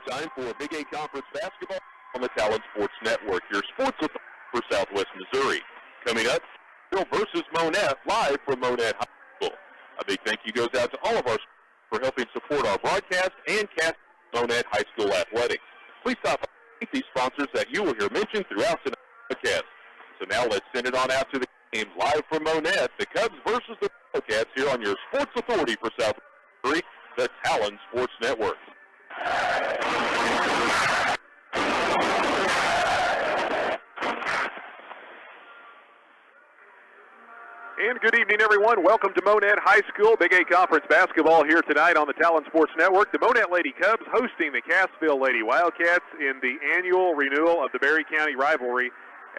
Time for Big 8 Conference basketball on the Talon Sports Network, your sports authority for Southwest Missouri. Coming up, Bill versus Monette, live from Monette High School. A big thank you goes out to all of our for helping support our broadcast and cast Monette High School athletics. Please stop by these sponsors that you will hear mentioned throughout tonight's broadcast. So now let's send it on out to the game live from Monette, the Cubs versus the Wildcats here on your sports authority for Southwest Missouri, the Talon Sports Network. And good evening, everyone. Welcome to Monette High School. Big 8 Conference basketball here tonight on the Talon Sports Network. The Monette Lady Cubs hosting the Cassville Lady Wildcats in the annual renewal of the Berry County rivalry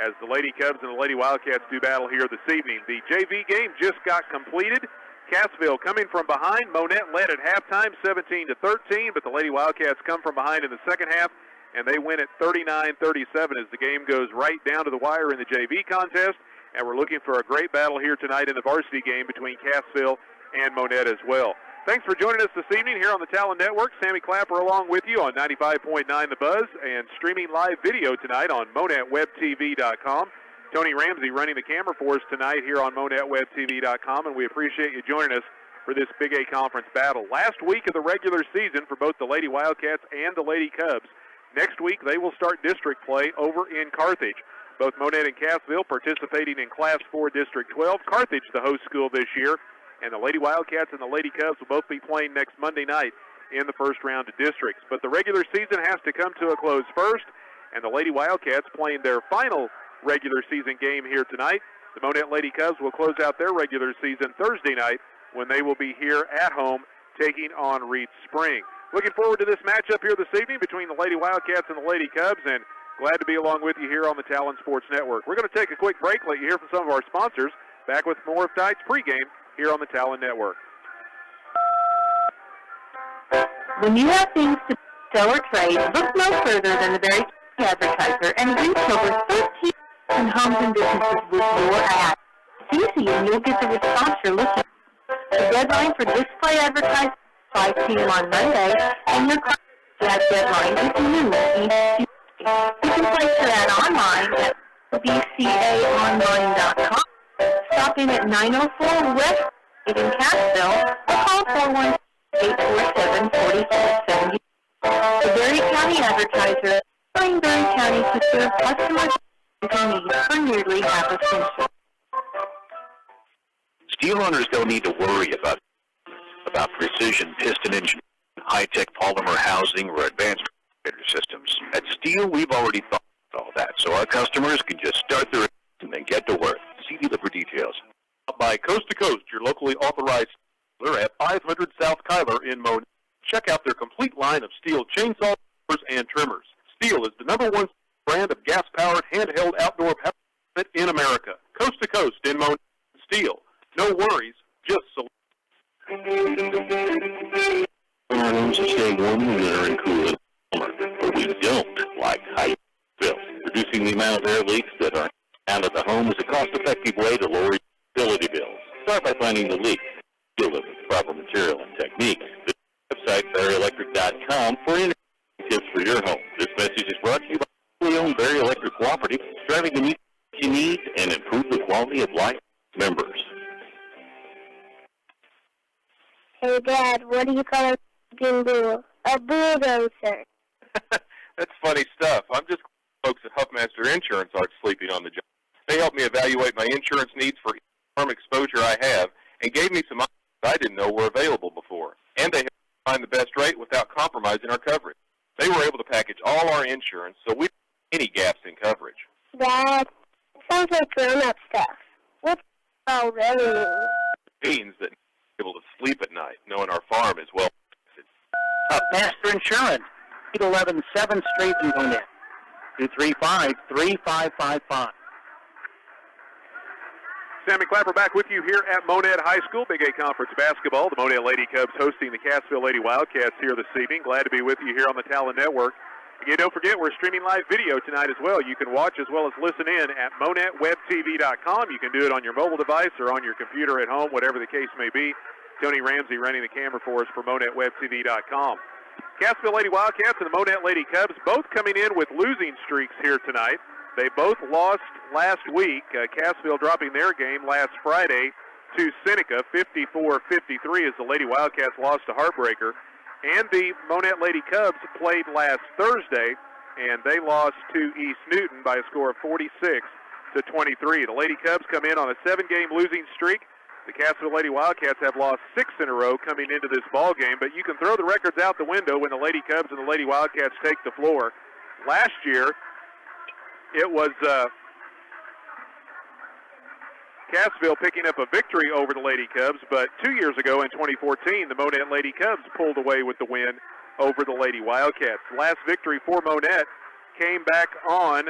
as the Lady Cubs and the Lady Wildcats do battle here this evening. The JV game just got completed. Cassville coming from behind. Monette led at halftime, 17-13, but the Lady Wildcats come from behind in the second half, and they win at 39-37 as the game goes right down to the wire in the JV contest. And we're looking for a great battle here tonight in the varsity game between Cassville and Monette as well. Thanks for joining us this evening here on the Talon Network. Sammy Clapper along with you on 95.9 The Buzz and streaming live video tonight on MonetteWebTV.com. Tony Ramsey running the camera for us tonight here on MonetteWebTV.com, and we appreciate you joining us for this Big 8 Conference battle. Last week of the regular season for both the Lady Wildcats and the Lady Cubs. Next week they will start district play over in Carthage. Both Monette and Cassville participating in Class 4 District 12. Carthage, the host school this year. And the Lady Wildcats and the Lady Cubs will both be playing next Monday night in the first round of districts. But the regular season has to come to a close first. And the Lady Wildcats playing their final regular season game here tonight. The Monette Lady Cubs will close out their regular season Thursday night when they will be here at home taking on Reed Spring. Looking forward to this matchup here this evening between the Lady Wildcats and the Lady Cubs, and glad to be along with you here on the Talon Sports Network. We're going to take a quick break, let you hear from some of our sponsors. Back with more of tonight's pregame here on the Talon Network. When you have things to sell or trade, look no further than the Berry County Advertiser and reach over 13,000 homes and businesses with your ad. It's easy and you'll get the response you're looking for. The deadline for display advertising is 5 p.m. on Monday, and your ad deadline is noon each Tuesday. You can place your ad online at bcaonline.com. Stop in at 904 West in Cassville or call 418-847-4470. The Berry County Advertiser, calling Berry County to serve customers and needs for nearly half a century. Steel owners don't need to worry about precision piston engineering, high-tech polymer housing, or advanced systems. At Steel, we've already thought of all that, so our customers can just start their and then get to work. See dealer for details. By Coast to Coast, your locally authorized dealer at 500 South Kyler in Monette. Check out their complete line of Steel chainsaw and trimmers. Steel is the #1 brand of gas-powered handheld outdoor power equipment in America. Coast to Coast in Monette. Steel. No worries, just Rooms to stay warm in winter and cool in summer, but we don't like high bills. Reducing the amount of air leaks that are out of the home is a cost-effective way to lower utility bills. Start by finding the leak. Deal with the proper material and technique. Visit the website, BerryElectric.com, for any tips for your home. This message is brought to you by the owned Berry Electric Cooperative, striving to meet what you need and improve the quality of life of members. Hey, Dad, what do you call a bulldozer? A bulldozer. That's funny stuff. I'm just folks at Huffmaster Insurance aren't sleeping on the job. They helped me evaluate my insurance needs for farm exposure I have and gave me some options I didn't know were available before. And they helped me find the best rate without compromising our coverage. They were able to package all our insurance so we didn't have any gaps in coverage. Dad, it sounds like grown-up stuff. What's all really mean? It means that we're able to sleep at night, knowing our farm is well protected. Huffmaster Insurance, 811 7th Street in Monette, 235-3555. Sammy Clapper back with you here at Monette High School. Big 8 Conference basketball. The Monette Lady Cubs hosting the Cassville Lady Wildcats here this evening. Glad to be with you here on the Talon Network. Again, don't forget, we're streaming live video tonight as well. You can watch as well as listen in at MonetteWebTV.com. You can do it on your mobile device or on your computer at home, whatever the case may be. Tony Ramsey running the camera for us for MonetteWebTV.com. Cassville Lady Wildcats and the Monette Lady Cubs both coming in with losing streaks here tonight. They both lost last week. Cassville dropping their game last Friday to Seneca, 54-53, as the Lady Wildcats lost to Heartbreaker. And the Monette Lady Cubs played last Thursday, and they lost to East Newton by a score of 46-23. The Lady Cubs come in on a 7-game losing streak. The Cassville Lady Wildcats have lost 6 in a row coming into this ball game, but you can throw the records out the window when the Lady Cubs and the Lady Wildcats take the floor. Last year, it was Cassville picking up a victory over the Lady Cubs, but 2 years ago in 2014, the Monette Lady Cubs pulled away with the win over the Lady Wildcats. Last victory for Monette came back on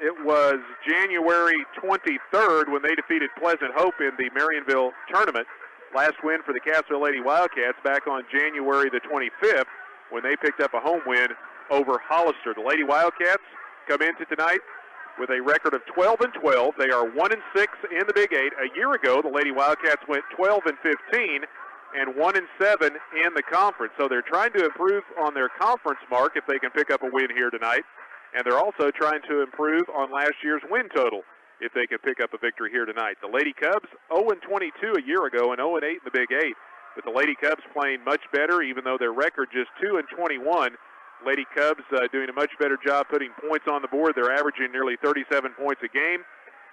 it was January 23rd when they defeated Pleasant Hope in the Marionville tournament. Last win for the Cassville Lady Wildcats back on January the 25th when they picked up a home win over Hollister. The Lady Wildcats come into tonight with a record of 12-12. They are 1-6 in the Big 8. A year ago, the Lady Wildcats went 12-15 and 1-7 in the conference. So they're trying to improve on their conference mark if they can pick up a win here tonight. And they're also trying to improve on last year's win total if they can pick up a victory here tonight. The Lady Cubs 0-22 a year ago and 0-8 in the Big 8. But the Lady Cubs playing much better, even though their record just 2-21. Lady Cubs doing a much better job putting points on the board. They're averaging nearly 37 points a game.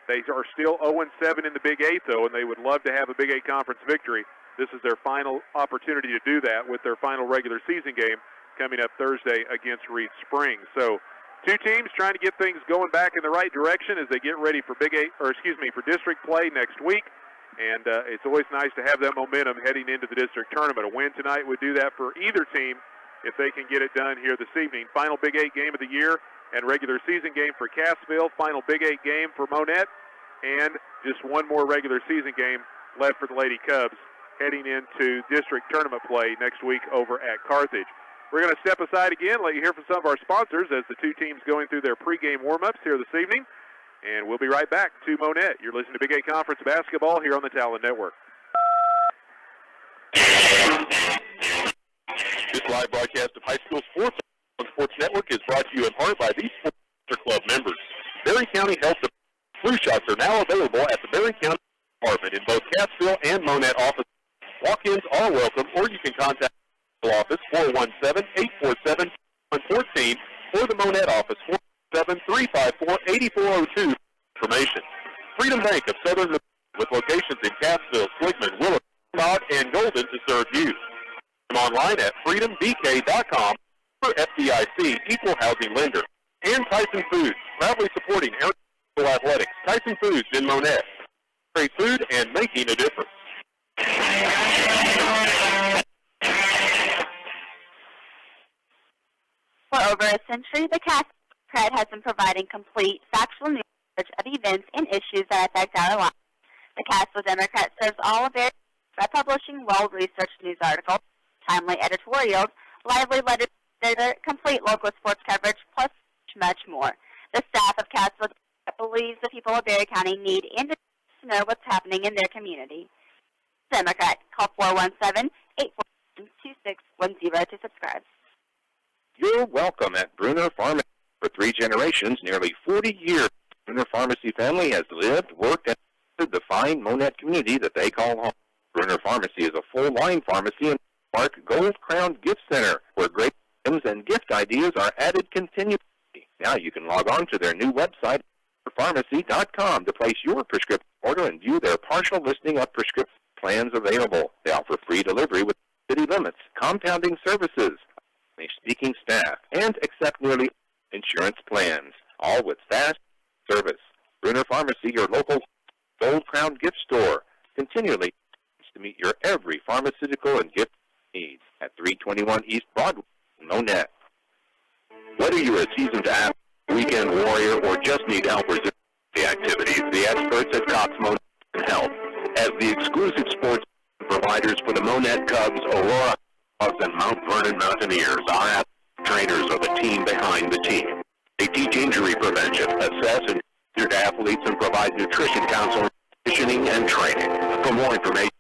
They are still 0-7 in the Big 8, though, and they would love to have a Big 8 conference victory. This is their final opportunity to do that with their final regular season game coming up Thursday against Reed Springs. So two teams trying to get things going back in the right direction as they get ready for for district play next week. And it's always nice to have that momentum heading into the district tournament. A win tonight would do that for either team if they can get it done here this evening. Final Big 8 game of the year and regular season game for Cassville. Final Big 8 game for Monette. And just one more regular season game left for the Lady Cubs heading into district tournament play next week over at Carthage. We're going to step aside again, let you hear from some of our sponsors as the two teams going through their pregame warm-ups here this evening. And we'll be right back to Monette. You're listening to Big 8 Conference Basketball here on the Talon Network. This live broadcast of high school sports on Sports Network is brought to you in part by these Sports Club members. Berry County Health Department flu shots are now available at the Berry County Department in both Cassville and Monette offices. Walk-ins are welcome, or you can contact the office 417-847-114 or the Monette office 417-354-8402 for information. Freedom Bank of Southern Missouri with locations in Cassville, Sligman, Willard, Todd, and Golden to serve you. Online at freedombk.com for FDIC Equal Housing Lender. And Tyson Foods, proudly supporting area athletics. Tyson Foods in Monette. Great food and making a difference. For over a century, the Cass Pride has been providing complete, factual news of events and issues that affect our lives. The Cassville Democrat serves all of their by publishing well-researched news articles, timely editorials, lively letters, complete local sports coverage, plus much more. The staff of Cassville believes the people of Berry County need and to know what's happening in their community. Democrat, call 417-847-2610 to subscribe. You're welcome at Bruner Pharmacy. For 3 generations, nearly 40 years, the Bruner Pharmacy family has lived, worked, and served the fine Monette community that they call home. Bruner Pharmacy is a full-line pharmacy and Mark Gold Crown Gift Center, where great items and gift ideas are added continuously. Now you can log on to their new website, pharmacy.com, to place your prescription order and view their partial listing of prescription plans available. They offer free delivery with city limits, compounding services, a speaking staff, and accept nearly insurance plans, all with fast service. Bruner Pharmacy, your local Gold Crown gift store, continually to meet your every pharmaceutical and gift needs at 321 East Broadway, Monette. Whether you're a seasoned athlete, weekend warrior, or just need help with the activities, the experts at Cox Monette can help. As the exclusive sports providers for the Monette Cubs, Aurora Cubs, and Mount Vernon Mountaineers, our trainers are the team behind the team. They teach injury prevention, assess and treat athletes, and provide nutrition counseling, conditioning, and training. For more information,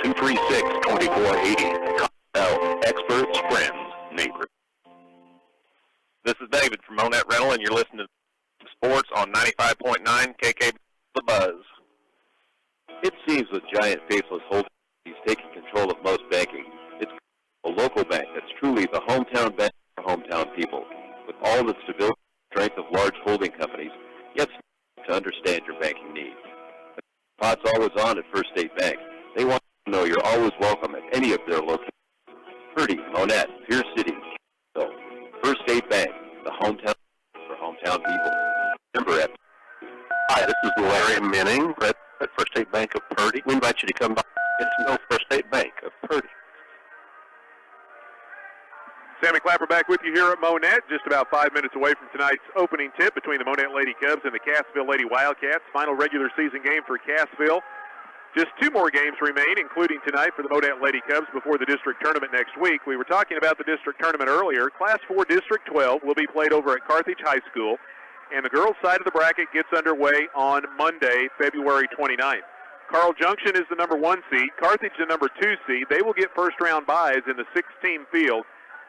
236-2480. Experts, friends. is David from Monette Rental, and you're listening to Sports on 95.9 KK The Buzz. It seems with giant faceless holdings taking control of most banking, it's a local bank that's truly the hometown bank for hometown people, with all the stability and strength of large holding companies, yet to understand your banking needs. The pot's always on at First State Bank. They want to know you're always welcome at any of their locations. Purdy, Monette, Pierce City, so First State Bank, the hometown for hometown people. Member at. Hi, this is Larry Minning at First State Bank of Purdy. We invite you to come by and get to know First State Bank of Purdy. Sammy Clapper back with you here at Monette, just about 5 minutes away from tonight's opening tip between the Monette Lady Cubs and the Cassville Lady Wildcats. Final regular season game for Cassville. Just 2 more games remain, including tonight for the Monette Lady Cubs before the district tournament next week. We were talking about the district tournament earlier. Class 4 District 12 will be played over at Carthage High School, and the girls' side of the bracket gets underway on Monday, February 29th. Carl Junction is the number 1 seed. Carthage the number 2 seed. They will get first-round byes in the 6-team field,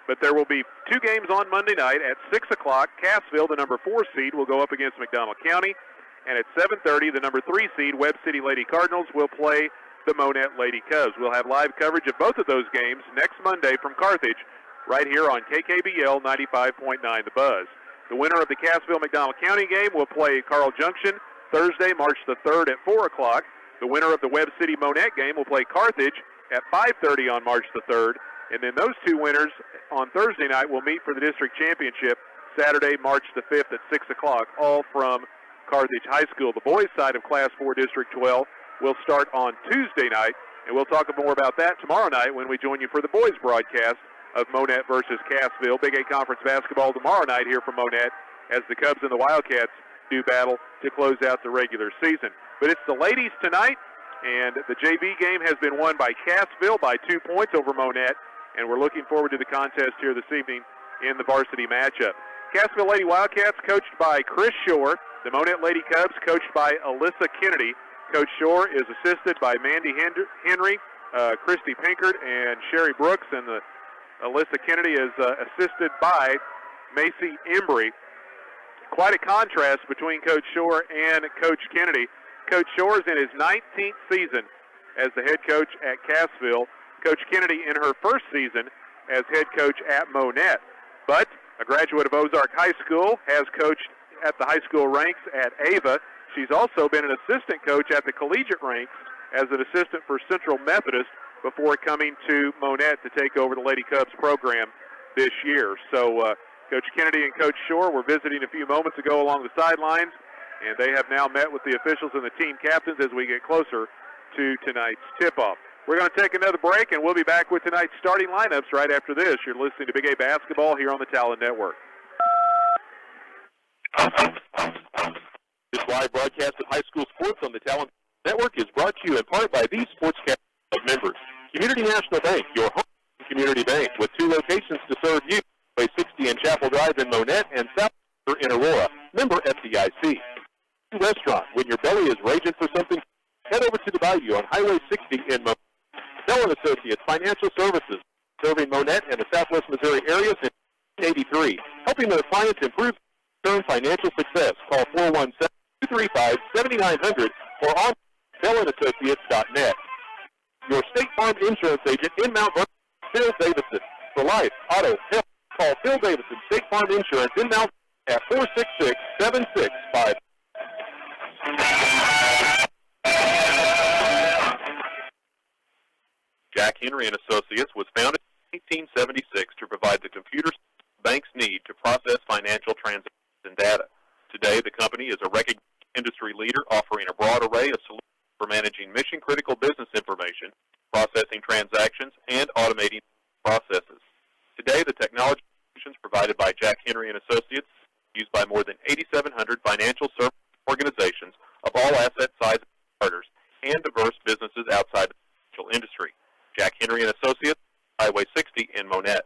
but there will be 2 games on Monday night at 6 o'clock. Cassville, the number 4 seed, will go up against McDonald County. And at 7:30, the number 3 seed, Webb City Lady Cardinals, will play the Monette Lady Cubs. We'll have live coverage of both of those games next Monday from Carthage, right here on KKBL 95.9 The Buzz. The winner of the Cassville-McDonald County game will play Carl Junction Thursday, March the 3rd at 4 o'clock. The winner of the Webb City Monette game will play Carthage at 5:30 on March the 3rd. And then those 2 winners on Thursday night will meet for the district championship Saturday, March the 5th at 6 o'clock, all from Carthage High School. The boys' side of Class 4 District 12 will start on Tuesday night, and we'll talk more about that tomorrow night when we join you for the boys' broadcast of Monette versus Cassville. Big 8 Conference basketball tomorrow night here from Monette as the Cubs and the Wildcats do battle to close out the regular season. But it's the ladies tonight, and the JV game has been won by Cassville by 2 points over Monette, and we're looking forward to the contest here this evening in the varsity matchup. Cassville Lady Wildcats coached by Chris Shore. The Monette Lady Cubs coached by Alyssa Kennedy. Coach Shore is assisted by Mandy Henry, Christy Pinkert, and Sherry Brooks, and Alyssa Kennedy is assisted by Macy Embry. Quite a contrast between Coach Shore and Coach Kennedy. Coach Shore is in his 19th season as the head coach at Cassville. Coach Kennedy in her first season as head coach at Monette. But a graduate of Ozark High School, has coached at the high school ranks at Ava. She's also been an assistant coach at the collegiate ranks as an assistant for Central Methodist before coming to Monette to take over the Lady Cubs program this year. So Coach Kennedy and Coach Shore were visiting a few moments ago along the sidelines, and they have now met with the officials and the team captains as we get closer to tonight's tip-off. We're going to take another break, and we'll be back with tonight's starting lineups right after this. You're listening to Big A Basketball here on the Talon Network. This live broadcast of high school sports on the Talon Network is brought to you in part by these sportscast members. Community National Bank, your home community bank, with 2 locations to serve you. Way 60 in Chapel Drive in Monette and South in Aurora. Member FDIC. Restaurant, when your belly is raging for something, head over to the Bayou on Highway 60 in Monette. Talon Associates Financial Services, serving Monette and the Southwest Missouri area since 1983, helping their clients improve their financial success. Call 417-235-7900 or on TalonAssociates.net. Your State Farm insurance agent in Mount Vernon, Phil Davison. For life, auto, health, call Phil Davison, State Farm Insurance in Mount Vernon at 466-7655. Jack Henry & Associates was founded in 1876 to provide the computer banks need to process financial transactions and data. Today, the company is a recognized industry leader offering a broad array of solutions for managing mission-critical business information, processing transactions, and automating processes. Today, the technology solutions provided by Jack Henry & Associates used by more than 8,700 financial service organizations of all asset sizes and charters and diverse businesses outside the financial industry. Jack Henry & Associates, Highway 60 in Monette.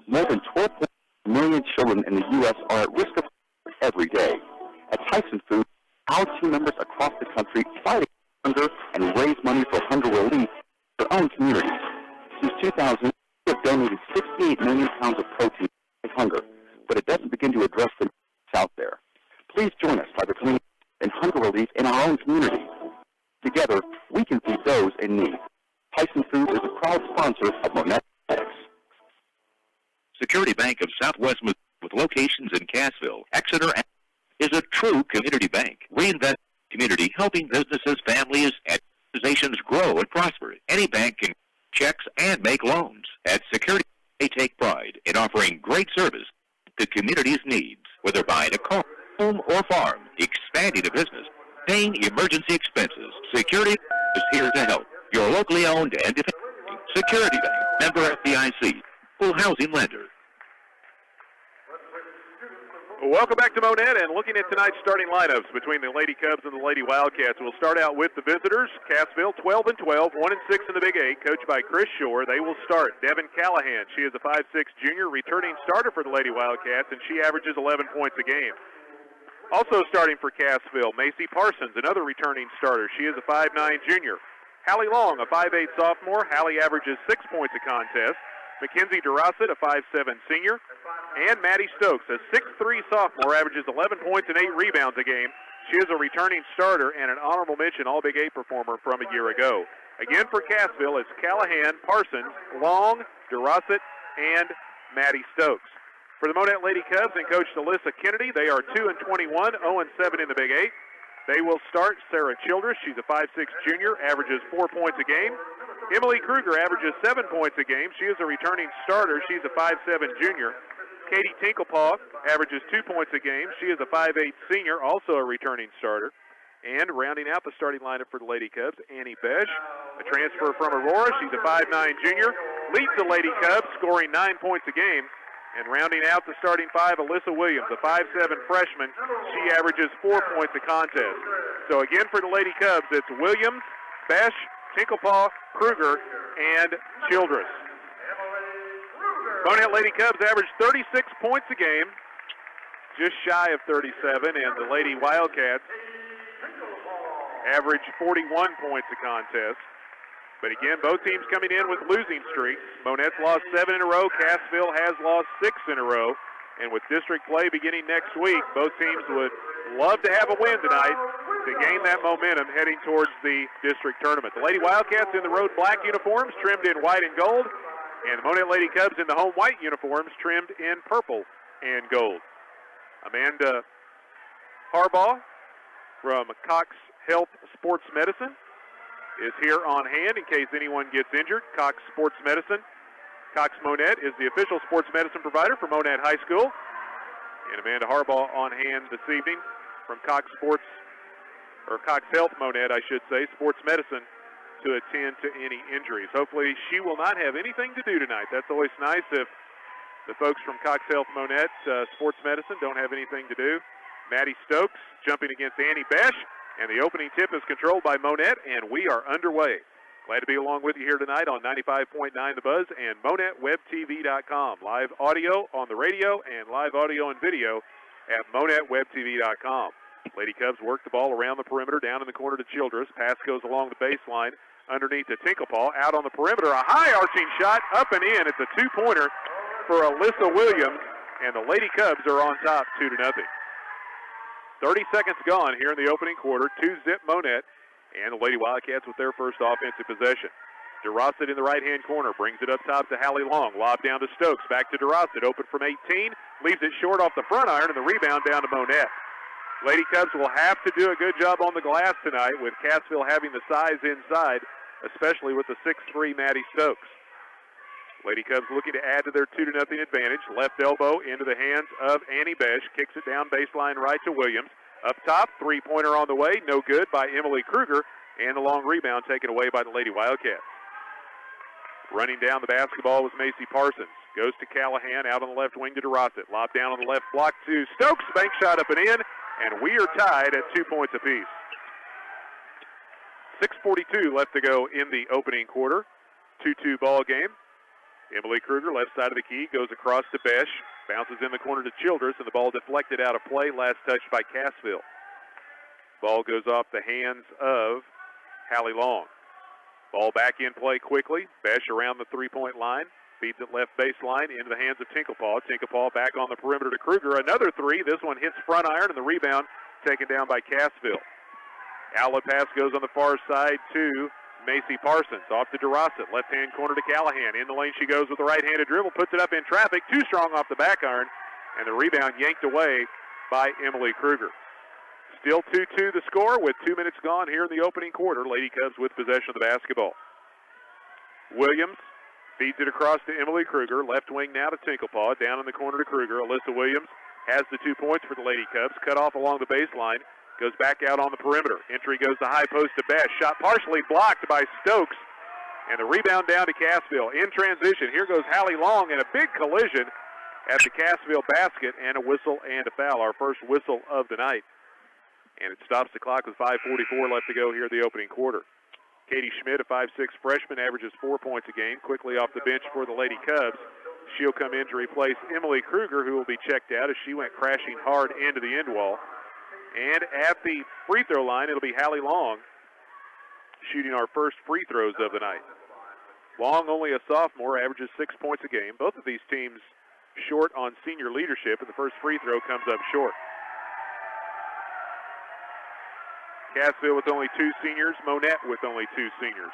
More than 12 million children in the U.S. are at risk of hunger every day. At Tyson Foods, our team members across the country fight hunger and raise money for hunger relief in their own communities. Since 2000, we have donated 68 million pounds of protein to hunger, but it doesn't begin to address the needs out there. Please join us by becoming in hunger relief in our own community. Together, we can feed those in need. Tyson Food is a proud sponsor of Monette Athletics. Security Bank of Southwest Missouri, with locations in Cassville, Exeter, and is a true community bank. Reinvent community, helping businesses, families, and organizations grow and prosper. Any bank can checks and make loans. At Security, they take pride in offering great service to community's needs, whether buying a car, home, or farm, expanding a business, paying emergency expenses. Security is here to help. Your locally owned and dependable Security Bank, member FDIC, full housing lender. Welcome back to Monette, and looking at tonight's starting lineups between the Lady Cubs and the Lady Wildcats. We'll start out with the visitors. Cassville, 12-12, 1-6 in the Big 8, coached by Chris Shore. They will start. Devin Callahan, she is a 5'6 junior, returning starter for the Lady Wildcats, and she averages 11 points a game. Also starting for Cassville, Macy Parsons, another returning starter. She is a 5'9 junior. Hallie Long, a 5'8 sophomore. Hallie averages 6 points a contest. Mackenzie Durasset, a 5'7 senior. And Maddie Stokes, a 6'3 sophomore, averages 11 points and 8 rebounds a game. She is a returning starter and an honorable mention All-Big 8 performer from a year ago. Again for Cassville, it's Callahan, Parsons, Long, Durasset, and Maddie Stokes. For the Monette Lady Cubs and Coach Alyssa Kennedy, they are 2-21, 0-7 in the Big 8. They will start Sarah Childress. She's a 5'6 junior, averages 4 points a game. Emily Kruger averages 7 points a game. She is a returning starter. She's a 5'7 junior. Katie Tinklepaw averages 2 points a game. She is a 5'8 senior, also a returning starter. And rounding out the starting lineup for the Lady Cubs, Annie Besh, a transfer from Aurora. She's a 5'9 junior, leads the Lady Cubs, scoring 9 points a game. And rounding out the starting five, Alyssa Williams, a 5'7 freshman. She averages 4 points a contest. So again for the Lady Cubs, it's Williams, Besh, Tinklepaw, Kruger, and Childress. Monette Lady Cubs average 36 points a game, just shy of 37, and the Lady Wildcats average 41 points a contest. But again, both teams coming in with losing streaks. Monette's lost 7 in a row. Cassville has lost 6 in a row. And with district play beginning next week, both teams would love to have a win tonight to gain that momentum heading towards the district tournament. The Lady Wildcats in the road black uniforms, trimmed in white and gold. And the Monette Lady Cubs in the home white uniforms, trimmed in purple and gold. Amanda Harbaugh from Cox Health Sports Medicine is here on hand in case anyone gets injured. Cox Sports Medicine. Cox Monette is the official sports medicine provider for Monette High School. And Amanda Harbaugh on hand this evening from Cox Health Monette, I should say, Sports Medicine, to attend to any injuries. Hopefully she will not have anything to do tonight. That's always nice if the folks from Cox Health Monette Sports Medicine don't have anything to do. Maddie Stokes jumping against Annie Besh. And the opening tip is controlled by Monette, and we are underway. Glad to be along with you here tonight on 95.9 The Buzz and MonetteWebTV.com. Live audio on the radio and live audio and video at MonetteWebTV.com. Lady Cubs work the ball around the perimeter, down in the corner to Childress. Pass goes along the baseline underneath to Tinklepaw. Out on the perimeter, a high arching shot, up and in. It's a two-pointer for Alyssa Williams, and the Lady Cubs are on top 2-0. 30 seconds gone here in the opening quarter. 2-zip Monette, and the Lady Wildcats with their first offensive possession. Durasset in the right-hand corner, brings it up top to Hallie Long. Lob down to Stokes, back to Durasset, open from 18, leaves it short off the front iron, and the rebound down to Monette. Lady Cubs will have to do a good job on the glass tonight with Cassville having the size inside, especially with the 6'3 Maddie Stokes. Lady Cubs looking to add to their 2-0 advantage. Left elbow into the hands of Annie Besh. Kicks it down baseline right to Williams. Up top, three-pointer on the way. No good by Emily Kruger. And the long rebound taken away by the Lady Wildcats. Running down the basketball was Macy Parsons. Goes to Callahan out on the left wing to Durasset. Lob down on the left block to Stokes. Bank shot up and in. And we are tied at 2 points apiece. 6:42 left to go in the opening quarter. 2-2 ball game. Emily Kruger, left side of the key, goes across to Besh. Bounces in the corner to Childress, and the ball deflected out of play. Last touched by Cassville. Ball goes off the hands of Hallie Long. Ball back in play quickly. Besh around the three-point line. Feeds it left baseline into the hands of Tinklepaw. Tinklepaw back on the perimeter to Kruger. Another three. This one hits front iron, and the rebound taken down by Cassville. Outlet pass goes on the far side to Macy Parsons. Off to DeRossett. Left-hand corner to Callahan. In the lane she goes with the right-handed dribble. Puts it up in traffic. Too strong off the back iron. And the rebound yanked away by Emily Kruger. Still 2-2 the score with 2 minutes gone here in the opening quarter. Lady Cubs with possession of the basketball. Williams feeds it across to Emily Kruger. Left wing now to Tinklepaw. Down in the corner to Kruger. Alyssa Williams has the 2 points for the Lady Cubs. Cut off along the baseline. Goes back out on the perimeter. Entry goes to high post to Best. Shot partially blocked by Stokes. And the rebound down to Cassville. In transition, here goes Hallie Long in a big collision at the Cassville basket, and a whistle and a foul. Our first whistle of the night. And it stops the clock with 5:44 left to go here in the opening quarter. Katie Schmidt, a 5'6 freshman, averages 4 points a game. Quickly off the bench for the Lady Cubs. She'll come in to replace Emily Kruger, who will be checked out as she went crashing hard into the end wall. And at the free throw line, it'll be Hallie Long shooting our first free throws of the night. Long, only a sophomore, averages 6 points a game. Both of these teams short on senior leadership, and the first free throw comes up short. Cassville with only 2 seniors, Monette with only 2 seniors.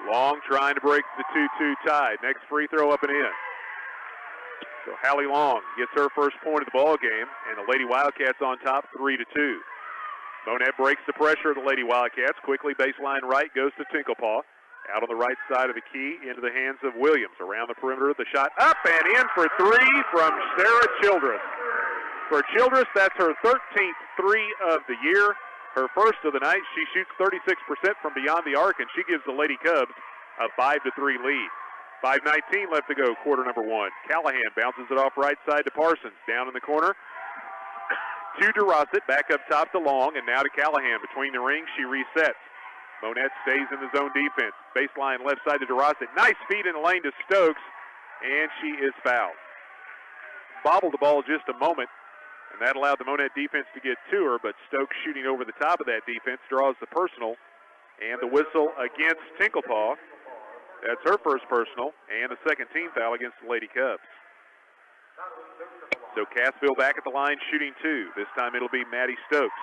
Long trying to break the 2-2 tie. Next free throw up and in. So Hallie Long gets her first point of the ball game, and the Lady Wildcats on top 3-2. Monette breaks the pressure of the Lady Wildcats. Quickly baseline right goes to Tinklepaw. Out on the right side of the key into the hands of Williams. Around the perimeter, the shot up and in for 3 from Sarah Childress. For Childress, that's her 13th 3 of the year. Her first of the night. She shoots 36% from beyond the arc, and she gives the Lady Cubs a 5-3 lead. 5:19 left to go, quarter number 1. Callahan bounces it off right side to Parsons. Down in the corner to DeRossett. Back up top to Long, and now to Callahan. Between the rings, she resets. Monette stays in the zone defense. Baseline left side to DeRossett. Nice feed in the lane to Stokes, and she is fouled. Bobbled the ball just a moment, and that allowed the Monette defense to get to her, but Stokes shooting over the top of that defense draws the personal, and the whistle against Tinklepaw. That's her first personal, and the second team foul against the Lady Cubs. So Cassville back at the line shooting 2. This time it'll be Maddie Stokes.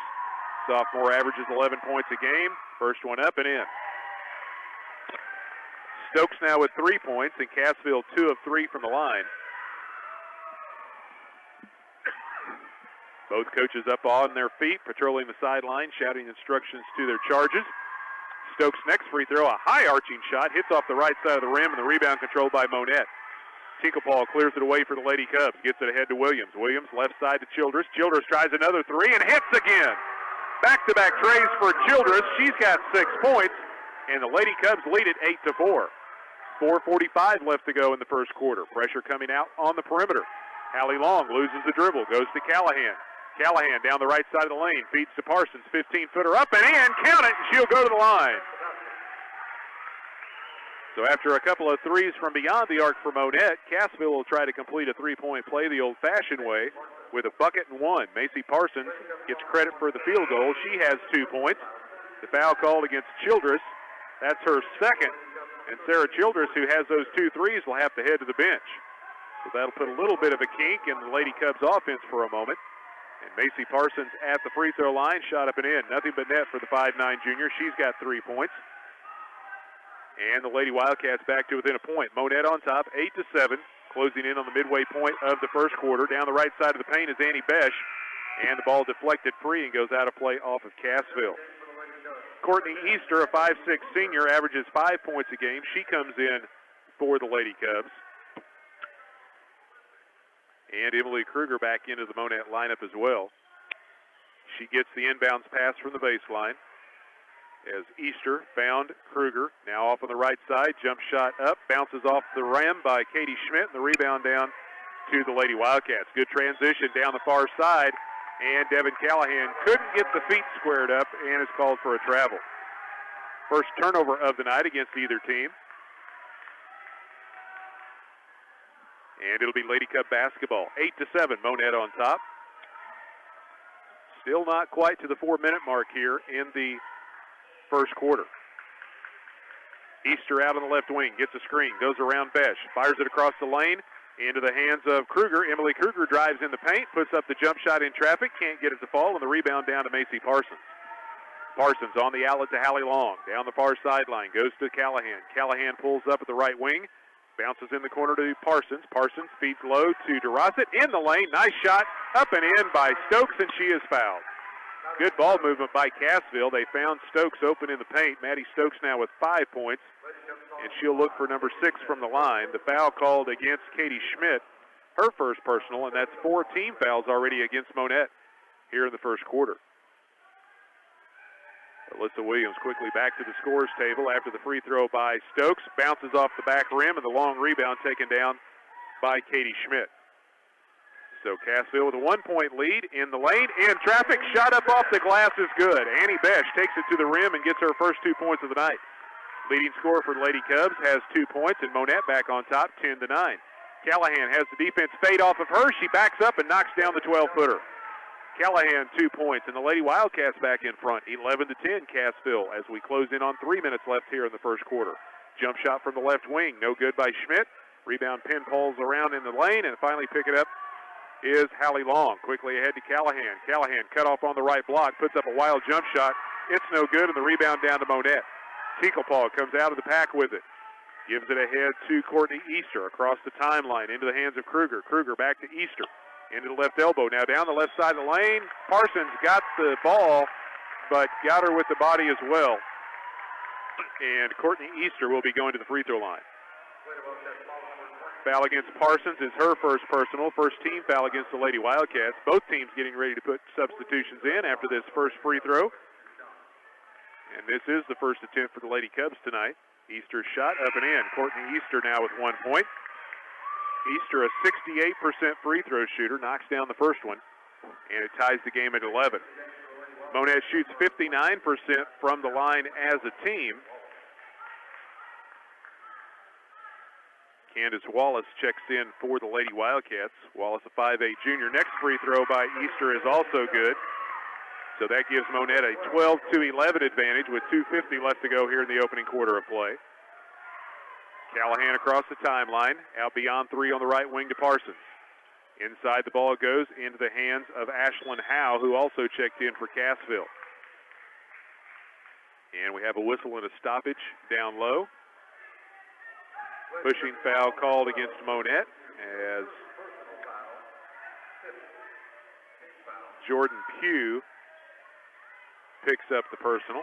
Sophomore averages 11 points a game. First one up and in. Stokes now with 3 points, and Cassville 2 of 3 from the line. Both coaches up on their feet, patrolling the sideline, shouting instructions to their charges. Stokes' next free throw, a high arching shot, hits off the right side of the rim, and the rebound controlled by Monette. Tinklepaw clears it away for the Lady Cubs, gets it ahead to Williams. Williams left side to Childress. Childress tries another 3 and hits again. Back-to-back trays for Childress. She's got 6 points, and the Lady Cubs lead it 8-4. 4:45 left to go in the first quarter. Pressure coming out on the perimeter. Hallie Long loses the dribble, goes to Callahan. Callahan down the right side of the lane, feeds to Parsons, 15-footer up and in, count it, and she'll go to the line. So after a couple of threes from beyond the arc for Monette, Cassville will try to complete a 3-point play the old-fashioned way with a bucket and 1. Macy Parsons gets credit for the field goal. She has 2 points. The foul called against Childress, that's her second. And Sarah Childress, who has those 2 threes, will have to head to the bench. So that'll put a little bit of a kink in the Lady Cubs offense for a moment. And Macy Parsons at the free throw line, shot up and in. Nothing but net for the 5'9" junior. She's got 3 points. And the Lady Wildcats back to within a point. Monette on top, 8-7, closing in on the midway point of the first quarter. Down the right side of the paint is Annie Besh, and the ball deflected free and goes out of play off of Cassville. Courtney Easter, a 5'6 senior, averages 5 points a game. She comes in for the Lady Cubs. And Emily Kruger back into the Monette lineup as well. She gets the inbounds pass from the baseline as Easter found Kruger. Now off on the right side, jump shot up, bounces off the rim by Katie Schmidt, and the rebound down to the Lady Wildcats. Good transition down the far side, and Devin Callahan couldn't get the feet squared up and is called for a travel. First turnover of the night against either team. And it'll be Lady Cub basketball. 8-7, Monette on top. Still not quite to the 4-minute mark here in the first quarter. Easter out on the left wing, gets a screen, goes around Besh, fires it across the lane, into the hands of Kruger. Emily Kruger drives in the paint, puts up the jump shot in traffic, can't get it to fall, and the rebound down to Macy Parsons. Parsons on the outlet to Hallie Long, down the far sideline, goes to Callahan. Callahan pulls up at the right wing, bounces in the corner to Parsons. Parsons feeds low to DeRosset, in the lane, nice shot, up and in by Stokes, and she is fouled. Good ball movement by Cassville. They found Stokes open in the paint. Maddie Stokes now with 5 points, and she'll look for number 6 from the line. The foul called against Katie Schmidt, her first personal, and that's 4 team fouls already against Monette here in the first quarter. Alyssa Williams quickly back to the scores table after the free throw by Stokes. Bounces off the back rim, and the long rebound taken down by Katie Schmidt. So Cassville with a 1-point lead in the lane. In traffic, shot up off the glass is good. Annie Besh takes it to the rim and gets her first 2 points of the night. Leading scorer for the Lady Cubs has 2 points, and Monette back on top, 10-9. Callahan has the defense fade off of her. She backs up and knocks down the 12-footer. Callahan 2 points, and the Lady Wildcats back in front, 11-10 Cassville as we close in on 3 minutes left here in the first quarter. Jump shot from the left wing, no good by Schmidt. Rebound pin pulls around in the lane, and finally pick it up is Hallie Long. Quickly ahead to Callahan. Callahan cut off on the right block, puts up a wild jump shot. It's no good, and the rebound down to Monette. Teaklepaw comes out of the pack with it. Gives it ahead to Courtney Easter across the timeline into the hands of Kruger. Kruger back to Easter. Into the left elbow. Now down the left side of the lane. Parsons got the ball, but got her with the body as well. And Courtney Easter will be going to the free throw line. Foul against Parsons is her first personal. First team foul against the Lady Wildcats. Both teams getting ready to put substitutions in after this first free throw. And this is the first attempt for the Lady Cubs tonight. Easter's shot up and in. Courtney Easter now with 1 point. Easter, a 68% free throw shooter, knocks down the first one, and it ties the game at 11. Monette shoots 59% from the line as a team. Candace Wallace checks in for the Lady Wildcats. Wallace, a 5'8 junior. Next free throw by Easter is also good. So that gives Monette a 12-11 advantage with 2:50 left to go here in the opening quarter of play. Callahan across the timeline, out beyond 3 on the right wing to Parsons. Inside the ball goes into the hands of Ashlyn Howe, who also checked in for Cassville. And we have a whistle and a stoppage down low. Pushing foul called against Monette as Jordan Pugh picks up the personal.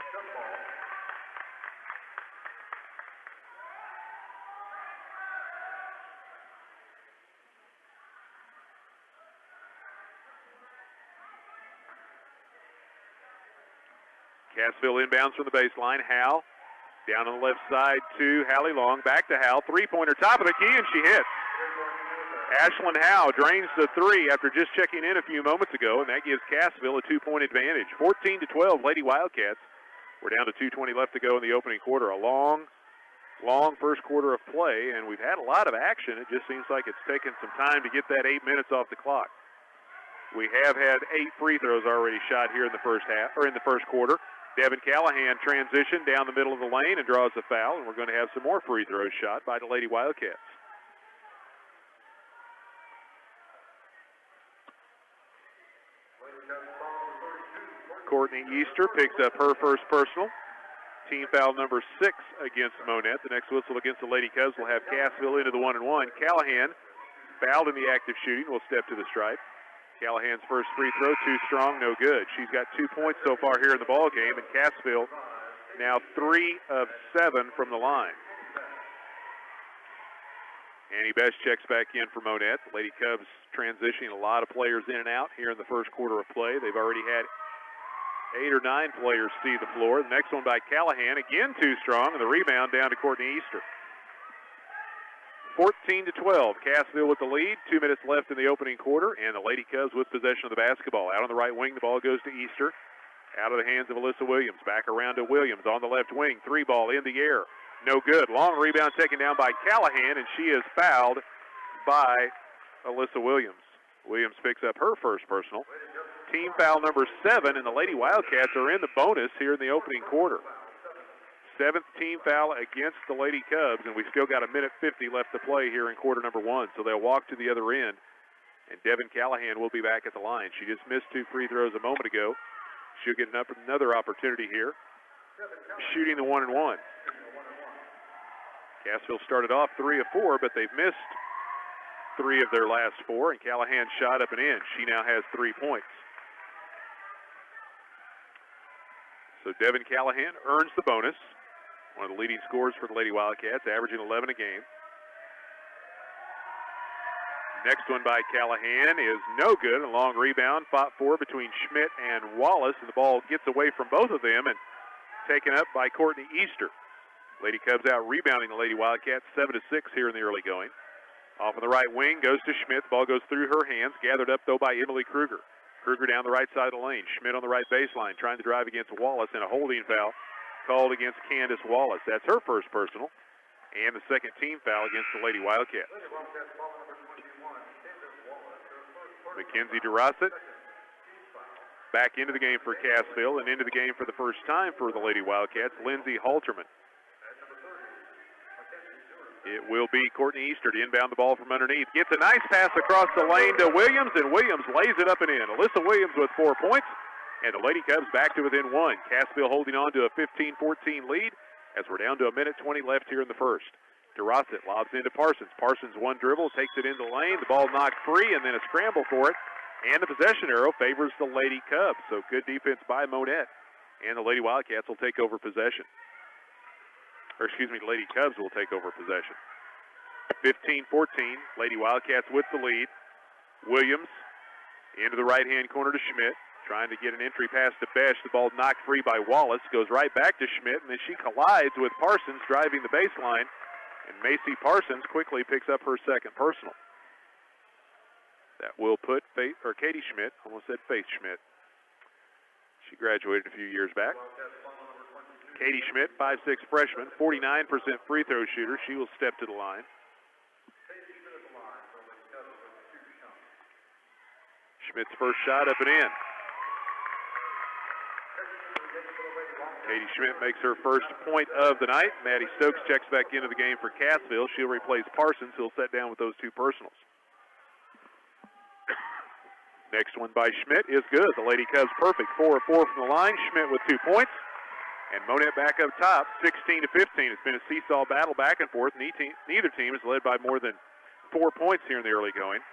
Cassville inbounds from the baseline. Hal down on the left side to Hallie Long. Back to Hal. Three-pointer top of the key, and she hits. Ashlyn Howe drains the 3 after just checking in a few moments ago, and that gives Cassville a 2-point advantage. 14-12, Lady Wildcats. We're down to 2:20 left to go in the opening quarter. A long first quarter of play, and we've had a lot of action. It just seems like it's taken some time to get that 8 minutes off the clock. We have had 8 free throws already shot here in the first half, or in the first quarter. Devin Callahan transitioned down the middle of the lane and draws a foul, and we're going to have some more free throws shot by the Lady Wildcats. Courtney Easter picks up her first personal. Team foul number 6 against Monette. The next whistle against the Lady Cubs will have Cassville into the 1-and-1. Callahan, fouled in the act of shooting, will step to the stripe. Callahan's first free throw, too strong, no good. She's got 2 points so far here in the ball game, and Cassville now 3 of 7 from the line. Annie Best checks back in for Monette. The Lady Cubs transitioning a lot of players in and out here in the first quarter of play. They've already had 8 or 9 players see the floor. The next one by Callahan, again too strong, and the rebound down to Courtney Easter. 14-12, Cassville with the lead. 2 minutes left in the opening quarter, and the Lady Cubs with possession of the basketball. Out on the right wing, the ball goes to Easter. Out of the hands of Alyssa Williams. Back around to Williams on the left wing. 3 ball in the air. No good. Long rebound taken down by Callahan, and she is fouled by Alyssa Williams. Williams picks up her first personal. Team foul number 7, and the Lady Wildcats are in the bonus here in the opening quarter. 7th team foul against the Lady Cubs, and we still got 1:50 left to play here in quarter number 1. So they'll walk to the other end, and Devin Callahan will be back at the line. She just missed 2 free throws a moment ago. She'll get another opportunity here, shooting the 1-and-1. Cassville started off 3 of 4, but they've missed 3 of their last 4, and Callahan shot up and in. She now has 3 points. So Devin Callahan earns the bonus. One of the leading scorers for the Lady Wildcats, averaging 11 a game. Next one by Callahan is no good. A long rebound fought for between Schmidt and Wallace, and the ball gets away from both of them and taken up by Courtney Easter. Lady Cubs out rebounding the Lady Wildcats 7-6 here in the early going. Off on the right wing, goes to Schmidt. The ball goes through her hands, gathered up though by Emily Kruger. Kruger down the right side of the lane. Schmidt on the right baseline, trying to drive against Wallace, and a holding foul called against Candace Wallace. That's her first personal, and the second team foul against the Lady Wildcats. Mackenzie DeRossett back into the game for Cassville, and into the game for the first time for the Lady Wildcats, Lindsey Halterman. It will be Courtney Easter to inbound the ball from underneath. Gets a nice pass across the lane to Williams, and Williams lays it up and in. Alyssa Williams with 4 points, and the Lady Cubs back to within 1. Cassville holding on to a 15-14 lead as we're down to 1:20 left here in the first. DeRossett lobs into Parsons. Parsons one dribble, takes it into the lane. The ball knocked free, and then a scramble for it. And the possession arrow favors the Lady Cubs. So good defense by Monette. And the Lady Wildcats will take over possession. The Lady Cubs will take over possession. 15-14, Lady Wildcats with the lead. Williams into the right-hand corner to Schmidt, trying to get an entry pass to Besh. The ball knocked free by Wallace, goes right back to Schmidt, and then she collides with Parsons driving the baseline, and Macy Parsons quickly picks up her second personal. That will put Katie Schmidt, almost said Faith Schmidt. She graduated a few years back. Katie Schmidt, 5'6" freshman, 49% free throw shooter. She will step to the line. Schmidt's first shot up and in. Katie Schmidt makes her first point of the night. Maddie Stokes checks back into the game for Cassville. She'll replace Parsons, who'll set down with those 2 personals. Next one by Schmidt is good. The Lady Cubs perfect. 4 of 4 from the line. Schmidt with 2 points. And Monette back up top, 16-15. It's been a seesaw battle back and forth. Neither team is led by more than 4 points here in the early going.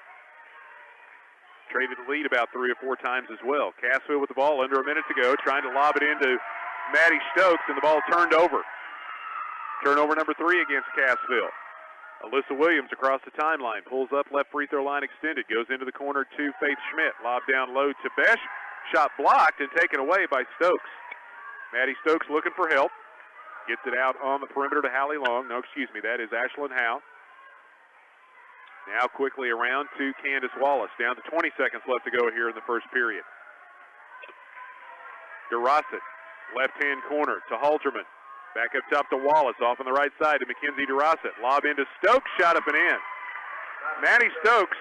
Traded the lead about 3 or 4 times as well. Cassville with the ball, under a minute to go, trying to lob it into Maddie Stokes, and the ball turned over. Turnover number 3 against Cassville. Alyssa Williams across the timeline, pulls up, left free throw line extended, goes into the corner to Faith Schmidt. Lob down low to Besh. Shot blocked and taken away by Stokes. Maddie Stokes looking for help. Gets it out on the perimeter to Hallie Long. That is Ashlyn Howe. Now quickly around to Candace Wallace. Down to 20 seconds left to go here in the first period. DeRossett, left-hand corner to Halterman. Back up top to Wallace. Off on the right side to Mackenzie DeRossett. Lob into Stokes. Shot up and in. Maddie Stokes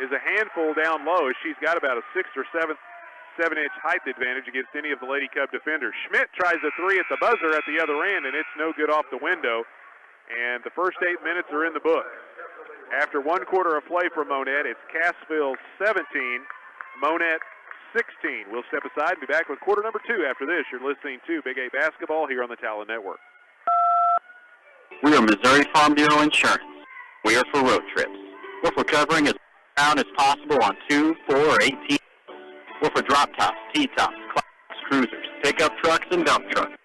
is a handful down low. She's got about a 6 or 7-inch height advantage against any of the Lady Cub defenders. Schmidt tries a 3 at the buzzer at the other end, and it's no good off the window. And the first 8 minutes are in the book. After 1 quarter of play for Monette, it's Cassville 17, Monette 16. We'll step aside and be back with quarter number 2 after this. You're listening to Big 8 Basketball here on the Talon Network. We are Missouri Farm Bureau Insurance. We are for road trips. We're for covering as ground as possible on 2, 4, or 18. We're for drop tops, T-tops, class cruisers, pickup trucks, and dump trucks.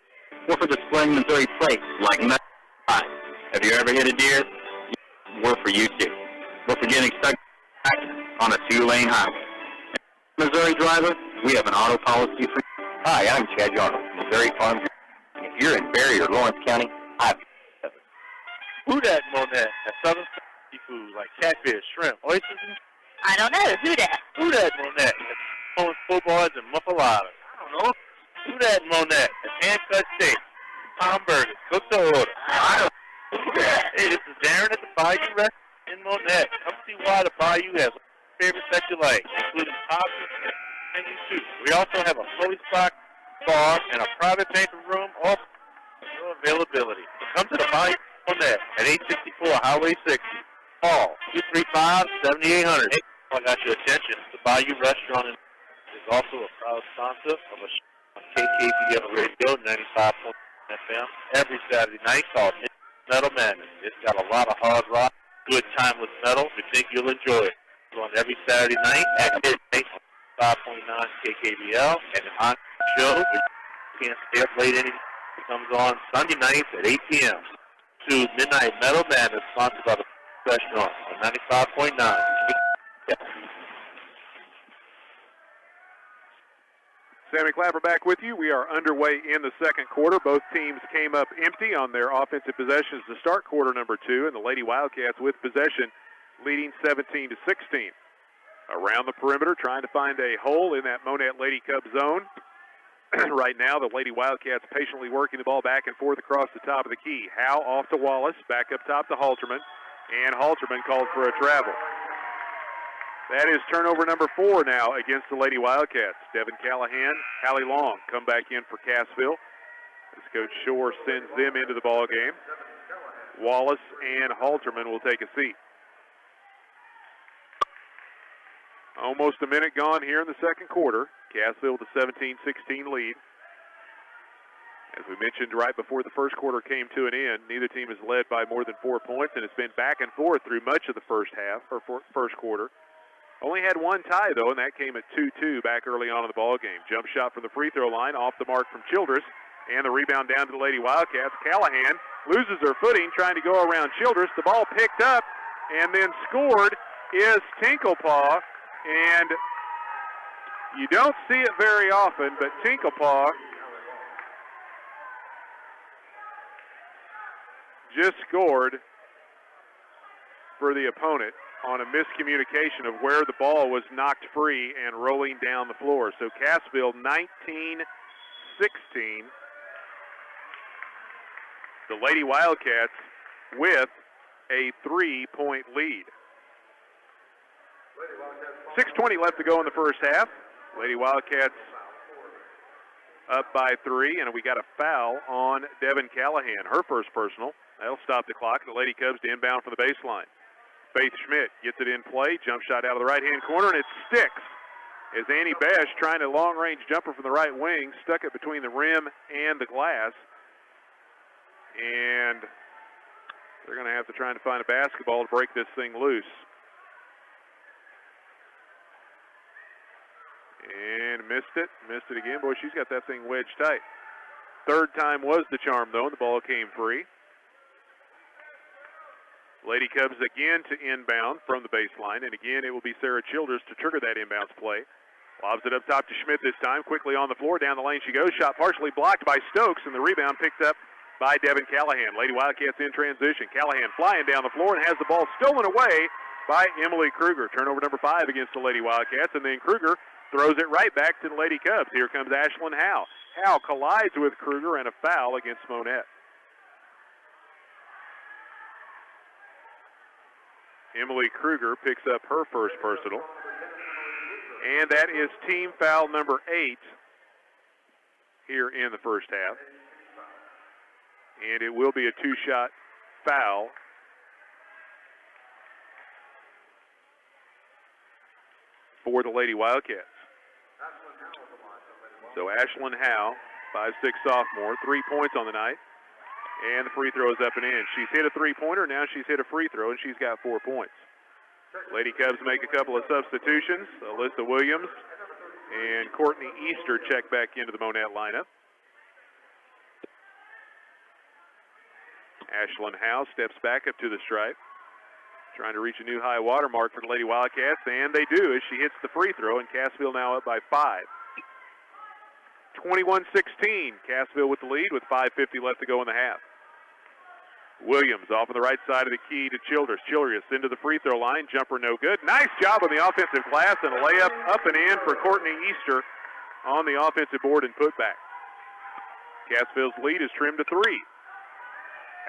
We're for displaying Missouri plates like Metal 5. Have you ever hit a deer? We're for you too. We're for getting stuck on a 2-lane highway. Missouri driver, we have an auto policy for you. Hi, I'm Chad Yarnold, Missouri Farm Bureau. If you're in Berry or Lawrence County, I've got it. Who that Monette? That southern seafood like catfish, shrimp, oysters, and... I don't know. Who that? Who that Monette? That's footballs and muffaladas. I don't know. Who that Monette? That's hand-cut steak, hamburgers, cooked to order. I don't know. Hey, this is Darren at the Bayou Restaurant in Monette. Come see why the Bayou has favorites that you like, including options and menus too. We also have a fully stocked bar and a private banquet room. Also, availability. So come to the Bayou Monette at 864 Highway 60. Call 235-7800. Hey, I got your attention. The Bayou Restaurant is also a proud sponsor of a show on KKBF Radio 95.1 FM every Saturday night called Metal Madness. It's got a lot of hard rock, good timeless metal. We think you'll enjoy it. It's on every Saturday night at midnight on 5.9 KKBL, and on the show, you can't stay up late anymore. It comes on Sunday nights at 8 p.m. to Midnight Metal Madness, sponsored by the Restaurant on 95.9. Sammy Clapper back with you. We are underway in the second quarter. Both teams came up empty on their offensive possessions to start quarter number 2, and the Lady Wildcats with possession leading 17-16. Around the perimeter, trying to find a hole in that Monette Lady Cub zone. Right now, the Lady Wildcats patiently working the ball back and forth across the top of the key. Howe off to Wallace, back up top to Halterman, and Halterman called for a travel. That is turnover number 4 now against the Lady Wildcats. Devin Callahan, Hallie Long come back in for Cassville as Coach Shore sends them into the ball game. Wallace and Halterman will take a seat. Almost a minute gone here in the second quarter. Cassville with a 17-16 lead. As we mentioned right before the first quarter came to an end, neither team has led by more than 4 points, and it's been back and forth through much of the first quarter. Only had one tie, though, and that came at 2-2 back early on in the ball game. Jump shot from the free throw line, off the mark from Childress, and the rebound down to the Lady Wildcats. Callahan loses her footing trying to go around Childress. The ball picked up and then scored is Tinklepaw, and you don't see it very often, but Tinklepaw just scored for the opponent on a miscommunication of where the ball was knocked free and rolling down the floor. So Cassville 19-16. The Lady Wildcats with a 3-point lead. 6:20 left to go in the first half. Lady Wildcats up by 3, and we got a foul on Devin Callahan, her first personal. That'll stop the clock. The Lady Cubs to inbound from the baseline. Faith Schmidt gets it in play. Jump shot out of the right-hand corner, and it sticks as Annie Besh, trying a long-range jumper from the right wing, stuck it between the rim and the glass. And they're going to have to try and find a basketball to break this thing loose. And missed it again. Boy, she's got that thing wedged tight. Third time was the charm, though, and the ball came free. Lady Cubs again to inbound from the baseline, and again it will be Sarah Childress to trigger that inbounds play. Lobs it up top to Schmidt this time. Quickly on the floor, down the lane she goes. Shot partially blocked by Stokes, and the rebound picked up by Devin Callahan. Lady Wildcats in transition. Callahan flying down the floor and has the ball stolen away by Emily Kruger. Turnover number 5 against the Lady Wildcats, and then Kruger throws it right back to the Lady Cubs. Here comes Ashlyn Howe. Howe collides with Kruger, and a foul against Monette. Emily Kruger picks up her first personal. And that is team foul number 8 here in the first half. And it will be a 2-shot foul for the Lady Wildcats. So Ashlyn Howe, 5'6" sophomore, 3 points on the night. And the free throw is up and in. She's hit a three-pointer. Now she's hit a free throw, and she's got 4 points. Lady Cubs make a couple of substitutions. Alyssa Williams and Courtney Easter check back into the Monette lineup. Ashlyn Howe steps back up to the stripe, trying to reach a new high water mark for the Lady Wildcats, and they do as she hits the free throw, and Cassville now up by 5. 21-16, Cassville with the lead with 5:50 left to go in the half. Williams off on the right side of the key to Childress. Childress into the free throw line. Jumper no good. Nice job on the offensive glass, and a layup up and in for Courtney Easter on the offensive board and putback. Cassville's lead is trimmed to 3.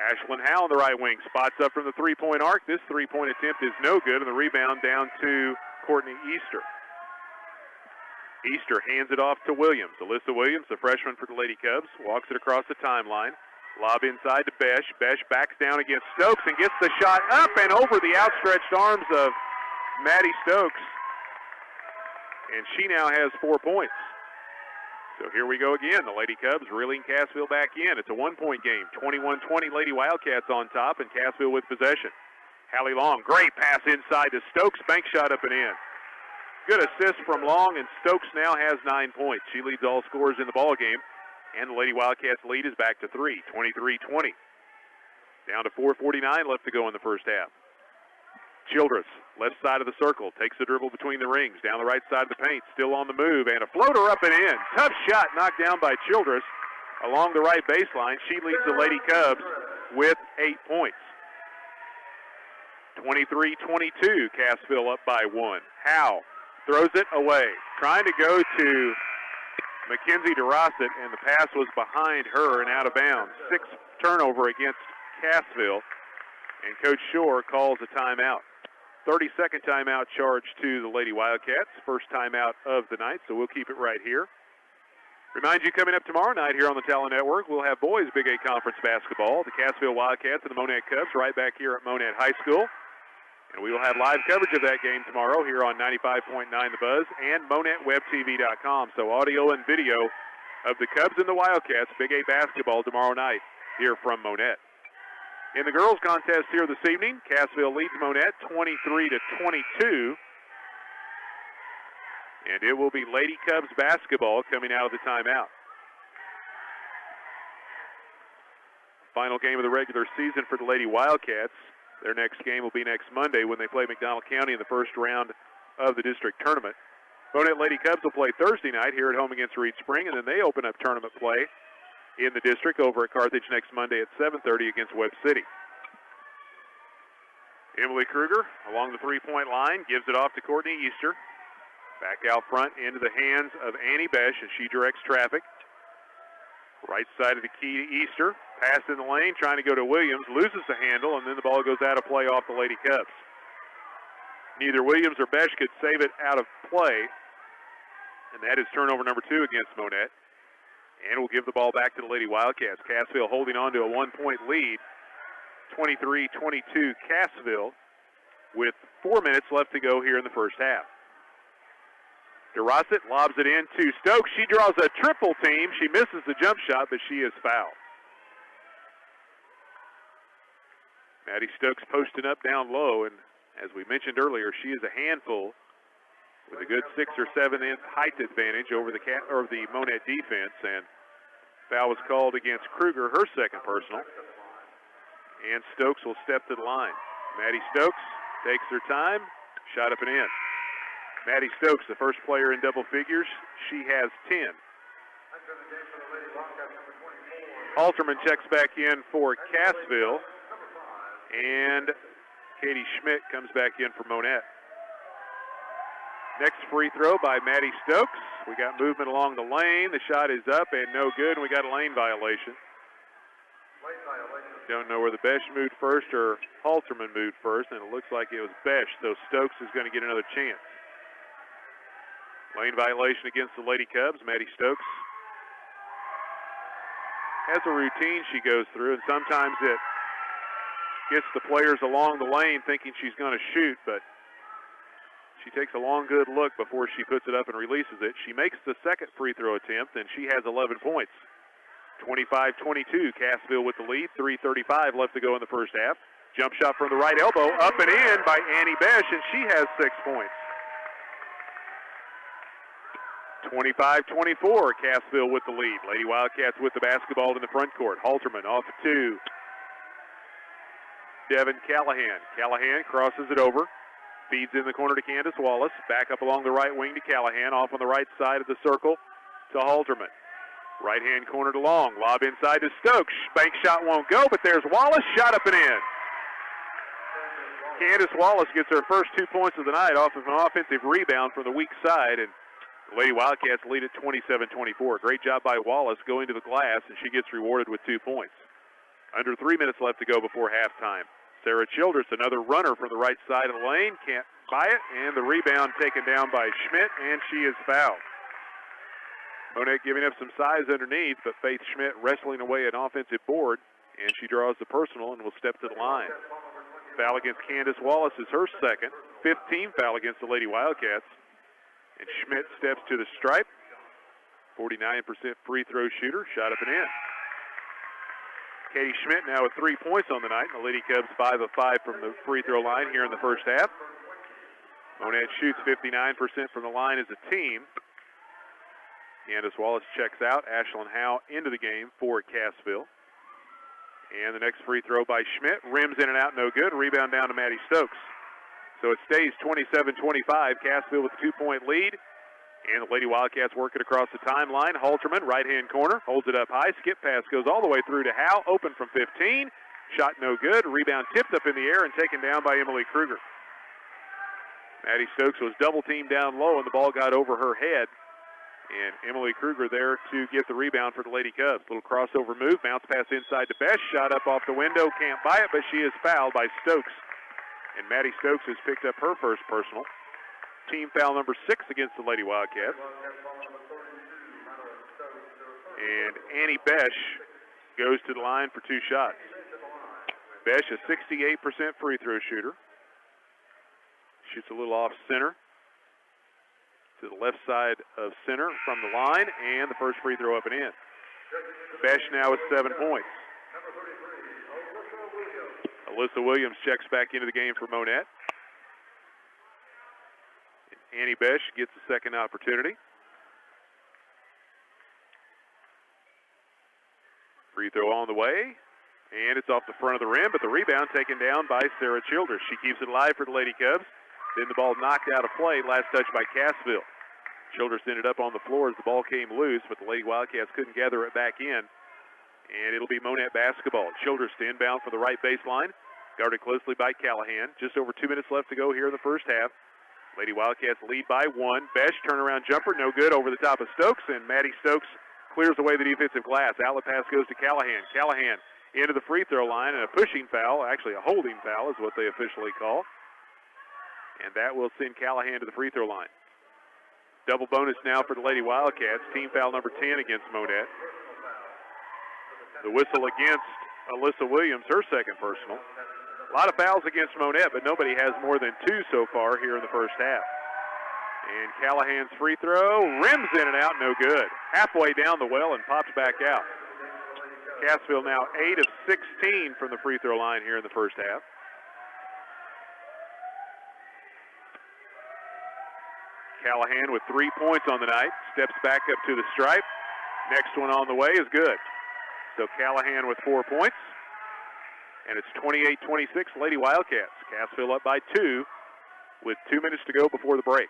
Ashlyn Howe on the right wing spots up from the three-point arc. This three-point attempt is no good, and the rebound down to Courtney Easter. Easter hands it off to Williams. Alyssa Williams, the freshman for the Lady Cubs, walks it across the timeline. Lob inside to Besh. Besh backs down against Stokes and gets the shot up and over the outstretched arms of Maddie Stokes. And she now has 4 points. So here we go again. The Lady Cubs reeling Cassville back in. It's a 1-point game. 21-20 Lady Wildcats on top and Cassville with possession. Hallie Long, great pass inside to Stokes. Bank shot up and in. Good assist from Long, and Stokes now has 9 points. She leads all scorers in the ball game, and the Lady Wildcats lead is back to 3, 23-20. Down to 4:49 left to go in the first half. Childress, left side of the circle, takes a dribble between the rings, down the right side of the paint, still on the move, and a floater up and in. Tough shot knocked down by Childress along the right baseline. She leads the Lady Cubs with 8 points. 23-22, Cassville up by 1. Howe throws it away, trying to go to Mackenzie DeRosset, and the pass was behind her and out of bounds. 6th turnover against Cassville, and Coach Shore calls a timeout. 32nd timeout charged to the Lady Wildcats. First timeout of the night, so we'll keep it right here. Remind you, coming up tomorrow night here on the Talon Network, we'll have boys Big 8 Conference basketball. The Cassville Wildcats and the Monette Cubs right back here at Monette High School. And we will have live coverage of that game tomorrow here on 95.9 The Buzz and MonetteWebTV.com. So audio and video of the Cubs and the Wildcats Big 8 basketball tomorrow night here from Monette. In the girls' contest here this evening, Cassville leads Monette 23-22. And it will be Lady Cubs basketball coming out of the timeout. Final game of the regular season for the Lady Wildcats. Their next game will be next Monday when they play McDonald County in the first round of the district tournament. Monette Lady Cubs will play Thursday night here at home against Reed Spring, and then they open up tournament play in the district over at Carthage next Monday at 7:30 against Webb City. Emily Kruger along the three-point line, gives it off to Courtney Easter. Back out front into the hands of Annie Besh as she directs traffic. Right side of the key to Easter. Pass in the lane, trying to go to Williams, loses the handle, and then the ball goes out of play off the Lady Cubs. Neither Williams or Besh could save it out of play, and that is turnover number 2 against Monette. And we'll give the ball back to the Lady Wildcats. Cassville holding on to a 1-point lead, 23-22 Cassville, with 4 minutes left to go here in the first half. DeRosset lobs it in to Stokes. She draws a triple team. She misses the jump shot, but she is fouled. Maddie Stokes posting up down low, and as we mentioned earlier, she is a handful with a good 6 or 7 inch height advantage over the Monette defense, and foul was called against Kruger, her second personal, and Stokes will step to the line. Maddie Stokes takes her time, shot up and in. Maddie Stokes, the first player in double figures, she has 10. Alterman checks back in for Cassville, and Katie Schmidt comes back in for Monette. Next free throw by Maddie Stokes. We got movement along the lane. The shot is up and no good, and we got a lane violation. Don't know whether Besh moved first or Halterman moved first, and it looks like it was Besh, so Stokes is going to get another chance. Lane violation against the Lady Cubs. Maddie Stokes has a routine she goes through, and sometimes it gets the players along the lane thinking she's going to shoot, but she takes a long, good look before she puts it up and releases it. She makes the second free throw attempt, and she has 11 points. 25-22, Cassville with the lead. 3:35 left to go in the first half. Jump shot from the right elbow, up and in by Annie Besh, and she has 6 points. 25-24, Cassville with the lead. Lady Wildcats with the basketball in the front court. Halterman off to Devin Callahan. Callahan crosses it over. Feeds in the corner to Candace Wallace. Back up along the right wing to Callahan. Off on the right side of the circle to Halterman. Right-hand corner to Long. Lob inside to Stokes. Bank shot won't go, but there's Wallace. Shot up and in. Candace Wallace gets her first 2 points of the night off of an offensive rebound from the weak side, and the Lady Wildcats lead at 27-24. Great job by Wallace going to the glass, and she gets rewarded with 2 points. Under 3 minutes left to go before halftime. Sarah Childress, another runner from the right side of the lane, can't buy it, and the rebound taken down by Schmidt, and she is fouled. Monette giving up some size underneath, but Faith Schmidt wrestling away an offensive board, and she draws the personal and will step to the line. Foul against Candace Wallace is her second. 15 foul against the Lady Wildcats. And Schmidt steps to the stripe. 49% free throw shooter, shot up and in. Katie Schmidt now with 3 points on the night. And the Lady Cubs 5 of 5 from the free throw line here in the first half. Monette shoots 59% from the line as a team. Candace Wallace checks out. Ashlyn Howe into the game for Cassville. And the next free throw by Schmidt. Rims in and out, no good. Rebound down to Maddie Stokes. So it stays 27-25. Cassville with a 2-point lead. And the Lady Wildcats work it across the timeline. Halterman, right-hand corner, holds it up high. Skip pass goes all the way through to Howe. Open from 15. Shot no good. Rebound tipped up in the air and taken down by Emily Kruger. Maddie Stokes was double-teamed down low, and the ball got over her head. And Emily Kruger there to get the rebound for the Lady Cubs. Little crossover move, bounce pass inside to Best. Shot up off the window, can't buy it, but she is fouled by Stokes. And Maddie Stokes has picked up her first personal. Team foul number 6 against the Lady Wildcats. And Annie Besh goes to the line for 2 shots. Besh, a 68% free throw shooter. Shoots a little off center to the left side of center from the line, and the first free throw up and in. Besh now with 7 points. Alyssa Williams checks back into the game for Monette. Annie Besh gets a second opportunity. Free throw on the way, and it's off the front of the rim, but the rebound taken down by Sarah Childress. She keeps it alive for the Lady Cubs. Then the ball knocked out of play, last touch by Cassville. Childress ended up on the floor as the ball came loose, but the Lady Wildcats couldn't gather it back in. And it'll be Monette basketball. Childress to inbound for the right baseline, guarded closely by Callahan. Just over 2 minutes left to go here in the first half. Lady Wildcats lead by 1. Besh, turnaround jumper, no good, over the top of Stokes, and Maddie Stokes clears away the defensive glass. Outlet pass goes to Callahan. Callahan into the free throw line, and a pushing foul, actually a holding foul is what they officially call. And that will send Callahan to the free throw line. Double bonus now for the Lady Wildcats. Team foul number 10 against Monette. The whistle against Alyssa Williams, her second personal. A lot of fouls against Monette, but nobody has more than 2 so far here in the first half. And Callahan's free throw rims in and out, no good. Halfway down the well and pops back out. Cassville now 8 of 16 from the free throw line here in the first half. Callahan with 3 points on the night, steps back up to the stripe. Next one on the way is good. So Callahan with 4 points. And it's 28-26, Lady Wildcats. Cassville up by 2 with 2 minutes to go before the break.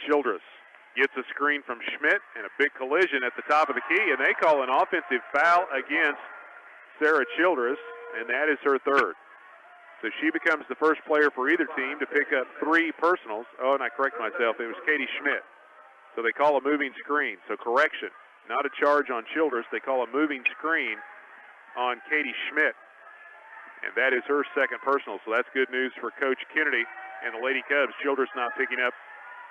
Childress gets a screen from Schmidt and a big collision at the top of the key, and they call an offensive foul against Sarah Childress, and that is her third. So she becomes the first player for either team to pick up 3 personals. Oh, and I correct myself, it was Katie Schmidt. So they call a moving screen. So correction, not a charge on Childress. They call a moving screen on Katie Schmidt. And that is her second personal. So that's good news for Coach Kennedy and the Lady Cubs. Childress not picking up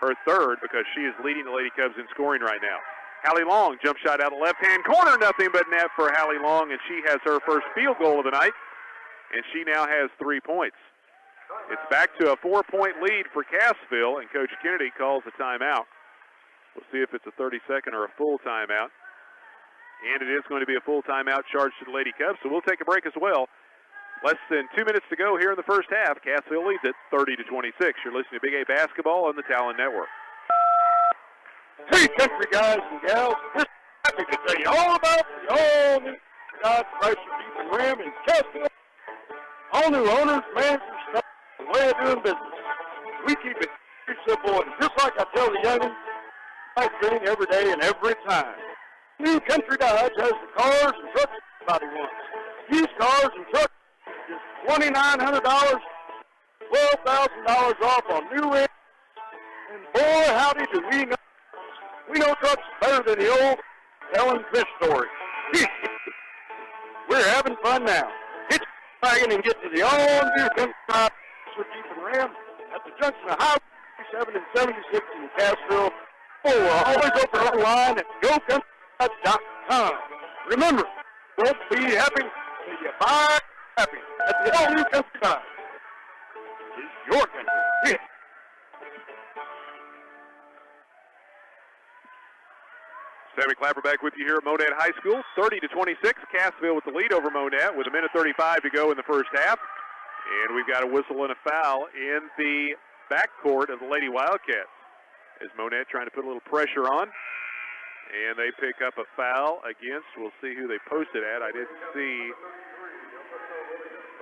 her third because she is leading the Lady Cubs in scoring right now. Hallie Long, jump shot out of the left-hand corner. Nothing but net for Hallie Long, and she has her first field goal of the night. And she now has 3 points. It's back to a 4-point lead for Cassville, and Coach Kennedy calls a timeout. We'll see if it's a 30-second or a full timeout. And it is going to be a full timeout charged to the Lady Cubs, so we'll take a break as well. Less than 2 minutes to go here in the first half. Cassville leads it 30-26. You're listening to Big A Basketball on the Talon Network. Hey, country guys and gals, this is happy to tell you all about the all-new Dodge Chrysler Jeep and Ram in Cassville. All new owners, managers, staff, and way of doing business. We keep it pretty simple, and just like I tell the youngins, right thing every day and every time. New Country Dodge has the cars and trucks everybody wants. Used cars and trucks, just $2,900, $12,000 off on new rims. And boy, howdy do we know. We know trucks better than the old telling fish story. We're having fun now. Get your wagon and get to the all-new Country Dodge Jeep and Ram at the junction of Highway 77 and 76 in Cassville. We're always open online at GoCountry.com. Remember, don't be happy till you buy happy. That's the all new country time. It's your country. Yeah. Sammy Clapper back with you here at Monette High School. 30-26, Cassville with the lead over Monette with 1:35 to go in the first half. And we've got a whistle and a foul in the backcourt of the Lady Wildcats as Monette trying to put a little pressure on. And they pick up a foul against, we'll see who they posted at. I didn't see.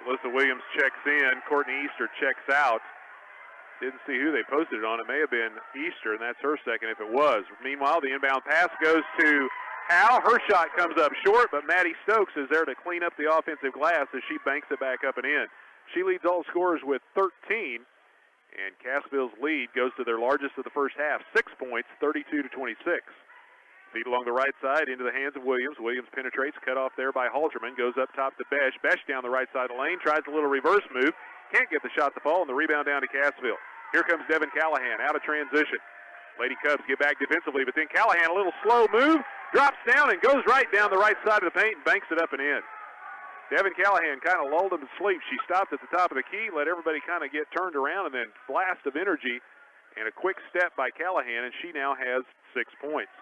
Alyssa Williams checks in. Courtney Easter checks out. Didn't see who they posted it on. It may have been Easter, and that's her second if it was. Meanwhile, the inbound pass goes to Howe. Her shot comes up short, but Maddie Stokes is there to clean up the offensive glass as she banks it back up and in. She leads all scorers with 13, and Cassville's lead goes to their largest of the first half, 6 points, 32-26. Feed along the right side into the hands of Williams. Williams penetrates, cut off there by Halterman, goes up top to Besh. Besh down the right side of the lane, tries a little reverse move. Can't get the shot to fall, and the rebound down to Cassville. Here comes Devin Callahan out of transition. Lady Cubs get back defensively, but then Callahan, a little slow move, drops down and goes right down the right side of the paint and banks it up and in. Devin Callahan kind of lulled him to sleep. She stopped at the top of the key, let everybody kind of get turned around, and then blast of energy and a quick step by Callahan, and she now has 6 points.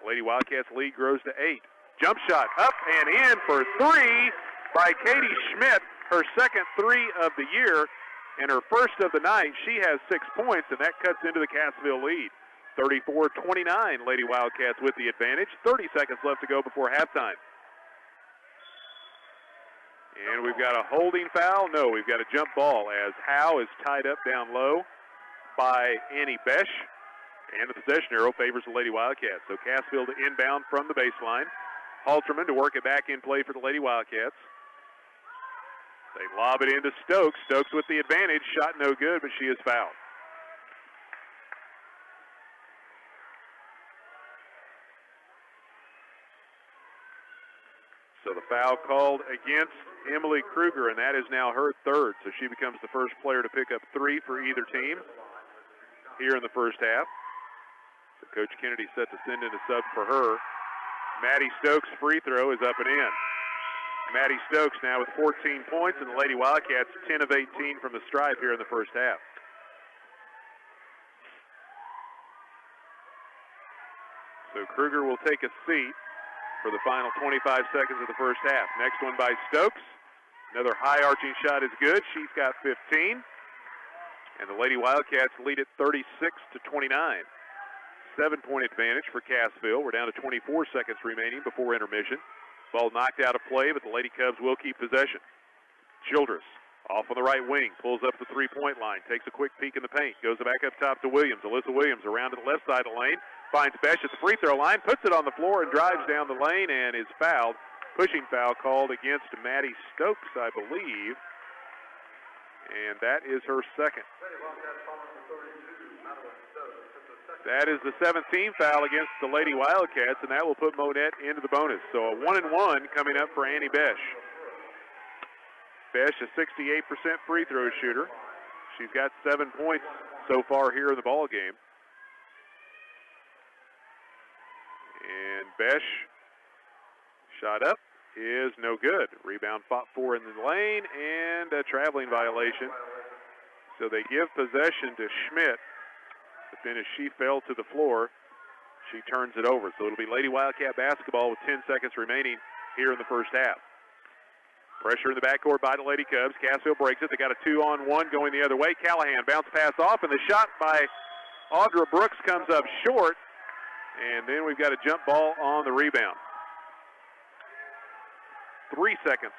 Lady Wildcats lead grows to 8. Jump shot up and in for 3 by Katie Schmidt, her second 3 of the year. And her first of the night, she has 6 points, and that cuts into the Cassville lead. 34-29, Lady Wildcats with the advantage. 30 seconds left to go before halftime. And we've got a holding foul. No, we've got a jump ball as Howe is tied up down low by Annie Besh. And the possession arrow favors the Lady Wildcats. So Cassville to inbound from the baseline. Halterman to work it back in play for the Lady Wildcats. They lob it into Stokes. Stokes with the advantage. Shot no good, but she is fouled. So the foul called against Emily Kruger, and that is now her third. So she becomes the first player to pick up 3 for either team here in the first half. So Coach Kennedy set to send in a sub for her. Maddie Stokes' free throw is up and in. Maddie Stokes now with 14 points, and the Lady Wildcats 10 of 18 from the stripe here in the first half. So Kruger will take a seat for the final 25 seconds of the first half. Next one by Stokes. Another high arching shot is good. She's got 15. And the Lady Wildcats lead it 36-29. 7-point advantage for Cassville. We're down to 24 seconds remaining before intermission. Ball knocked out of play, but the Lady Cubs will keep possession. Childress off on the right wing, pulls up the three-point line, takes a quick peek in the paint, goes back up top to Williams. Alyssa Williams around to the left side of the lane, finds Besh at the free throw line, puts it on the floor and drives down the lane and is fouled. Pushing foul called against Maddie Stokes, I believe. And that is her second. That is the 17th foul against the Lady Wildcats, and that will put Monette into the bonus. So a 1-and-1 coming up for Annie Besh. Besh, a 68% free throw shooter. She's got 7 points so far here in the ball game. And Besh, shot up, is no good. Rebound fought for in the lane, and a traveling violation. So they give possession to Schmidt. But then as she fell to the floor, she turns it over. So it'll be Lady Wildcat basketball with 10 seconds remaining here in the first half. Pressure in the backcourt by the Lady Cubs. Cassville breaks it. They got a 2-on-1 going the other way. Callahan bounce pass off, and the shot by Audra Brooks comes up short. And then we've got a jump ball on the rebound. 3 seconds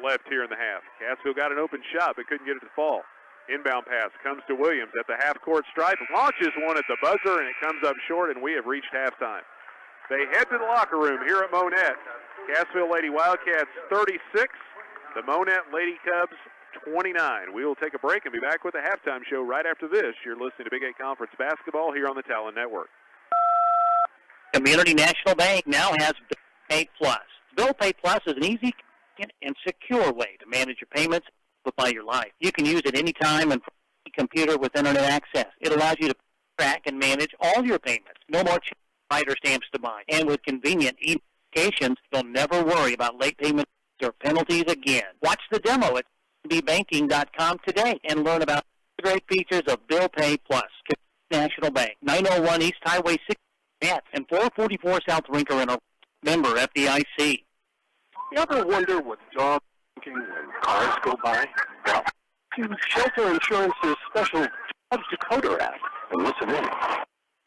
left here in the half. Cassville got an open shot, but couldn't get it to fall. Inbound pass comes to Williams at the half-court stripe, launches one at the buzzer, and it comes up short, and we have reached halftime. They head to the locker room here at Monette. Cassville Lady Wildcats 36, the Monette Lady Cubs 29. We will take a break and be back with the halftime show right after this. You're listening to Big 8 Conference Basketball here on the Talon Network. Community National Bank now has Bill Pay Plus. Bill Pay Plus is an easy and secure way to manage your payments by your life. You can use it anytime and computer with internet access. It allows you to track and manage all your payments. No more writer stamps to buy. And with convenient e-applications, you'll never worry about late payments or penalties again. Watch the demo at cbbanking.com today and learn about the great features of Bill Pay Plus. National Bank, 901 East Highway 6 and 444 South Rinker and a member FDIC. You ever wonder what dogs are thinking when cars go by? Well, use Shelter Insurance's special Dodge Decoder app and listen in.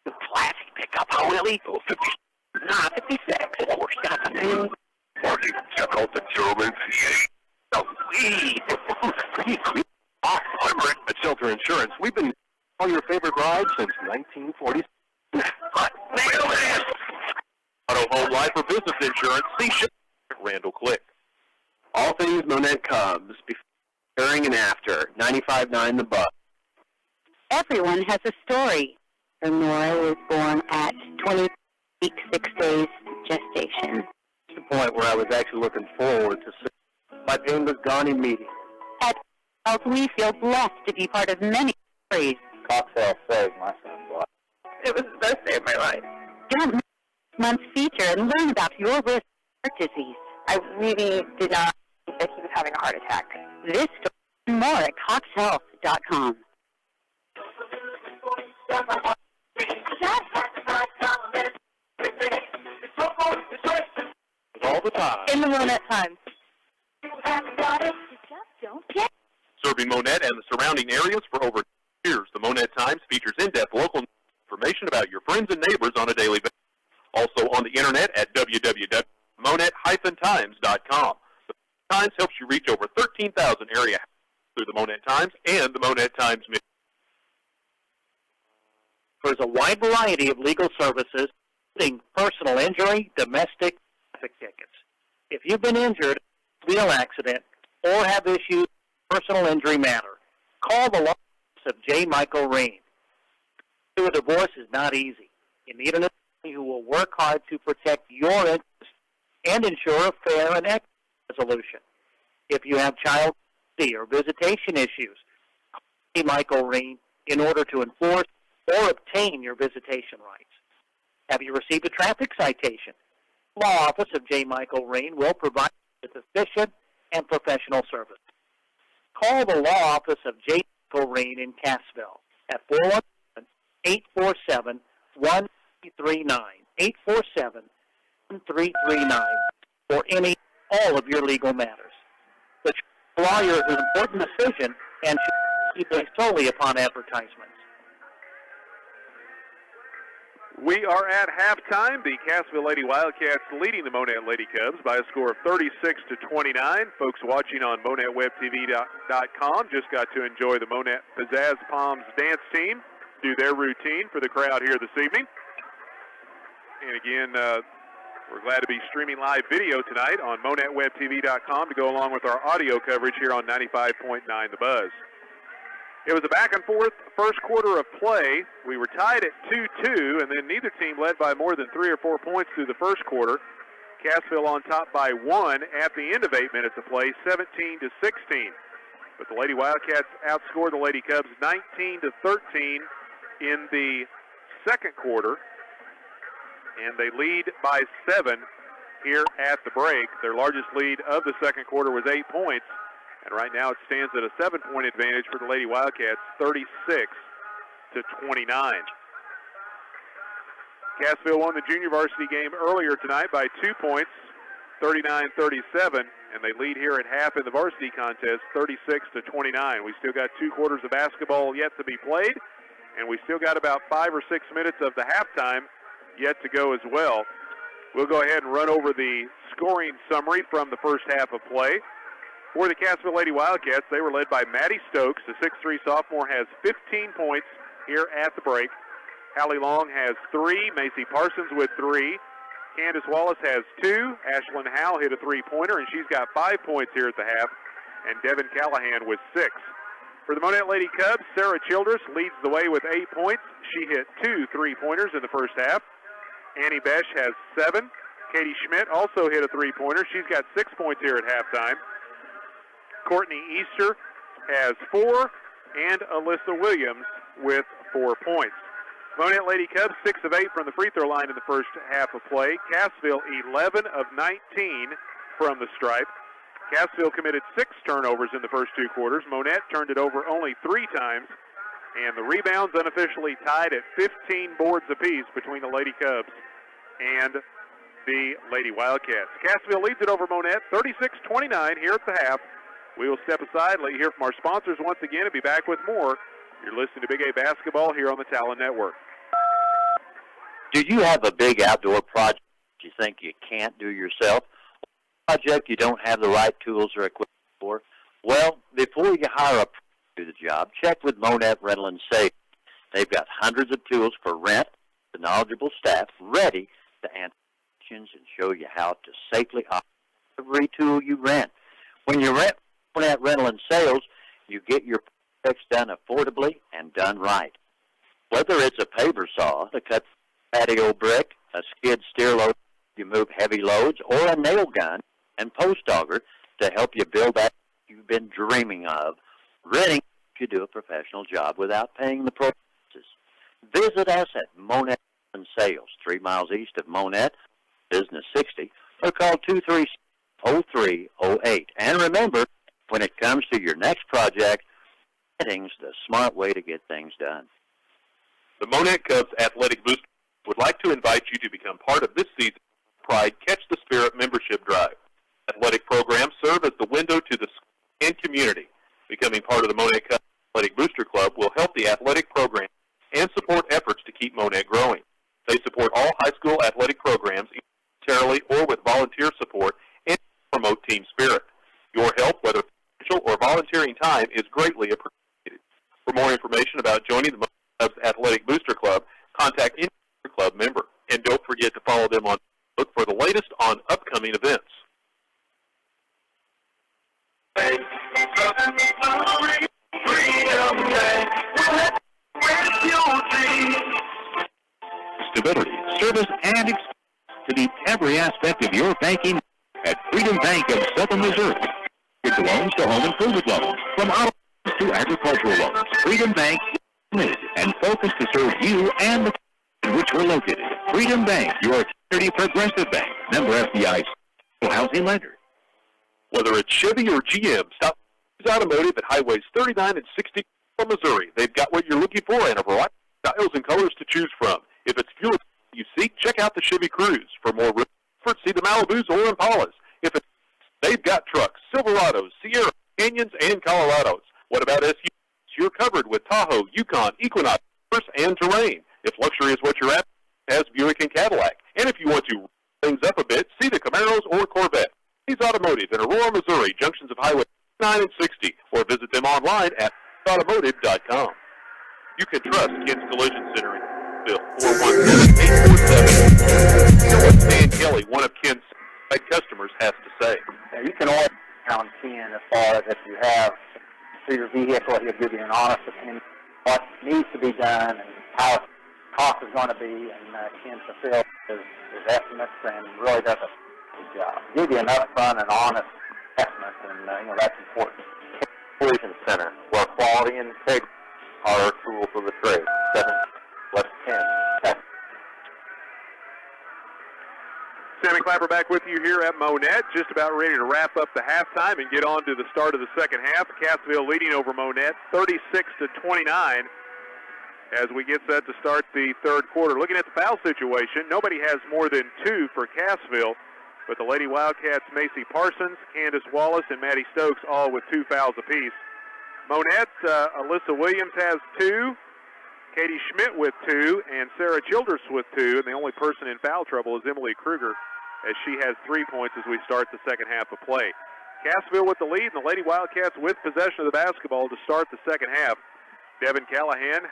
The classic pickup, how Willie? 56. Of course, got the name. Or you check out the German V8. Oh, sweet. Awesome. At Shelter Insurance, we've been all your favorite rides since 1940. Auto, home, life, or business insurance, see Randall Click. All things Monette Cubs, before, during, and after. 95.9 The Buzz. Everyone has a story. Nora was born at 20 weeks, 6 days gestation. To the point where I was actually looking forward to seeing my pain was gone immediately. At Health, we feel blessed to be part of many stories. Cocktail saved my son's life. It was the best day of my life. Don't miss this month's feature and learn about your risk of heart disease. I really did not think that he was having a heart attack. This story and more at coxhealth.com. All the time. In the Monette Times. Serving Monette and the surrounding areas for over years, the Monette Times features in-depth local information about your friends and neighbors on a daily basis. Also on the internet at www.monette-times.com. The Times helps you reach over 13,000 area through the Monette Times and the Monette Times mission. There's a wide variety of legal services, including personal injury, domestic, traffic tickets. If you've been injured in a wheel accident or have issues with personal injury matter, call the law office of J. Michael Reen. A divorce is not easy. You need an attorney who will work hard to protect your interests and ensure a fair and equitable resolution. If you have child custody or visitation issues, call J. Michael Reen in order to enforce or obtain your visitation rights. Have you received a traffic citation? The law office of J. Michael Reen will provide you with efficient and professional service. Call the law office of J. Michael Reen in Cassville at 417-847-1339, 847-1339, for all of your legal matters. The lawyer is an important decision and should be based solely upon advertisements. We are at halftime. The Cassville Lady Wildcats leading the Monette Lady Cubs by a score of 36-29. Folks watching on MonetteWebTV.com just got to enjoy the Monette Pizzazz Palms dance team do their routine for the crowd here this evening. And again, we're glad to be streaming live video tonight on MonetteWebTV.com to go along with our audio coverage here on 95.9 The Buzz. It was a back-and-forth first quarter of play. We were tied at 2-2, and then neither team led by more than 3 or 4 points through the first quarter. Cassville on top by 1 at the end of 8 minutes of play, 17-16. But the Lady Wildcats outscored the Lady Cubs 19-13 in the second quarter, and they lead by 7 here at the break. Their largest lead of the second quarter was 8 points. And right now it stands at a 7-point advantage for the Lady Wildcats, 36-29. Cassville won the junior varsity game earlier tonight by 2 points, 39-37, and they lead here at half in the varsity contest, 36-29. We still got 2 quarters of basketball yet to be played, and we still got about 5 or 6 minutes of the halftime yet to go as well. We'll go ahead and run over the scoring summary from the first half of play. For the Cassville Lady Wildcats, they were led by Maddie Stokes. The 6'3 sophomore has 15 points here at the break. Hallie Long has 3. Macy Parsons with 3. Candace Wallace has 2. Ashlyn Howe hit a 3-pointer, and she's got 5 points here at the half. And Devin Callahan with 6. For the Monette Lady Cubs, Sarah Childress leads the way with 8 points. She hit 2 3-pointers in the first half. Annie Besch has 7. Katie Schmidt also hit a 3-pointer. She's got 6 points here at halftime. Courtney Easter has 4. and Alyssa Williams with 4 points. Monette Lady Cubs 6 of 8 from the free throw line in the first half of play. Cassville 11 of 19 from the stripe. Cassville committed 6 turnovers in the first 2 quarters. Monette turned it over only 3 times. And the rebounds unofficially tied at 15 boards apiece between the Lady Cubs and the Lady Wildcats. Cassville leads it over Monette 36-29 here at the half. We will step aside, let you hear from our sponsors once again, and be back with more. You're listening to Big A Basketball here on the Talon Network. Do you have a big outdoor project you think you can't do yourself? A project you don't have the right tools or equipment for? Well, before you hire a pro to do the job, check with Monette Rental and Save. They've got hundreds of tools for rent, the knowledgeable staff ready to answer questions and show you how to safely operate every tool you rent. When you rent Monette Rental and Sales, you get your projects done affordably and done right. Whether it's a paver saw to cut patio brick, a skid steer loader to move heavy loads, or a nail gun and post auger to help you build that you've been dreaming of, renting you do a professional job without paying the pro prices. Visit us at Monette and Sales, 3 miles east of Monette, Business 60, or call 236-0308. And remember, when it comes to your next project, renting's the smart way to get things done. The Monette Cubs Athletic Booster would like to invite you to become part of this season's Pride Catch the Spirit membership drive. Athletic programs serve as the window to the school and community. Becoming part of the Monette Cubs Athletic Booster Club will help the athletic program and support efforts to keep Monette growing. They support all high school athletic programs, voluntarily or with volunteer support, and promote team spirit. Your help, whether financial or volunteering time, is greatly appreciated. For more information about joining the Monette Cubs Athletic Booster Club, contact any club member. And don't forget to follow them on Facebook for the latest on upcoming events. Stability, service, and experience to meet every aspect of your banking at Freedom Bank of Southern Missouri. With loans to home improvement loans, from auto loans to agricultural loans, Freedom Bank is committed and focused to serve you and the in which we're located. Freedom Bank, your community progressive bank, member FDIC, housing lender. Whether it's Chevy or GM, stop Automotive at Highways 39 and 60 from Missouri. They've got what you're looking for and a variety of styles and colors to choose from. If it's fuel you seek, check out the Chevy Cruze. For more comfort, see the Malibus or Impalas. If it's, they've got trucks, Silverados, Sierra, Canyons, and Colorados. What about SUVs? You're covered with Tahoe, Yukon, Equinox, and Terrain. If luxury is what you're at, has Buick and Cadillac. And if you want to things up a bit, see the Camaros or Corvette. He's Automotive in Aurora, Missouri, junctions of Highway 9 and 60, or visit them online at automotive.com. You can trust Ken's Collision Center in Bill 417-847. Dan Kelly, one of Ken's customers, has to say. You can always count on Ken as far as if you have for your vehicle, he'll give you an honest opinion what needs to be done and how the cost is going to be, and Ken fulfills his estimates and really does a good job. Give you an upfront and honest estimate, and that's important. Collision Center, where quality and integrity are our tools of the trade. 7 West 10. Sammy Clapper back with you here at Monette, just about ready to wrap up the halftime and get on to the start of the second half. Cassville leading over Monette 36-29 as we get set to start the third quarter. Looking at the foul situation, nobody has more than 2 for Cassville, but the Lady Wildcats, Macy Parsons, Candace Wallace, and Maddie Stokes all with 2 fouls apiece. Monette, Alyssa Williams has 2, Katie Schmidt with 2, and Sarah Childress with 2, and the only person in foul trouble is Emily Kruger, as she has 3 points as we start the second half of play. Cassville with the lead, and the Lady Wildcats with possession of the basketball to start the second half. Devin Callahan,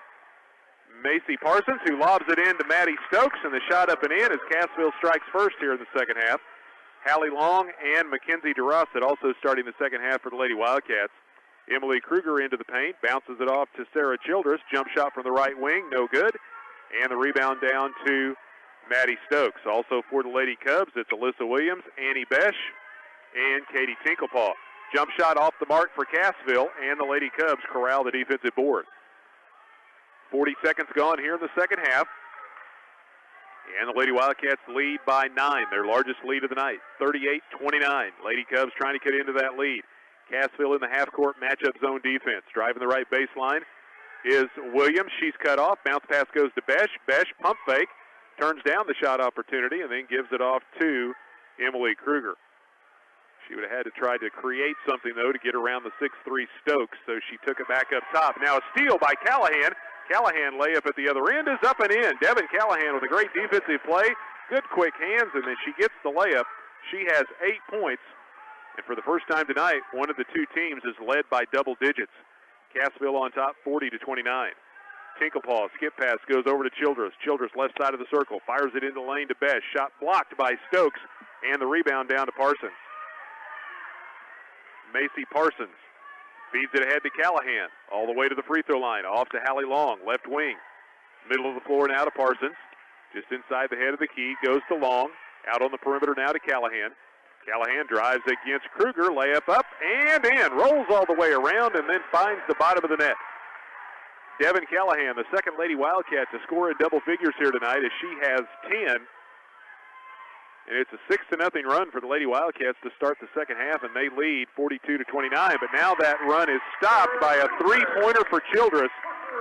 Macy Parsons, who lobs it in to Maddie Stokes, and the shot up and in as Cassville strikes first here in the second half. Hallie Long and Mackenzie DeRosset also starting the second half for the Lady Wildcats. Emily Kruger into the paint, bounces it off to Sarah Childress. Jump shot from the right wing, no good. And the rebound down to Maddie Stokes. Also for the Lady Cubs, it's Alyssa Williams, Annie Besh, and Katie Tinklepaw. Jump shot off the mark for Cassville, and the Lady Cubs corral the defensive board. 40 seconds gone here in the second half. And the Lady Wildcats lead by 9, their largest lead of the night, 38-29. Lady Cubs trying to get into that lead. Cassville in the half-court matchup zone defense. Driving the right baseline is Williams. She's cut off. Bounce pass goes to Besh. Besh, pump fake, turns down the shot opportunity, and then gives it off to Emily Kruger. She would have had to try to create something, though, to get around the 6'3 Stokes, so she took it back up top. Now a steal by Callahan. Callahan layup at the other end is up and in. Devin Callahan with a great defensive play. Good quick hands, and then she gets the layup. She has 8 points. And for the first time tonight, one of the two teams is led by double digits. Cassville on top, 40-29. Tinklepaw, skip pass, goes over to Childress. Childress left side of the circle, fires it into the lane to Besh. Shot blocked by Stokes, and the rebound down to Parsons. Macy Parsons feeds it ahead to Callahan, all the way to the free throw line, off to Hallie Long, left wing. Middle of the floor now to Parsons. Just inside the head of the key, goes to Long. Out on the perimeter now to Callahan. Callahan drives against Kruger, layup up and in. Rolls all the way around and then finds the bottom of the net. Devin Callahan, the second Lady Wildcat to score in double figures here tonight, as she has 10. And it's a 6-0 run for the Lady Wildcats to start the second half, and they lead 42-29. But now that run is stopped by a three-pointer for Childress,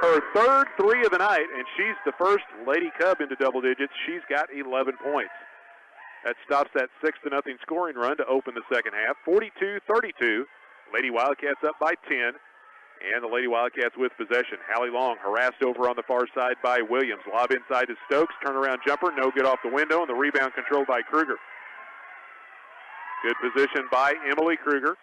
her third three of the night, and she's the first Lady Cub into double digits. She's got 11 points. That stops that 6-0 scoring run to open the second half. 42-32. Lady Wildcats up by 10. And the Lady Wildcats with possession. Hallie Long harassed over on the far side by Williams. Lob inside to Stokes. Turnaround jumper. No good off the window. And the rebound controlled by Kruger. Good position by Emily Kruger.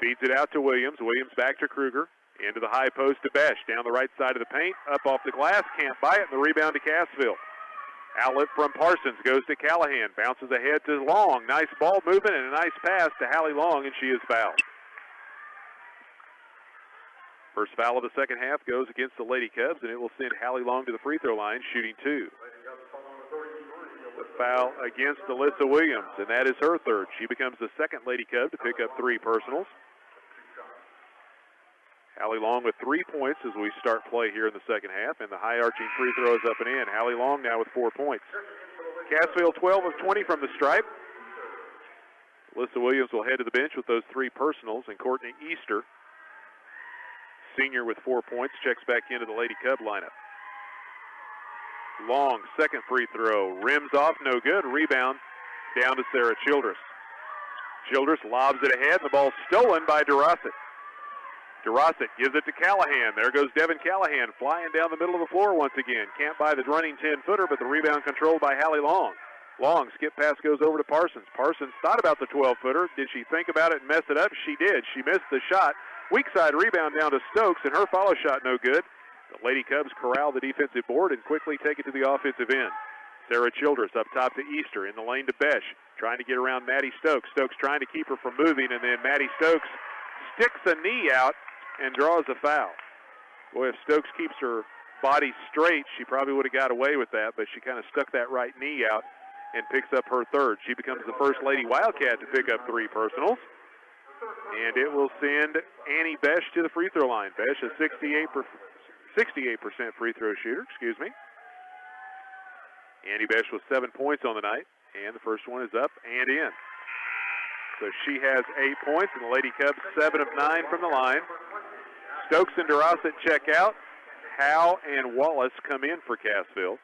Feeds it out to Williams. Williams back to Kruger. Into the high post to Besh. Down the right side of the paint. Up off the glass. Can't buy it. And the rebound to Cassville. Outlet from Parsons goes to Callahan. Bounces ahead to Long. Nice ball movement and a nice pass to Hallie Long, and she is fouled. First foul of the second half goes against the Lady Cubs, and it will send Hallie Long to the free throw line, shooting 2. The foul against Alyssa Williams, and that is her third. She becomes the second Lady Cub to pick up 3 personals. Hallie Long with 3 points as we start play here in the second half, and the high-arching free throw is up and in. Hallie Long now with 4 points. Cassville 12 of 20 from the stripe. Alyssa Williams will head to the bench with those 3 personals, and Courtney Easter, senior with 4 points, checks back into the Lady Cub lineup. Long, second free throw, rims off, no good. Rebound down to Sarah Childress. Childress lobs it ahead, and the ball stolen by DeRosset. DeRosset gives it to Callahan. There goes Devin Callahan flying down the middle of the floor once again. Can't buy the running 10-footer, but the rebound controlled by Hallie Long. Long, skip pass goes over to Parsons. Parsons thought about the 12-footer. Did she think about it and mess it up? She did. She missed the shot. Weak side rebound down to Stokes, and her follow shot no good. The Lady Cubs corral the defensive board and quickly take it to the offensive end. Sarah Childress up top to Easter, in the lane to Besh, trying to get around Maddie Stokes. Stokes trying to keep her from moving, and then Maddie Stokes sticks a knee out and draws a foul. Boy, if Stokes keeps her body straight, she probably would have got away with that, but she kind of stuck that right knee out and picks up her third. She becomes the first Lady Wildcat to pick up 3 personals. And it will send Annie Besh to the free throw line. Besh, a 68% free throw shooter, Annie Besh with 7 points on the night, and the first one is up and in. So she has 8 points, and the Lady Cubs 7 of 9 from the line. Stokes and DeRosset check out. Howe and Wallace come in for Cassville.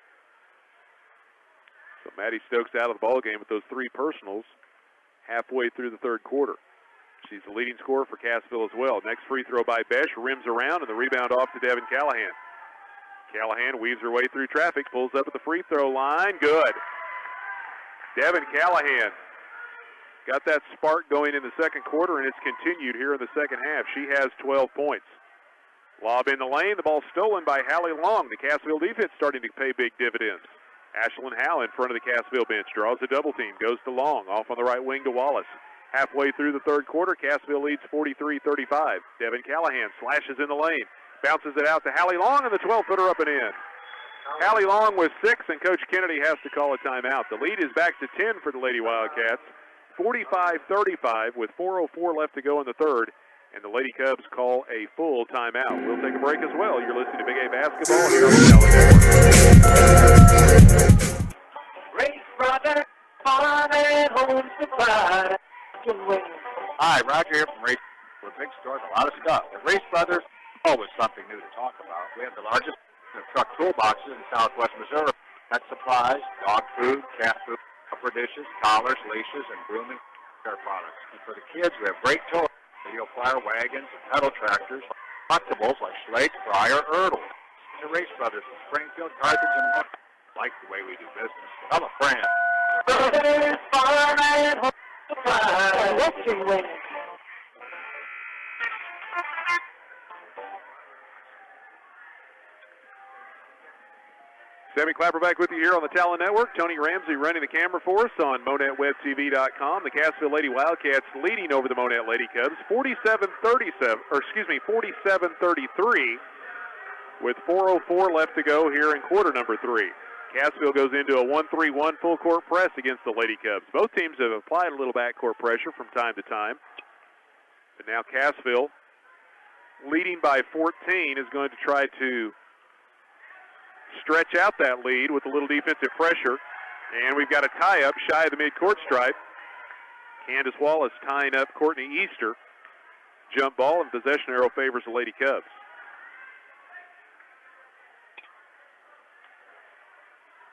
So Maddie Stokes out of the ball game with those 3 personals halfway through the third quarter. She's the leading scorer for Cassville as well. Next free throw by Besh, rims around, and the rebound off to Devin Callahan. Callahan weaves her way through traffic, pulls up at the free throw line. Good. Devin Callahan got that spark going in the second quarter, and it's continued here in the second half. She has 12 points. Lob in the lane, the ball stolen by Hallie Long. The Cassville defense starting to pay big dividends. Ashlyn Howe in front of the Cassville bench, draws a double team, goes to Long, off on the right wing to Wallace. Halfway through the third quarter, Cassville leads 43-35. Devin Callahan slashes in the lane, bounces it out to Hallie Long, and the 12-footer up and in. Hallie Long with 6, and Coach Kennedy has to call a timeout. The lead is back to 10 for the Lady Wildcats. 45-35 with 4:04 left to go in the third, and the Lady Cubs call a full timeout. We'll take a break as well. You're listening to Big A Basketball here on the Talon Network. Race Brother, Farm and Home Supply. Hi, Roger here from Race. We're a big store with a lot of stuff. At Race Brothers, always something new to talk about. We have the largest truck toolboxes in southwest Missouri. Pet supplies, dog food, cat food, upper dishes, collars, leashes, and grooming care products. And for the kids, we have great toys, video flyer wagons, and pedal tractors, collectibles like Slate, Fryer, Erdl. To Race Brothers from Springfield, Carthage, and more. Like the way we do business. I'm a friend. Brothers, Farm and Home Supply. Western Wing. Sammy Clapper back with you here on the Talon Network. Tony Ramsey running the camera for us on MonetWebTV.com. The Cassville Lady Wildcats leading over the Monette Lady Cubs 47-33 with 4:04 left to go here in quarter number 3. Cassville goes into a 1-3-1 full court press against the Lady Cubs. Both teams have applied a little backcourt pressure from time to time. But now Cassville, leading by 14, is going to try to stretch out that lead with a little defensive pressure. And we've got a tie-up shy of the midcourt stripe. Candace Wallace tying up Courtney Easter. Jump ball and possession arrow favors the Lady Cubs.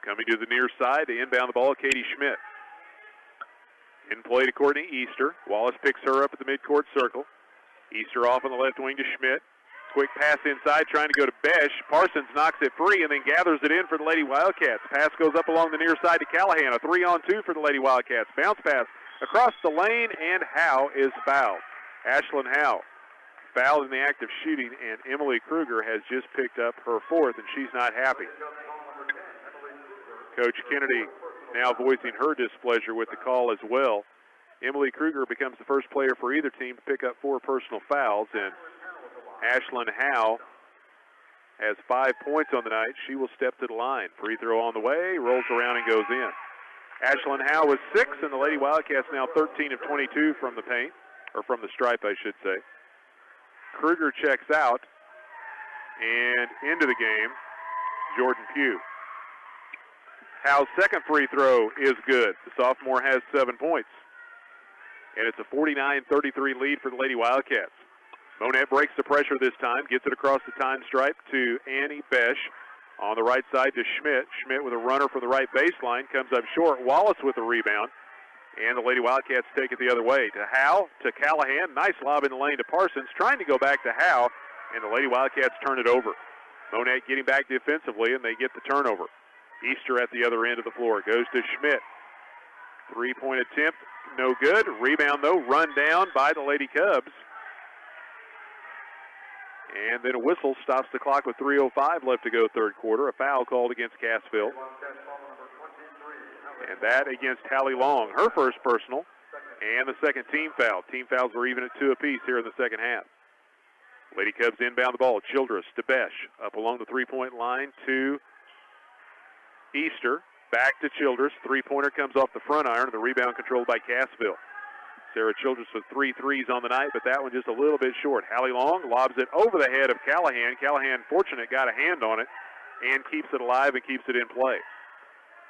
Coming to the near side to inbound the ball, Katie Schmidt. In play to Courtney Easter. Wallace picks her up at the midcourt circle. Easter off on the left wing to Schmidt. Quick pass inside, trying to go to Besh. Parsons knocks it free and then gathers it in for the Lady Wildcats. Pass goes up along the near side to Callahan. A 3-on-2 for the Lady Wildcats. Bounce pass across the lane, and Howe is fouled. Ashlyn Howe fouled in the act of shooting, and Emily Kruger has just picked up her fourth, and she's not happy. Coach Kennedy now voicing her displeasure with the call as well. Emily Kruger becomes the first player for either team to pick up 4 personal fouls, and Ashlyn Howe has 5 points on the night. She will step to the line. Free throw on the way, rolls around and goes in. Ashlyn Howe was 6, and the Lady Wildcats now 13 of 22 from the paint, or from the stripe, I should say. Kruger checks out, and into the game, Jordan Pugh. Howe's second free throw is good. The sophomore has 7 points. And it's a 49-33 lead for the Lady Wildcats. Monette breaks the pressure this time, gets it across the time stripe to Annie Besh. On the right side to Schmidt. Schmidt with a runner from the right baseline, comes up short. Wallace with the rebound. And the Lady Wildcats take it the other way. To Howe, to Callahan. Nice lob in the lane to Parsons. Trying to go back to Howe, and the Lady Wildcats turn it over. Monette getting back defensively, and they get the turnover. Easter at the other end of the floor. Goes to Schmidt. 3-point attempt, no good. Rebound, though, run down by the Lady Cubs. And then a whistle stops the clock with 3:05 left to go third quarter. A foul called against Cassville. And that against Hallie Long, her first personal, and the second team foul. Team fouls were even at 2 apiece here in the second half. Lady Cubs inbound the ball. Childress to Besh. Up along the 3-point line to Easter. Back to Childress. 3-pointer comes off the front iron. The rebound controlled by Cassville. Sarah Childress with 3 threes on the night, but that one just a little bit short. Hallie Long lobs it over the head of Callahan. Callahan, fortunate, got a hand on it and keeps it alive and keeps it in play.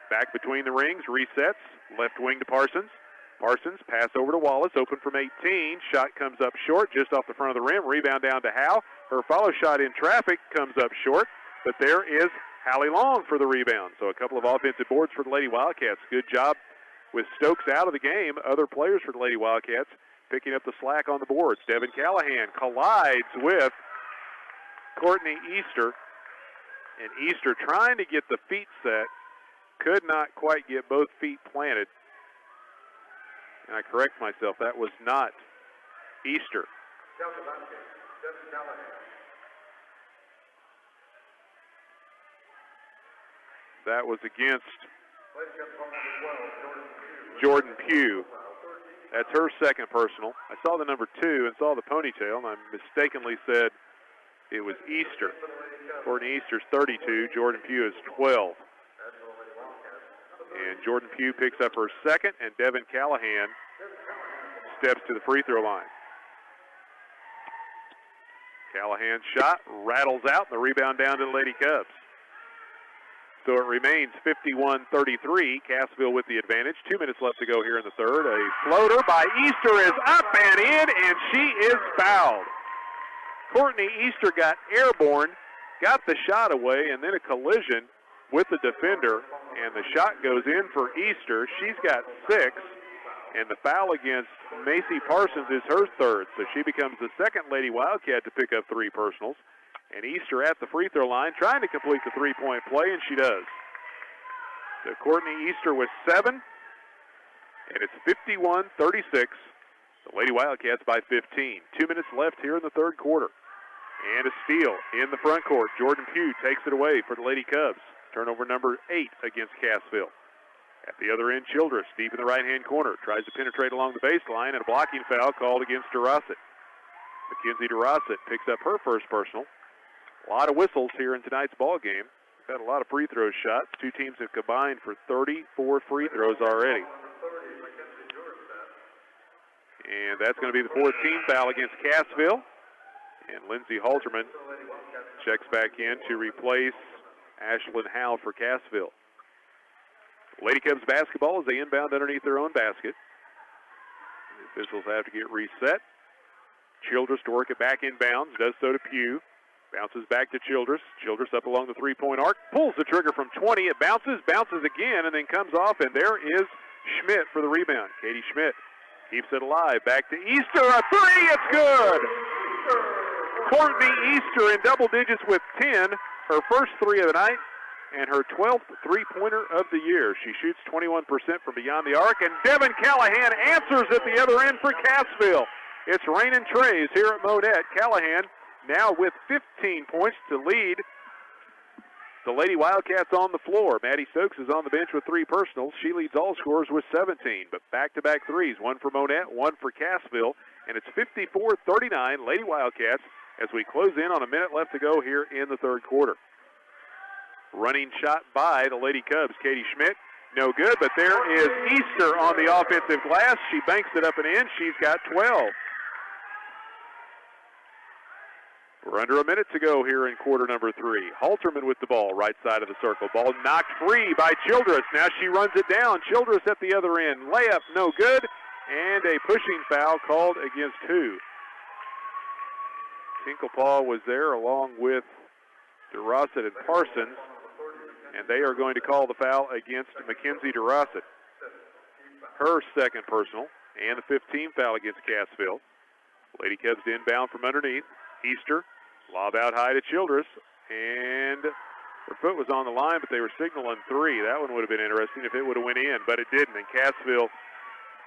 Back between the rings, resets. Left wing to Parsons. Parsons, pass over to Wallace, open from 18. Shot comes up short, just off the front of the rim. Rebound down to Howe. Her follow shot in traffic comes up short, but there is Hallie Long for the rebound. So a couple of offensive boards for the Lady Wildcats. Good job with Stokes out of the game. Other players for the Lady Wildcats picking up the slack on the boards. Devin Callahan collides with Courtney Easter. And Easter trying to get the feet set. Could not quite get both feet planted. And I correct myself, that was not Easter. That was against Jordan Pugh. That's her second personal. I saw the number 2 and saw the ponytail, and I mistakenly said it was Easter. Courtney Easter's 32, Jordan Pugh is 12. And Jordan Pugh picks up her second, and Devin Callahan steps to the free throw line. Callahan's shot rattles out, and the rebound down to the Lady Cubs. So it remains 51-33. Cassville with the advantage. 2 minutes left to go here in the third. A floater by Easter is up and in, and she is fouled. Courtney Easter got airborne, got the shot away, and then a collision with the defender, and the shot goes in for Easter. She's got 6, and the foul against Macy Parsons is her third, so she becomes the second Lady Wildcat to pick up 3 personals. And Easter at the free throw line trying to complete the three-point play, and she does. So Courtney Easter with 7, and it's 51-36. The Lady Wildcats by 15. 2 minutes left here in the third quarter. And a steal in the front court. Jordan Pugh takes it away for the Lady Cubs. Turnover number 8 against Cassville. At the other end, Childress deep in the right-hand corner. Tries to penetrate along the baseline, and a blocking foul called against DeRossett. Mackenzie DeRossett picks up her first personal. A lot of whistles here in tonight's ball game. We've had a lot of free throw shots. 2 teams have combined for 34 free throws already. And that's going to be the 4th team foul against Cassville. And Lindsey Halterman checks back in to replace Ashlyn Howe for Cassville. Lady Cubs basketball as they inbound underneath their own basket. The officials have to get reset. Childress to work it back inbounds, does so to Pugh. Bounces back to Childress. Childress up along the three-point arc. Pulls the trigger from 20. It bounces again, and then comes off, and there is Schmidt for the rebound. Katie Schmidt keeps it alive. Back to Easter. A 3. It's good. Courtney Easter in double digits with 10. Her first 3 of the night, and her 12th three-pointer of the year. She shoots 21% from beyond the arc, and Devin Callahan answers at the other end for Cassville. It's raining trays here at Monette. Callahan now with 15 points to lead the Lady Wildcats on the floor. Maddie Stokes is on the bench with 3 personals. She leads all scorers with 17, but back-to-back threes, 1 for Monette, 1 for Cassville, and it's 54-39 Lady Wildcats as we close in on a minute left to go here in the third quarter. Running shot by the Lady Cubs, Katie Schmidt. No good, but there is Easter on the offensive glass. She banks it up and in. She's got 12. We're under a minute to go here in quarter number 3. Halterman with the ball, right side of the circle. Ball knocked free by Childress. Now she runs it down. Childress at the other end. Layup, no good. And a pushing foul called against who? Tinklepaw was there along with DeRossett and Parsons. And they are going to call the foul against Mackenzie DeRossett. Her second personal. And the 15th foul against Cassville. Lady Cubs inbound from underneath. Easter, lob out high to Childress, and her foot was on the line, but they were signaling 3. That one would have been interesting if it would have went in, but it didn't, and Cassville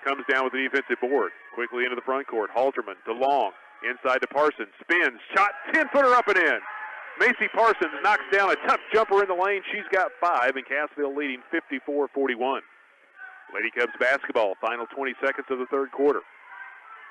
comes down with the defensive board. Quickly into the front court, Halterman to Long, inside to Parsons, spins, shot, 10-footer up and in. Macy Parsons knocks down a tough jumper in the lane. She's got 5, and Cassville leading 54-41. Lady Cubs basketball, final 20 seconds of the third quarter.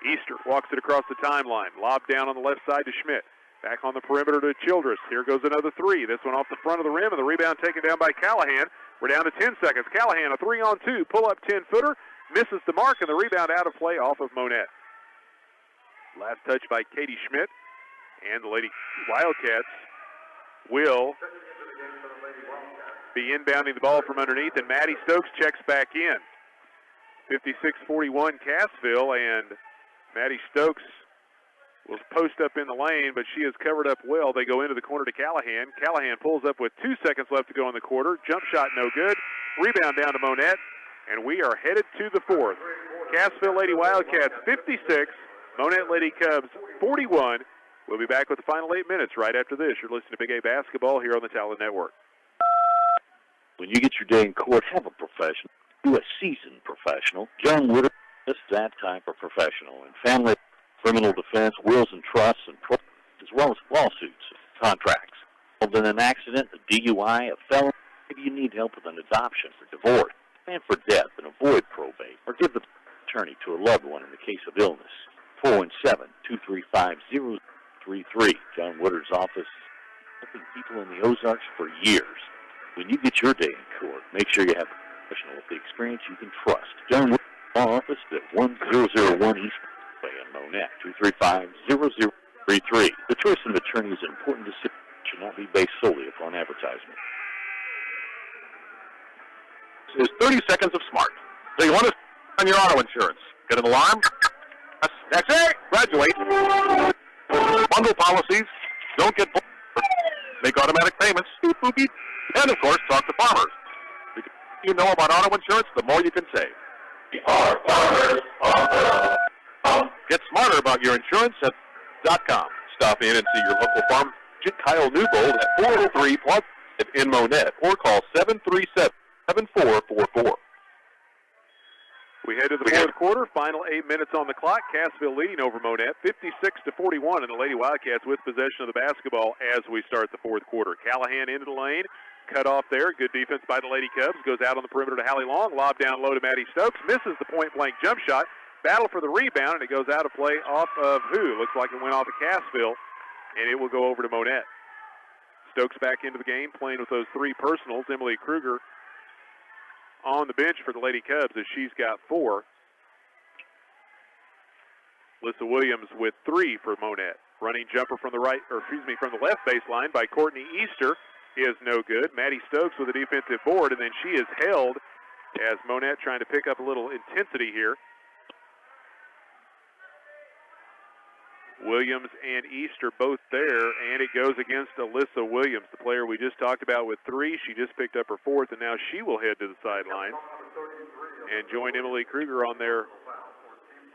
Easter walks it across the timeline. Lob down on the left side to Schmidt. Back on the perimeter to Childress. Here goes another 3. This one off the front of the rim, and the rebound taken down by Callahan. We're down to 10 seconds. Callahan, a 3-on-2. Pull-up 10-footer. Misses the mark, and the rebound out of play off of Monette. Last touch by Katie Schmidt. And the Lady Wildcats will be inbounding the ball from underneath, and Maddie Stokes checks back in. 56-41 Cassville, and Maddie Stokes will post up in the lane, but she is covered up well. They go into the corner to Callahan. Callahan pulls up with 2 seconds left to go in the quarter. Jump shot no good. Rebound down to Monette, and we are headed to the 4th. Cassville Lady Wildcats 56, Monette Lady Cubs 41. We'll be back with the final 8 minutes right after this. You're listening to Big A Basketball here on the Talon Network. When you get your day in court, have a professional. Do a seasoned professional. John Woodard is that type of professional. In family, criminal defense, wills and trusts, and as well as lawsuits, contracts. Involved in an accident, a DUI, a felony, maybe you need help with an adoption or divorce, and for death, and avoid probate, or give the attorney to a loved one in the case of illness. 417-235-0033. John Woodard's office, helping people in the Ozarks for years. When you get your day in court, make sure you have a professional with the experience you can trust. John Woodard, our office at 1001 East Bay in Monette, 235-0033. The choice of an attorney is an important decision. It should not be based solely upon advertisement. This is 30 seconds of smart. So you want to on your auto insurance. Get an alarm. That's it. Graduate. Bundle policies. Don't get make automatic payments. Beep, boop, beep. And, of course, talk to farmers. The more you know about auto insurance, the more you can save. Get smarter about your insurance at .com. Stop in and see your local farm agent, Kyle Newbold, at 403 Plus in Monette, or call 737-7444. We head to the fourth quarter. Final 8 minutes on the clock. Cassville leading over Monette, 56-41, and the Lady Wildcats with possession of the basketball as we start the fourth quarter. Callahan into the lane, cut off there. Good defense by the Lady Cubs. Goes out on the perimeter to Hallie Long. Lob down low to Maddie Stokes. Misses the point-blank jump shot. Battle for the rebound, and it goes out of play off of who? Looks like it went off of Cassville, and it will go over to Monette. Stokes back into the game, playing with those three personals. Emily Kruger on the bench for the Lady Cubs as she's got 4. Lissa Williams with 3 for Monette. Running jumper from the from the left baseline by Courtney Easter is no good. Maddie Stokes with a defensive board, and then she is held as Monette trying to pick up a little intensity here. Williams and Easter both there, and it goes against Alyssa Williams, the player we just talked about with 3. She just picked up her 4th, and now she will head to the sideline and join Emily Kruger on their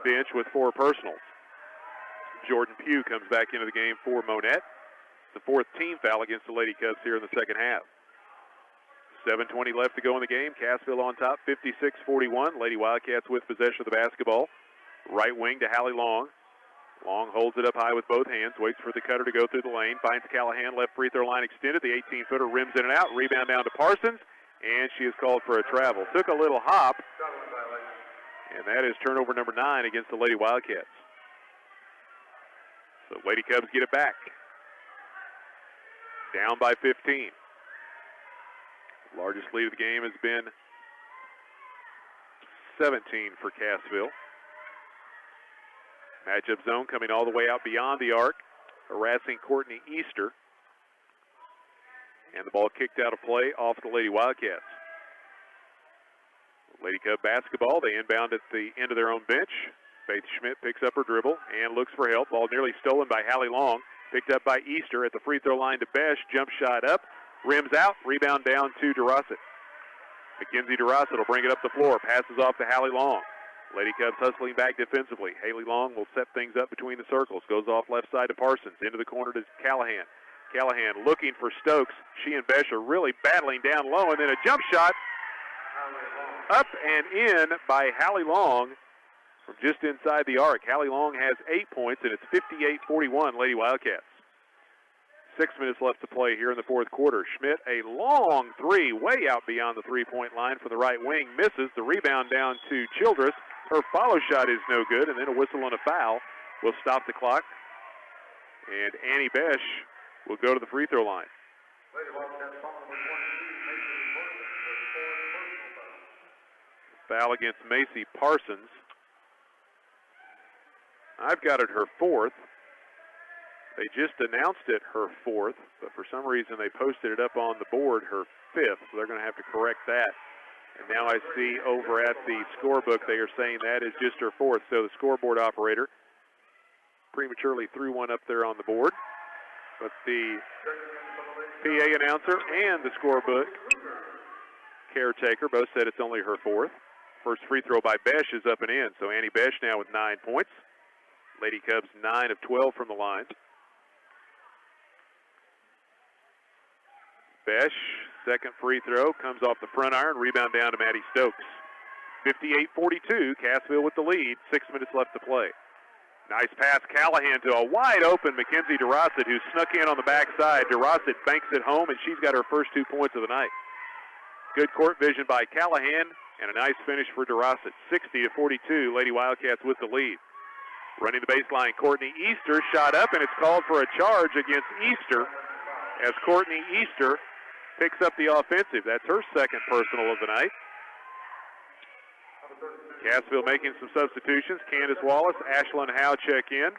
bench with 4 personals. Jordan Pugh comes back into the game for Monette. The 4th team foul against the Lady Cubs here in the second half. 7:20 left to go in the game. Cassville on top, 56-41. Lady Wildcats with possession of the basketball. Right wing to Hallie Long. Long holds it up high with both hands, waits for the cutter to go through the lane, finds Callahan, left free throw line extended. The 18-footer rims in and out, rebound down to Parsons, and she is called for a travel. Took a little hop, and that is turnover number 9 against the Lady Wildcats. So Lady Cubs get it back. Down by 15. Largest lead of the game has been 17 for Cassville. Matchup zone coming all the way out beyond the arc, harassing Courtney Easter. And the ball kicked out of play off the Lady Wildcats. Lady Cub basketball, they inbound at the end of their own bench. Faith Schmidt picks up her dribble and looks for help. Ball nearly stolen by Hallie Long. Picked up by Easter at the free throw line to Besh. Jump shot up, rims out, rebound down to DeRossett. Mackenzie DeRossett will bring it up the floor, passes off to Hallie Long. Lady Cubs hustling back defensively. Haley Long will set things up between the circles. Goes off left side to Parsons. Into the corner to Callahan. Callahan looking for Stokes. She and Besh are really battling down low. And then a jump shot up and in by Hallie Long from just inside the arc. Hallie Long has 8 points, and it's 58-41 Lady Wildcats. 6 minutes left to play here in the fourth quarter. Schmidt, a long 3 way out beyond the three-point line from the right wing. Misses. The rebound down to Childress. Her follow shot is no good, and then a whistle and a foul will stop the clock. And Annie Besh will go to the free throw line. Foul against Macy Parsons. I've got it her 4th. They just announced it her 4th, but for some reason they posted it up on the board her 5th, so they're going to have to correct that. And now I see over at the scorebook they are saying that is just her 4th. So the scoreboard operator prematurely threw one up there on the board. But the PA announcer and the scorebook caretaker both said it's only her 4th. First free throw by Besh is up and in. So Annie Besh now with 9 points. Lady Cubs 9 of 12 from the line. Besh, second free throw, comes off the front iron, rebound down to Maddie Stokes. 58-42, Cassville with the lead, 6 minutes left to play. Nice pass, Callahan to a wide open Mackenzie DeRossett, who snuck in on the backside. DeRossett banks it home, and she's got her first 2 points of the night. Good court vision by Callahan, and a nice finish for DeRossett. 60-42, Lady Wildcats with the lead. Running the baseline, Courtney Easter shot up, and it's called for a charge against Easter as Courtney Easter picks up the offensive. That's her second personal of the night. Cassville making some substitutions. Candace Wallace, Ashlyn Howe check in.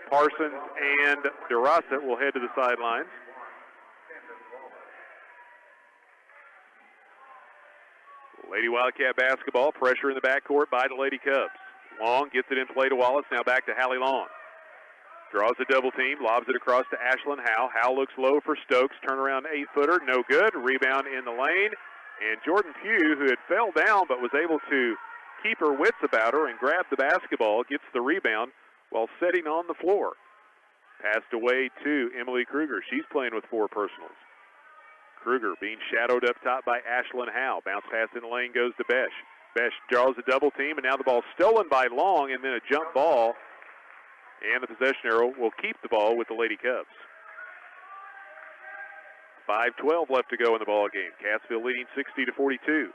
Parsons and DeRossa will head to the sidelines. Lady Wildcat basketball, pressure in the backcourt by the Lady Cubs. Long gets it in play to Wallace, now back to Hallie Long. Draws a double team, lobs it across to Ashlyn Howe. Howe looks low for Stokes, turnaround 8-footer, no good. Rebound in the lane, and Jordan Pugh, who had fell down but was able to keep her wits about her and grab the basketball, gets the rebound while sitting on the floor. Passed away to Emily Kruger. She's playing with 4 personals. Kruger being shadowed up top by Ashlyn Howe. Bounce pass in the lane goes to Besh. Besh draws a double team, and now the ball stolen by Long, and then a jump ball. And the possession arrow will keep the ball with the Lady Cubs. 5:12 left to go in the ball game. Cassville leading 60-42.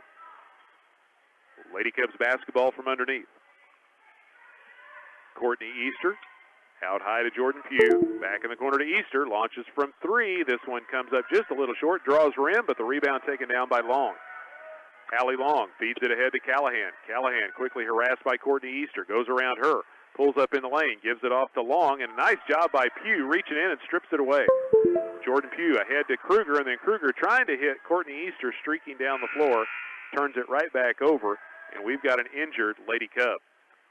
Lady Cubs basketball from underneath. Courtney Easter out high to Jordan Pugh. Back in the corner to Easter. Launches from 3. This one comes up just a little short. Draws rim, but the rebound taken down by Long. Hallie Long feeds it ahead to Callahan. Callahan quickly harassed by Courtney Easter. Goes around her. Pulls up in the lane. Gives it off to Long. And a nice job by Pugh reaching in and strips it away. Jordan Pugh ahead to Kruger. And then Kruger trying to hit Courtney Easter streaking down the floor. Turns it right back over. And we've got an injured Lady Cub.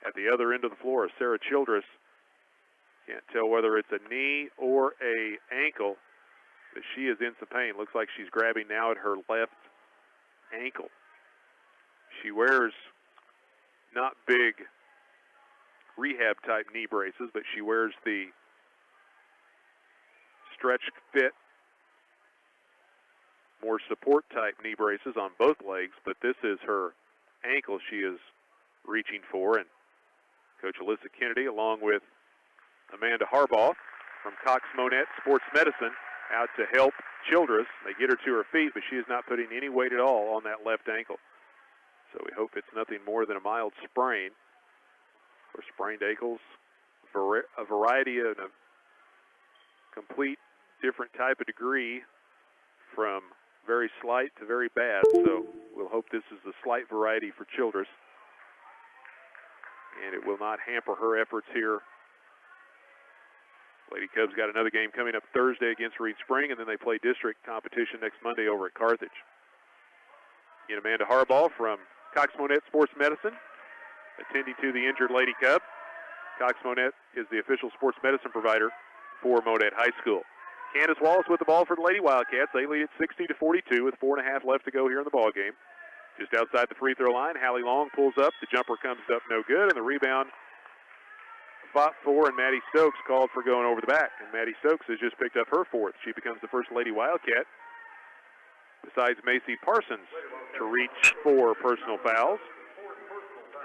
At the other end of the floor, Sarah Childress. Can't tell whether it's a knee or a ankle, but she is in some pain. Looks like she's grabbing now at her left ankle. She wears not big rehab type knee braces, but she wears the stretch fit, more support type knee braces on both legs, but this is her ankle she is reaching for. And Coach Alyssa Kennedy, along with Amanda Harbaugh from Cox Monette Sports Medicine, out to help Childress. They get her to her feet, but she is not putting any weight at all on that left ankle. So we hope it's nothing more than a mild sprain. Or sprained ankles, a variety of a complete different type of degree from very slight to very bad. So we'll hope this is the slight variety for Childress. And it will not hamper her efforts here. Lady Cubs got another game coming up Thursday against Reed Spring, and then they play district competition next Monday over at Carthage. Again, Amanda Harbaugh from Cox Monette Sports Medicine, attending to the injured Lady Cub. Cox Monette is the official sports medicine provider for Monette High School. Candace Wallace with the ball for the Lady Wildcats. They lead at 60-42 with 4.5 left to go here in the ball game. Just outside the free throw line, Hallie Long pulls up. The jumper comes up no good, and the rebound fought for, and Maddie Stokes called for going over the back. And Maddie Stokes has just picked up her 4th. She becomes the first Lady Wildcat, besides Macy Parsons, to reach 4 personal fouls.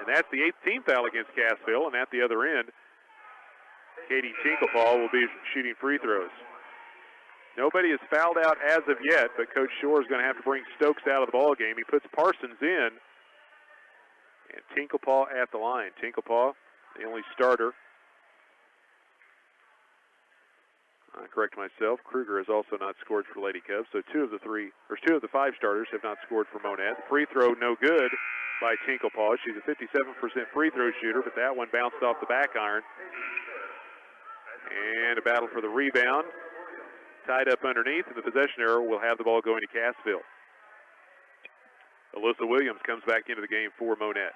And that's the 8th team foul against Cassville. And at the other end, Katie Tinklepaw will be shooting free throws. Nobody is fouled out as of yet, but Coach Shore is going to have to bring Stokes out of the ball game. He puts Parsons in, and Tinklepaw at the line. Tinklepaw, the only starter. I correct myself. Kruger has also not scored for Lady Cubs, so 2 of the 5 starters have not scored for Monette. The free throw no good by Tinklepaw. She's a 57% free throw shooter, but that one bounced off the back iron. And a battle for the rebound. Tied up underneath, and the possession arrow will have the ball going to Cassville. Alyssa Williams comes back into the game for Monette.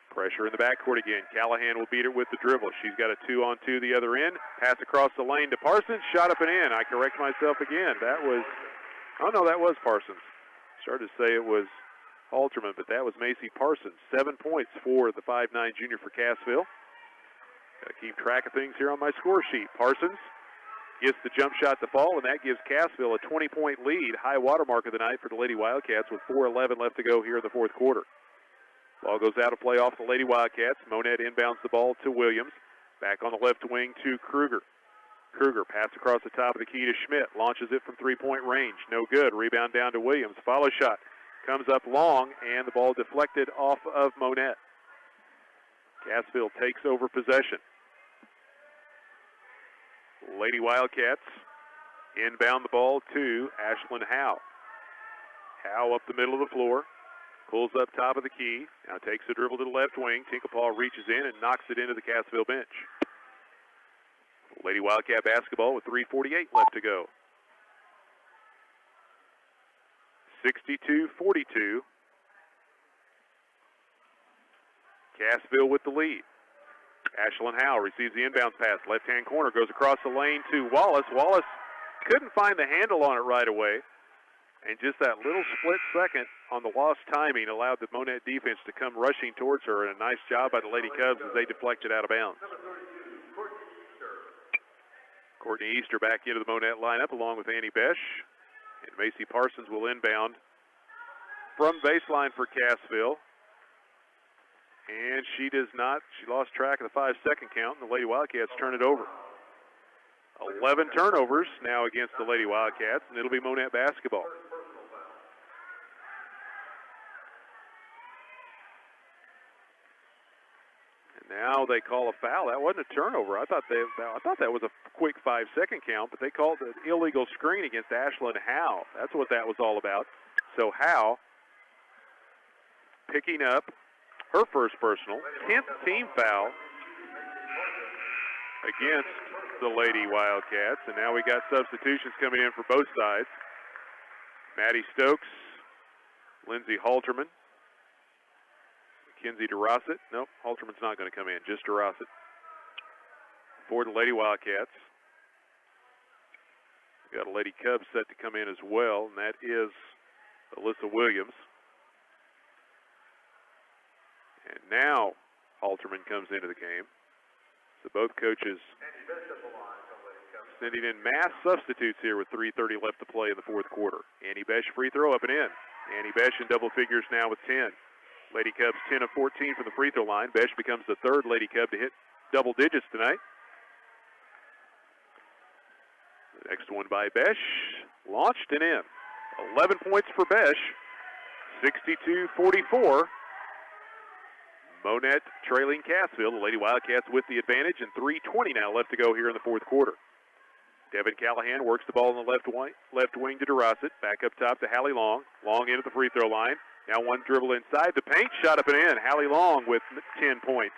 Pressure in the backcourt again. Callahan will beat her with the dribble. She's got a 2-on-2 the other end. Pass across the lane to Parsons. Shot up and in. I correct myself again. That was Parsons. Started to say it was Halterman, but that was Macy Parsons. 7 points for the 5'9 junior for Cassville. Got to keep track of things here on my score sheet. Parsons gets the jump shot to fall, and that gives Cassville a 20-point lead. High water mark of the night for the Lady Wildcats with 4:11 left to go here in the 4th quarter. Ball goes out of play off the Lady Wildcats. Monette inbounds the ball to Williams. Back on the left wing to Kruger. Kruger pass across the top of the key to Schmidt. Launches it from three-point range. No good. Rebound down to Williams. Follow shot comes up long, and the ball deflected off of Monette. Cassville takes over possession. Lady Wildcats inbound the ball to Ashlyn Howe. Howe up the middle of the floor. Pulls up top of the key. Now takes the dribble to the left wing. Tinkerpaw reaches in and knocks it into the Cassville bench. Lady Wildcat basketball with 3:48 left to go. 62-42. Cassville with the lead. Ashlyn Howe receives the inbounds pass. Left-hand corner goes across the lane to Wallace. Wallace couldn't find the handle on it right away. And just that little split second on the lost timing allowed the Monette defense to come rushing towards her. And a nice job by the Lady Cubs as they deflected out of bounds. Courtney Easter back into the Monette lineup along with Annie Besh. And Macy Parsons will inbound from baseline for Cassville. And she does not. She lost track of the 5-second count, and the Lady Wildcats turn it over. 11 turnovers now against the Lady Wildcats, and it'll be Monette basketball. And now they call a foul. That wasn't a turnover. I thought that was a quick 5-second count, but they called an illegal screen against Ashlyn Howe. That's what that was all about. So Howe picking up her first personal, 10th team foul against the Lady Wildcats. And now we got substitutions coming in for both sides. Maddie Stokes, Lindsay Halterman, Mackenzie DeRossett. Nope, Halterman's not going to come in, just DeRossett for the Lady Wildcats. We got a Lady Cubs set to come in as well, and that is Alyssa Williams. And now Halterman comes into the game. So both coaches sending in mass substitutes here with 3:30 left to play in the fourth quarter. Annie Besh free throw up and in. Annie Besh in double figures now with 10. Lady Cubs 10 of 14 from the free throw line. Besh becomes the third Lady Cub to hit double digits tonight. The next one by Besh, launched and in. 11 points for Besh, 62-44. Monette trailing Cassville. The Lady Wildcats with the advantage, and 3:20 now left to go here in the fourth quarter. Devin Callahan works the ball on the left wing to DeRossett. Back up top to Hallie Long. Long in at the free throw line. Now one dribble inside the paint. Shot up and in. Hallie Long with 10 points.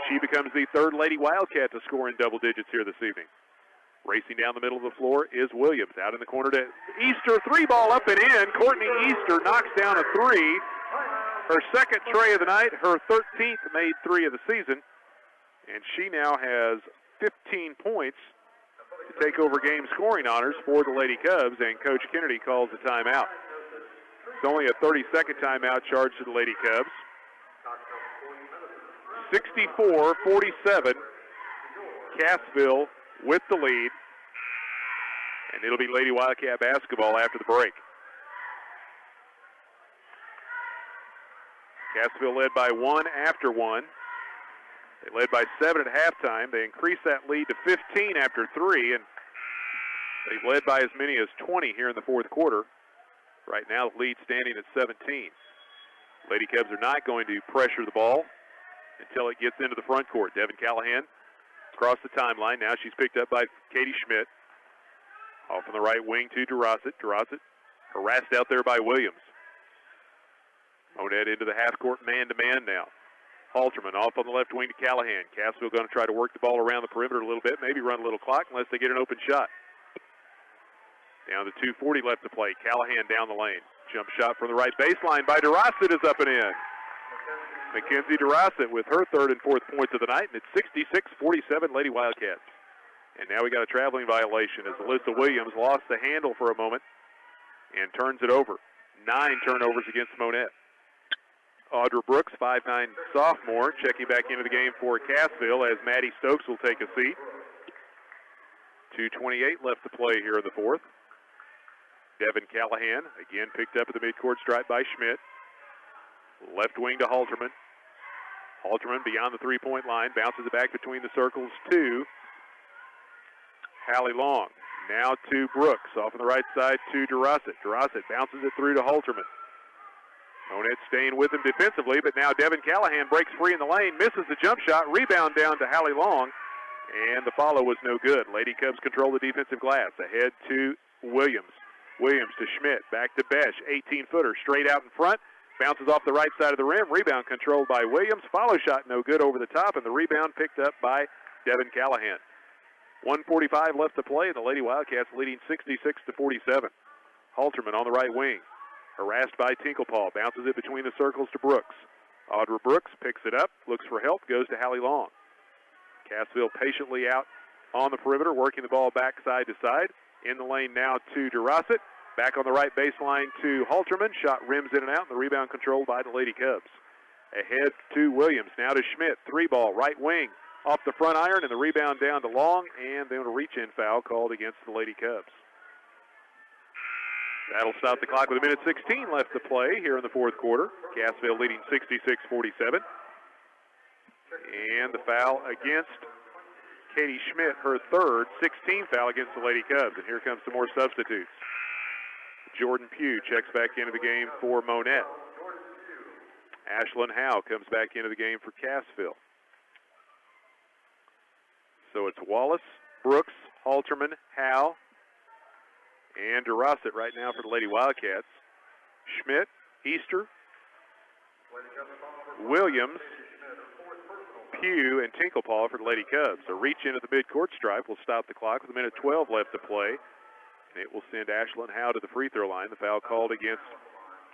She becomes the third Lady Wildcat to score in double digits here this evening. Racing down the middle of the floor is Williams. Out in the corner to Easter. Three ball up and in. Courtney Easter knocks down a three. Her second tray of the night, her 13th made three of the season. And she now has 15 points to take over game scoring honors for the Lady Cubs, and Coach Kennedy calls a timeout. It's only a 30-second timeout charged to the Lady Cubs. 64-47, Cassville with the lead. And it'll be Lady Wildcat basketball after the break. Cassville led by one after one. They led by 7 at halftime. They increased that lead to 15 after 3, and they've led by as many as 20 here in the fourth quarter. Right now, the lead standing at 17. Lady Cubs are not going to pressure the ball until it gets into the front court. Devin Callahan across the timeline. Now she's picked up by Katie Schmidt. Off on the right wing to DeRossett. DeRossett harassed out there by Williams. Monette into the half-court man-to-man now. Halterman off on the left wing to Callahan. Cassville going to try to work the ball around the perimeter a little bit, maybe run a little clock unless they get an open shot. Down to 2:40 left to play. Callahan down the lane. Jump shot from the right baseline by DeRossett is up and in. Mackenzie DeRossett with her third and fourth points of the night, and it's 66-47 Lady Wildcats. And now we got a traveling violation as Alyssa Williams lost the handle for a moment and turns it over. 9 turnovers against Monette. Audra Brooks, 5'9" sophomore, checking back into the game for Cassville as Maddie Stokes will take a seat. 2:28 left to play here in the fourth. Devin Callahan, again picked up at the midcourt stripe by Schmidt. Left wing to Halterman. Halterman beyond the three-point line, bounces it back between the circles to Hallie Long. Now to Brooks, off on the right side to DeRossett. DeRossett bounces it through to Halterman. Monette staying with him defensively, but now Devin Callahan breaks free in the lane, misses the jump shot, rebound down to Hallie Long, and the follow was no good. Lady Cubs control the defensive glass. Ahead to Williams. Williams to Schmidt, back to Besh, 18-footer, straight out in front. Bounces off the right side of the rim. Rebound controlled by Williams. Follow shot no good over the top, and the rebound picked up by Devin Callahan. 1:45 left to play, and the Lady Wildcats leading 66-47. Halterman on the right wing. Harassed by Tinklepaw. Bounces it between the circles to Brooks. Audra Brooks picks it up, looks for help, goes to Hallie Long. Cassville patiently out on the perimeter, working the ball back side to side. In the lane now to DeRosset. Back on the right baseline to Halterman. Shot rims in and out, and the rebound controlled by the Lady Cubs. Ahead to Williams. Now to Schmidt. 3-ball, right wing. Off the front iron, and the rebound down to Long, and then a reach-in foul called against the Lady Cubs. That'll stop the clock with 1:16 left to play here in the fourth quarter. Cassville leading 66-47. And the foul against Katie Schmidt, her third, 16th foul against the Lady Cubs. And here comes some more substitutes. Jordan Pugh checks back into the game for Monette. Ashlyn Howe comes back into the game for Cassville. So it's Wallace, Brooks, Halterman, Howe, and DeRosset right now for the Lady Wildcats. Schmidt, Easter, Williams, Pugh, and Tinklepaw for the Lady Cubs. A reach into the midcourt stripe will stop the clock with 1:12 left to play. And it will send Ashlyn Howe to the free throw line. The foul called against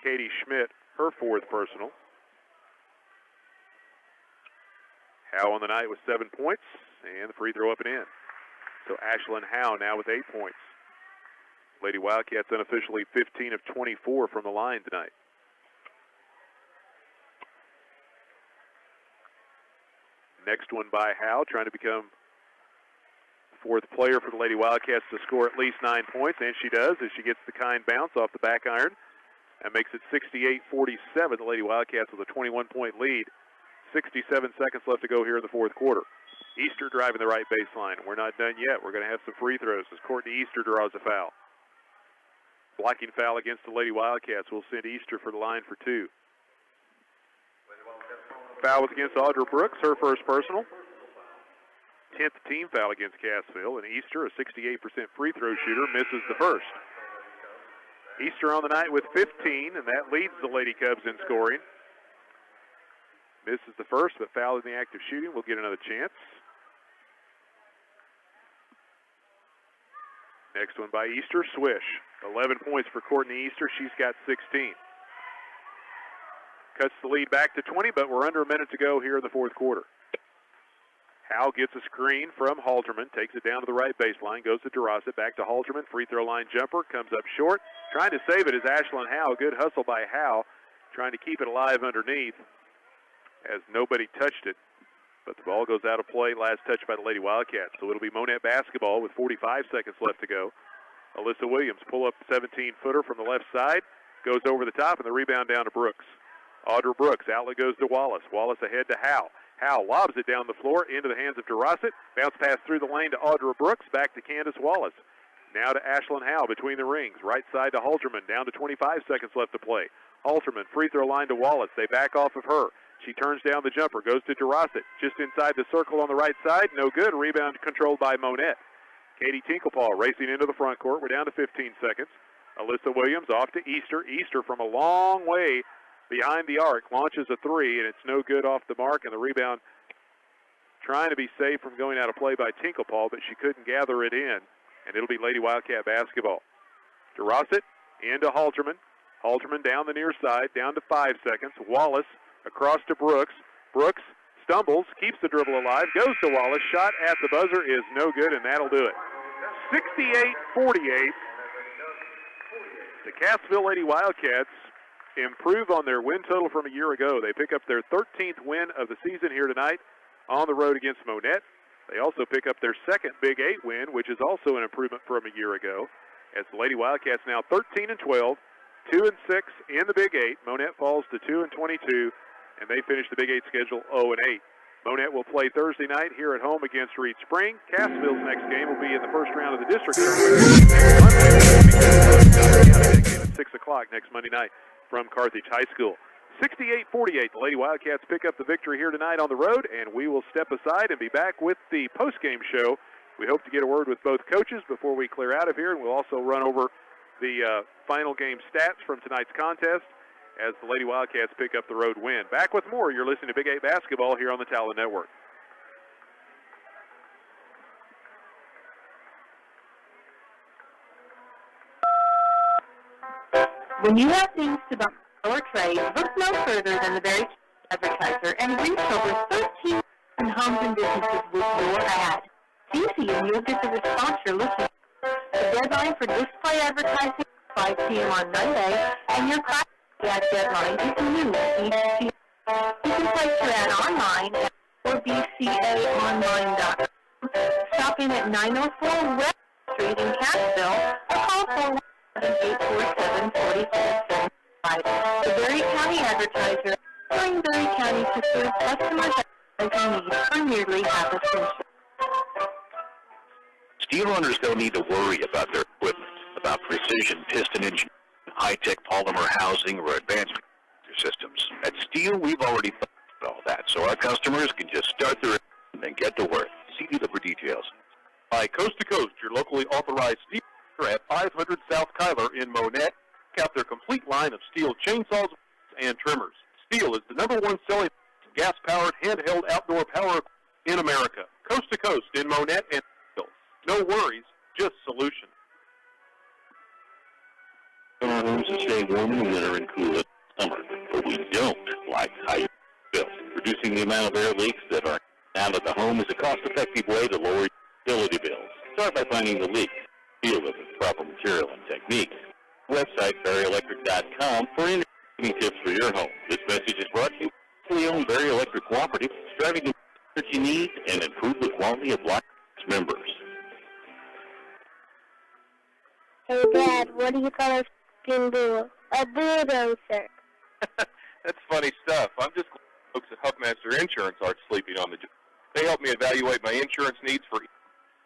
Katie Schmidt, her fourth personal. Howe on the night with 7 points, and the free throw up and in. So Ashlyn Howe now with 8 points. Lady Wildcats unofficially 15 of 24 from the line tonight. Next one by Howe, trying to become fourth player for the Lady Wildcats to score at least 9 points, and she does as she gets the kind bounce off the back iron. That makes it 68-47. The Lady Wildcats with a 21-point lead. 67 seconds left to go here in the fourth quarter. Easter driving the right baseline. We're not done yet. We're going to have some free throws as Courtney Easter draws a foul. Blocking foul against the Lady Wildcats will send Easter for the line for 2. Foul was against Audra Brooks, her first personal. 10th team foul against Cassville, and Easter, a 68% free throw shooter, misses the first. Easter on the night with 15, and that leads the Lady Cubs in scoring. Misses the first, but foul in the act of shooting. We'll get another chance. Next one by Easter, swish. 11 points for Courtney Easter. She's got 16. Cuts the lead back to 20, but we're under a minute to go here in the fourth quarter. Howe gets a screen from Halterman, takes it down to the right baseline, goes to DeRosset, back to Halterman, free throw line jumper, comes up short. Trying to save it is Ashlyn Howe. Good hustle by Howe, trying to keep it alive underneath as nobody touched it. But the ball goes out of play, last touch by the Lady Wildcats. So it'll be Monette basketball with 45 seconds left to go. Alyssa Williams pull up 17-footer from the left side, goes over the top, and the rebound down to Brooks. Audra Brooks, outlet goes to Wallace. Wallace ahead to Howe. Howe lobs it down the floor into the hands of DeRosset. Bounce pass through the lane to Audra Brooks, back to Candace Wallace. Now to Ashlyn Howe between the rings. Right side to Halterman, down to 25 seconds left to play. Halterman, free throw line to Wallace. They back off of her. She turns down the jumper, goes to DeRosset. Just inside the circle on the right side, no good. Rebound controlled by Monette. Katie Tinklepaw racing into the front court. We're down to 15 seconds. Alyssa Williams off to Easter. Easter from a long way behind the arc launches a three, and it's no good off the mark, and the rebound trying to be saved from going out of play by Tinklepaw, but she couldn't gather it in, and it'll be Lady Wildcat basketball. DeRosset into Halterman. Halterman down the near side, down to 5 seconds. Wallace across to Brooks. Brooks stumbles, keeps the dribble alive, goes to Wallace. Shot at the buzzer is no good, and that'll do it. 68-48. The Cassville Lady Wildcats improve on their win total from a year ago. They pick up their 13th win of the season here tonight on the road against Monette. They also pick up their second Big 8 win, which is also an improvement from a year ago, as the Lady Wildcats now 13-12, 2-6 in the Big 8. Monette falls to 2-22, and they finish the Big 8 schedule 0-8. Monette will play Thursday night here at home against Reed Spring. Cassville's next game will be in the first round of the district tournament at 6 o'clock next Monday night from Carthage High School. 68-48, the Lady Wildcats pick up the victory here tonight on the road, and we will step aside and be back with the post-game show. We hope to get a word with both coaches before we clear out of here, and we'll also run over the final game stats from tonight's contest. as the Lady Wildcats pick up the road win. Back with more. You're listening to Big 8 Basketball here on the Talon Network. When you have things to buy or trade, look no further than the very advertiser and reach over 13 homes and businesses with your ad. It's easy and you'll get the response you're looking for. The deadline for display advertising is 5 p.m. on Monday, and your ad deadline is noon each Tuesday. You can place your ad online at bcaonline.com. Stop in at 904 West Street in Cassville or call 417-847-4475. The Berry County Advertiser, serving Berry County to serve customers advertising needs for nearly half a century. Steel owners don't need to worry about their equipment, about precision piston engineering, high-tech polymer housing, or advanced systems. At Steel, we've already thought about all that, so our customers can just start their and then get to work. See dealer for details. By Coast to Coast, your locally authorized steel at 500 South Kyler in Monette. Check out their complete line of steel chainsaws and trimmers. Steel is the #1 selling gas-powered handheld outdoor power in America. Coast to Coast in Monette and Steel. No worries, just solutions. Our homes to stay warm in the winter and cool in the summer, but we don't like high bills. Reducing the amount of air leaks that are out of the home is a cost-effective way to lower utility bills. Start by finding the leak. Deal with the proper material and technique. Website BerryElectric.com for any tips for your home. This message is brought to you by the owned Berry Electric Cooperative, striving to that you need and improve the quality of life of its members. Hey, Dad, what do you call a f***ing bull? A bulldozer. That's funny stuff. I'm just glad folks at Huffmaster Insurance aren't sleeping on the job. They helped me evaluate my insurance needs for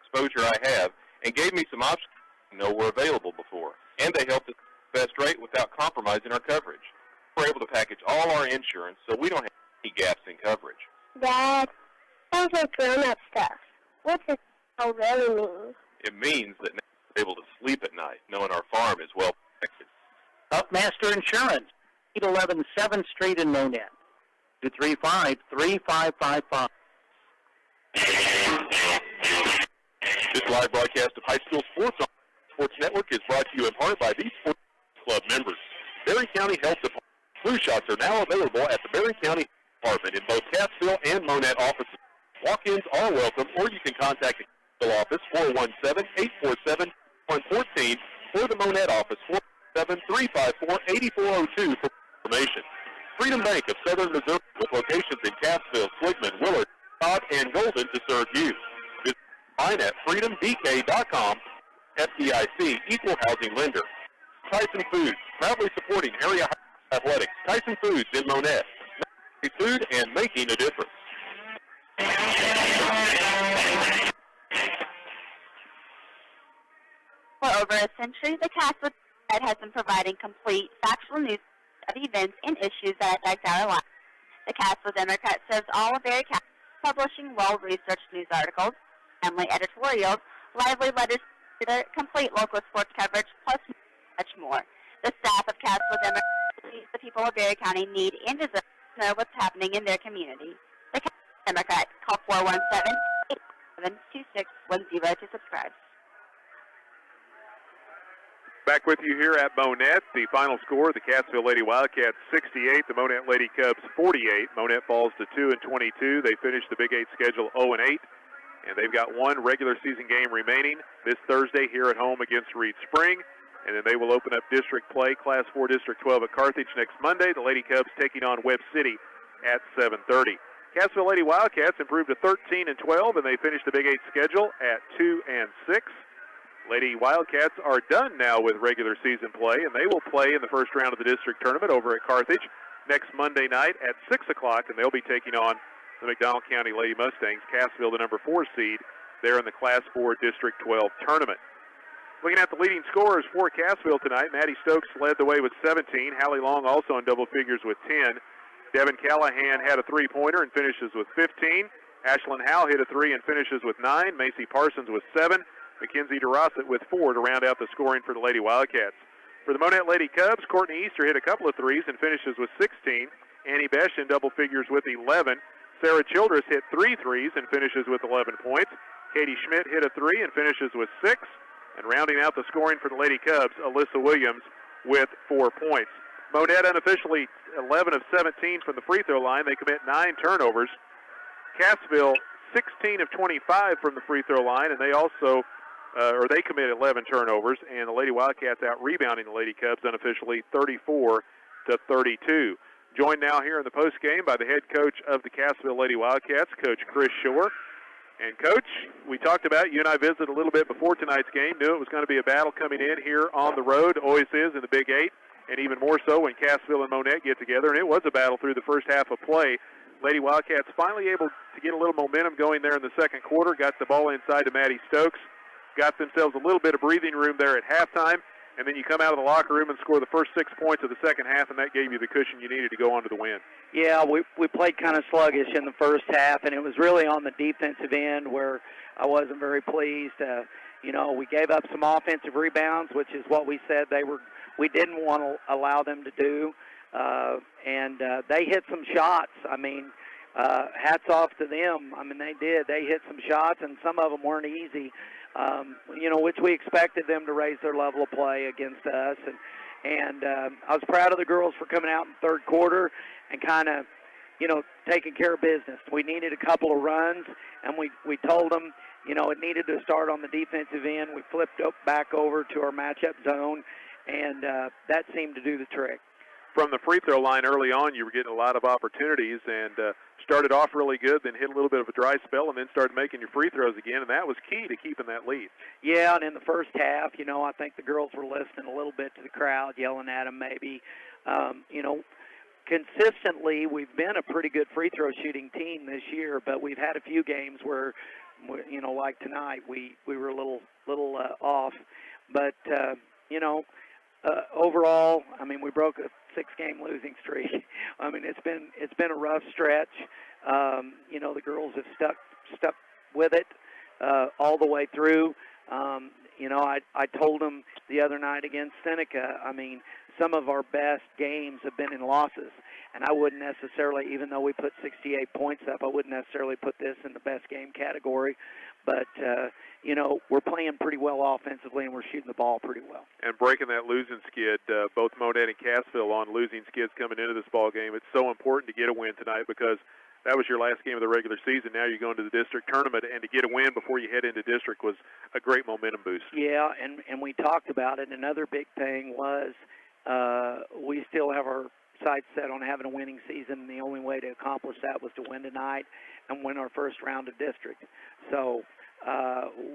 exposure I have and gave me some options I didn't know were available before. And they helped us get the best rate without compromising our coverage. We're able to package all our insurance so we don't have any gaps in coverage. Dad, sounds like grown-up stuff. What's this all really mean? It means that now we're able to sleep at night, knowing our farm is well protected. Upmaster Insurance, 811 7th Street in Monette, 235-3555. This live broadcast of high school sports on the Sports Network is brought to you in part by these sports club members. Berry County Health Department. Flu shots are now available at the Berry County Department in both Cassville and Monette offices. Walk-ins are welcome, or you can contact the Cassville office, 417-847-114, or the Monette office, 417-354-8402 for information. Freedom Bank of Southern Missouri with locations in Cassville, Sligman, Willard, Todd, and Golden to serve you. Visit online at freedombk.com. FDIC, Equal Housing Lender. Tyson Foods, proudly supporting area athletics. Tyson Foods in Monette. Food and making a difference. For over a century, the Catholic Pride has been providing complete, factual news of events and issues that affect our lives. The Cassville Democrat serves all of Berry County, publishing well-researched news articles, family editorials, lively letters, complete local sports coverage, plus much more. The staff of Cassville Democrat believes the people of Berry County need and deserve to know what's happening in their community. The Cassville Democrat, call 417-877-2610 to subscribe. Back with you here at Monette. The final score, the Cassville Lady Wildcats 68, the Monette Lady Cubs 48. Monette falls to 2-22. They finished the Big 8 schedule 0-8, and they've got one regular season game remaining this Thursday here at home against Reed Spring, and then they will open up district play, Class 4 District 12 at Carthage next Monday. The Lady Cubs taking on Webb City at 7:30. Cassville Lady Wildcats improved to 13-12, and they finished the Big 8 schedule at 2-6. Lady Wildcats are done now with regular season play, and they will play in the first round of the district tournament over at Carthage next Monday night at 6 o'clock, and they'll be taking on the McDonald County Lady Mustangs, Cassville, the number 4 seed, there in the Class 4 District 12 tournament. Looking at the leading scorers for Cassville tonight, Maddie Stokes led the way with 17. Hallie Long also in double figures with 10. Devin Callahan had a three-pointer and finishes with 15. Ashlyn Howe hit a three and finishes with 9. Macy Parsons with 7. Mackenzie DeRossett with 4 to round out the scoring for the Lady Wildcats. For the Monette Lady Cubs, Courtney Easter hit a couple of threes and finishes with 16. Annie Besch in double figures with 11. Sarah Childress hit 3 threes and finishes with 11 points. Katie Schmidt hit a 3 and finishes with 6. And rounding out the scoring for the Lady Cubs, Alyssa Williams with 4 points. Monette unofficially 11 of 17 from the free throw line. They commit 9 turnovers. Cassville 16 of 25 from the free throw line, and they also, they commit 11 turnovers, and the Lady Wildcats out rebounding the Lady Cubs unofficially 34-32. Joined now here in the post game by the head coach of the Cassville Lady Wildcats, Coach Chris Shore. And Coach, we talked about, you and I visited a little bit before tonight's game, knew it was going to be a battle coming in here on the road, always is in the Big 8, and even more so when Cassville and Monette get together, and it was a battle through the first half of play. Lady Wildcats finally able to get a little momentum going there in the second quarter, got the ball inside to Maddie Stokes, got themselves a little bit of breathing room there at halftime, and then you come out of the locker room and score the first 6 points of the second half, and that gave you the cushion you needed to go on to the win. Yeah, we played kind of sluggish in the first half, and it was really on the defensive end where I wasn't very pleased. We gave up some offensive rebounds, which is what we said we didn't want to allow them to do. And they hit some shots. I mean, hats off to them. I mean, they did. They hit some shots, and some of them weren't easy, which we expected them to raise their level of play against us. And I was proud of the girls for coming out in the third quarter and kind of, taking care of business. We needed a couple of runs, and we told them, it needed to start on the defensive end. We flipped back over to our matchup zone, and that seemed to do the trick. From the free throw line early on, you were getting a lot of opportunities and started off really good, then hit a little bit of a dry spell, and then started making your free throws again, and that was key to keeping that lead. Yeah, and in the first half, I think the girls were listening a little bit to the crowd, yelling at them maybe. Consistently, we've been a pretty good free throw shooting team this year, but we've had a few games where, like tonight, we were a little off. But, overall, I mean, we broke a 6-game losing streak. I mean, it's been a rough stretch. The girls have stuck with it all the way through. I told them the other night against Seneca, I mean, some of our best games have been in losses. And I wouldn't necessarily, even though we put 68 points up, I wouldn't necessarily put this in the best game category. But, we're playing pretty well offensively, and we're shooting the ball pretty well. And breaking that losing skid, both Monette and Cassville on losing skids coming into this ball game, it's so important to get a win tonight because that was your last game of the regular season. Now you're going to the district tournament, and to get a win before you head into district was a great momentum boost. Yeah, and we talked about it. Another big thing was we still have our sights set on having a winning season, and the only way to accomplish that was to win tonight and win our first round of district. So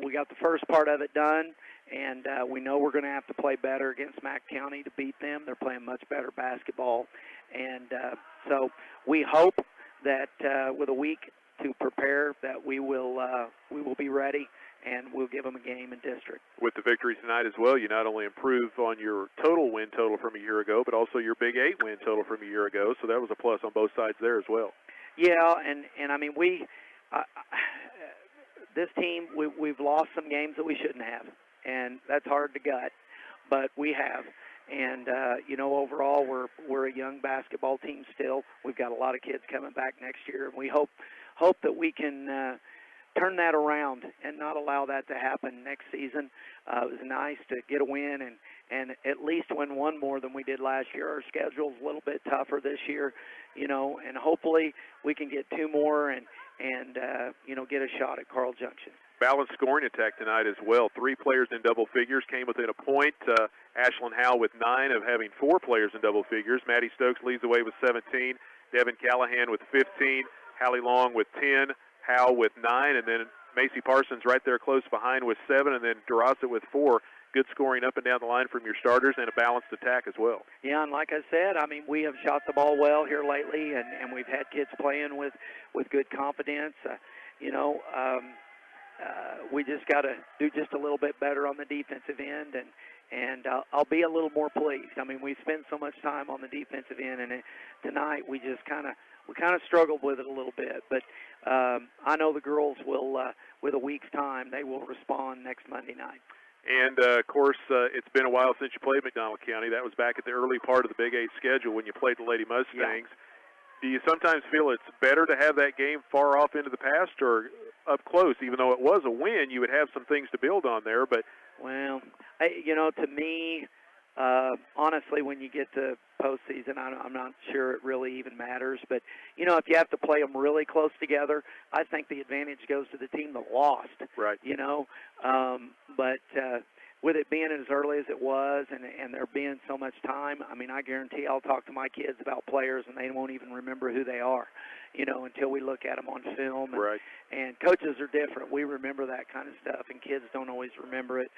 we got the first part of it done, and we know we're going to have to play better against Mack County to beat them. They're playing much better basketball, and so we hope that with a week to prepare that we will be ready, and we'll give them a game in district. With the victory tonight as well, you not only improve on your total win total from a year ago, but also your Big 8 win total from a year ago, so that was a plus on both sides there as well. Yeah, and I mean, this team, we've lost some games that we shouldn't have, and that's hard to gut, but we have. And, overall, we're a young basketball team still. We've got a lot of kids coming back next year, and we hope that we can turn that around and not allow that to happen next season. It was nice to get a win and at least win one more than we did last year. Our schedule's a little bit tougher this year, and hopefully we can get 2 more and get a shot at Carl Junction. Balanced scoring attack tonight as well. 3 players in double figures came within a point. Ashlyn Howe with 9 of having 4 players in double figures. Maddie Stokes leads the way with 17. Devin Callahan with 15. Hallie Long with 10. Howe with 9. And then Macy Parsons right there close behind with 7. And then DeRosa with 4. Good scoring up and down the line from your starters and a balanced attack as well. Yeah, and like I said, I mean, we have shot the ball well here lately, and we've had kids playing with good confidence. We just got to do just a little bit better on the defensive end, and I'll be a little more pleased. I mean, we spend so much time on the defensive end, and tonight we just kind of struggled with it a little bit. But I know the girls will, with a week's time, they will respond next Monday night. And, of course, it's been a while since you played McDonald County. That was back at the early part of the Big 8 schedule when you played the Lady Mustangs. Yeah. Do you sometimes feel it's better to have that game far off into the past or up close? Even though it was a win, you would have some things to build on there. But well, to me, honestly, when you get to postseason, I'm not sure it really even matters. But, if you have to play them really close together, I think the advantage goes to the team that lost. Right. But with it being as early as it was and there being so much time, I guarantee I'll talk to my kids about players and they won't even remember who they are, until we look at them on film. Right. And coaches are different. We remember that kind of stuff, and kids don't always remember it.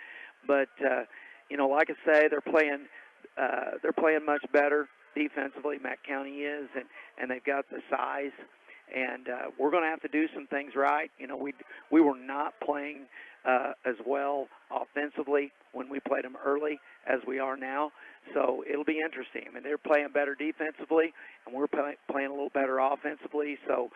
But, like I say, they're playing much better defensively. Mack County is, and they've got the size. And we're going to have to do some things right. We were not playing as well offensively when we played them early as we are now. So it'll be interesting. They're playing better defensively, and we're playing a little better offensively. So,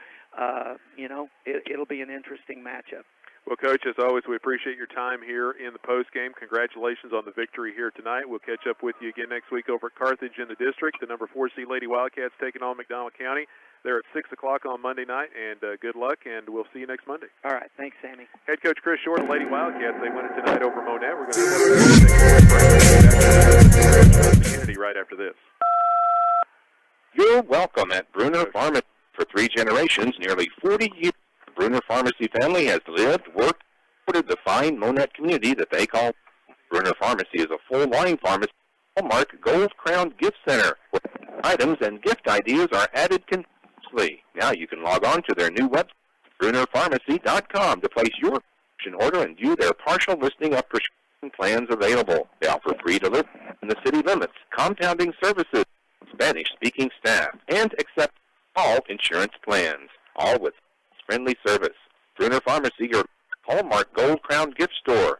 it'll be an interesting matchup. Well, Coach, as always, we appreciate your time here in the postgame. Congratulations on the victory here tonight. We'll catch up with you again next week over at Carthage in the district. The number 4 seed Lady Wildcats taking on McDonald County. They're at 6 o'clock on Monday night, and good luck, and we'll see you next Monday. All right. Thanks, Sammy. Head Coach Chris Short, Lady Wildcats, they win it tonight over Monette. We're going to take a right after this. You're welcome at Bruner Pharmacy. For 3 generations, nearly 40 years, the Bruner Pharmacy family has lived, worked, supported the fine Monette community that they call Bruner Pharmacy is a full-line pharmacy, Hallmark Gold Crown Gift Center, where items and gift ideas are added continuously. Now you can log on to their new website, BrunerPharmacy.com, to place your prescription order and view their partial listing of prescription plans available. They offer free delivery in the city limits, compounding services, Spanish-speaking staff, and accept all insurance plans, all with friendly service. Bruner Pharmacy, your Hallmark Gold Crown gift store.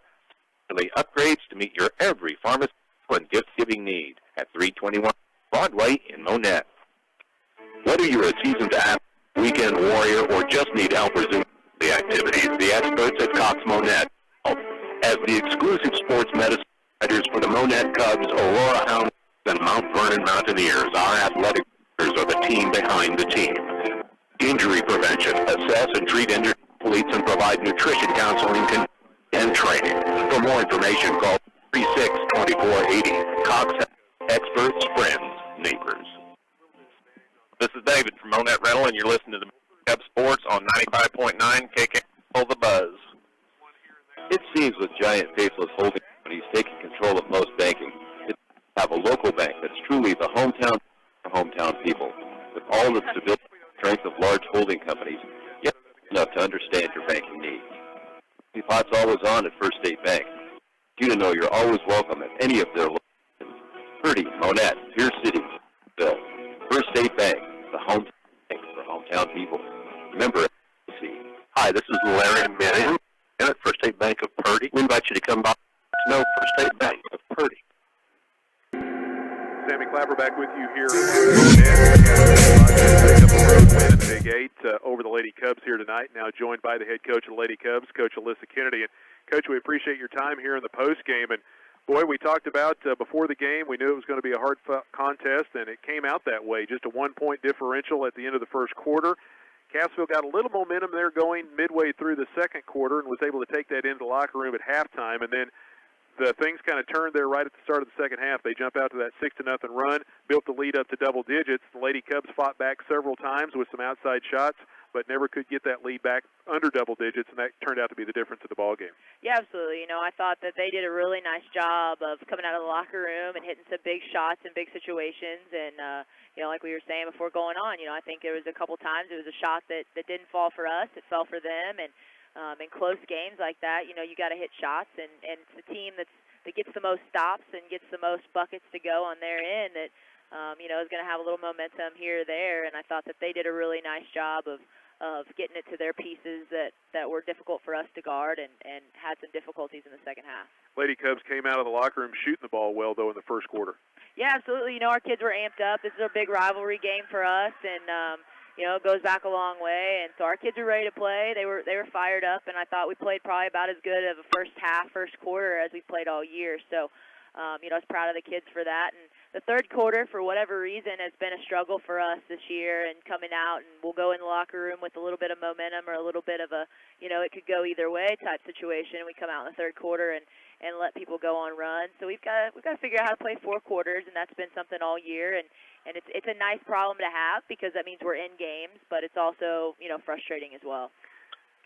Upgrades to meet your every pharmacy and gift-giving need at 321 Broadway in Monette. Whether you're a seasoned athlete, weekend warrior, or just need help resuming the activities, the experts at Cox Monette, as the exclusive sports medicine providers for the Monette Cubs, Aurora Hounds, and Mount Vernon Mountaineers, our athletic directors are the team behind the team. Injury prevention, assess and treat injured athletes, and provide nutrition counseling and training. For more information, call 36-2480. Cox experts, friends, neighbors. This is David from Monette Rental, and you're listening to the Cub Sports on 95.9 KK. The Buzz. It seems with giant faceless holding companies taking control of most banking, it's have a local bank that's truly the hometown for hometown people. With all the stability and strength of large holding companies, yet enough to understand your banking needs. The pot's always on at First State Bank. You to know you're always welcome at any of their locations. Purdy, Monette, Pierce City, Bill. First State Bank, the hometown bank for hometown people. Remember, Hi, this is Larry Minning at First State Bank of Purdy. We invite you to come by to know First State Bank of Purdy. Sammy Clapper back with you here in Big 8 over the Lady Cubs here tonight. Now joined by the head coach of the Lady Cubs, Coach Alyssa Kennedy. And Coach, we appreciate your time here in the post game. And boy, we talked about before the game, we knew it was going to be a hard contest, and it came out that way. Just a 1-point differential at the end of the first quarter. Cassville got a little momentum there going midway through the second quarter and was able to take that into the locker room at halftime. And then the things kind of turned there right at the start of the second half. They jump out to that 6-0 run, built the lead up to double digits. The Lady Cubs fought back several times with some outside shots, but never could get that lead back under double digits, and that turned out to be the difference of the ball game. Yeah, absolutely. I thought that they did a really nice job of coming out of the locker room and hitting some big shots in big situations. And, like we were saying before going on, I think there was a couple times it was a shot that didn't fall for us. It fell for them. And in close games like that, you got to hit shots. And it's the team that gets the most stops and gets the most buckets to go on their end that, is going to have a little momentum here or there. And I thought that they did a really nice job of getting it to their pieces that were difficult for us to guard and had some difficulties in the second half. Lady Cubs came out of the locker room shooting the ball well, though, in the first quarter. Yeah, absolutely. Our kids were amped up. This is a big rivalry game for us, and, it goes back a long way. And so our kids were ready to play. They were fired up, and I thought we played probably about as good of a first quarter as we played all year. So, I was proud of the kids for that. And the third quarter, for whatever reason, has been a struggle for us this year and coming out, and we'll go in the locker room with a little bit of momentum or a little bit of a, it could go either way type situation. We come out in the third quarter and let people go on runs. So we've got to figure out how to play 4 quarters, and that's been something all year. And it's a nice problem to have because that means we're in games, but it's also, frustrating as well.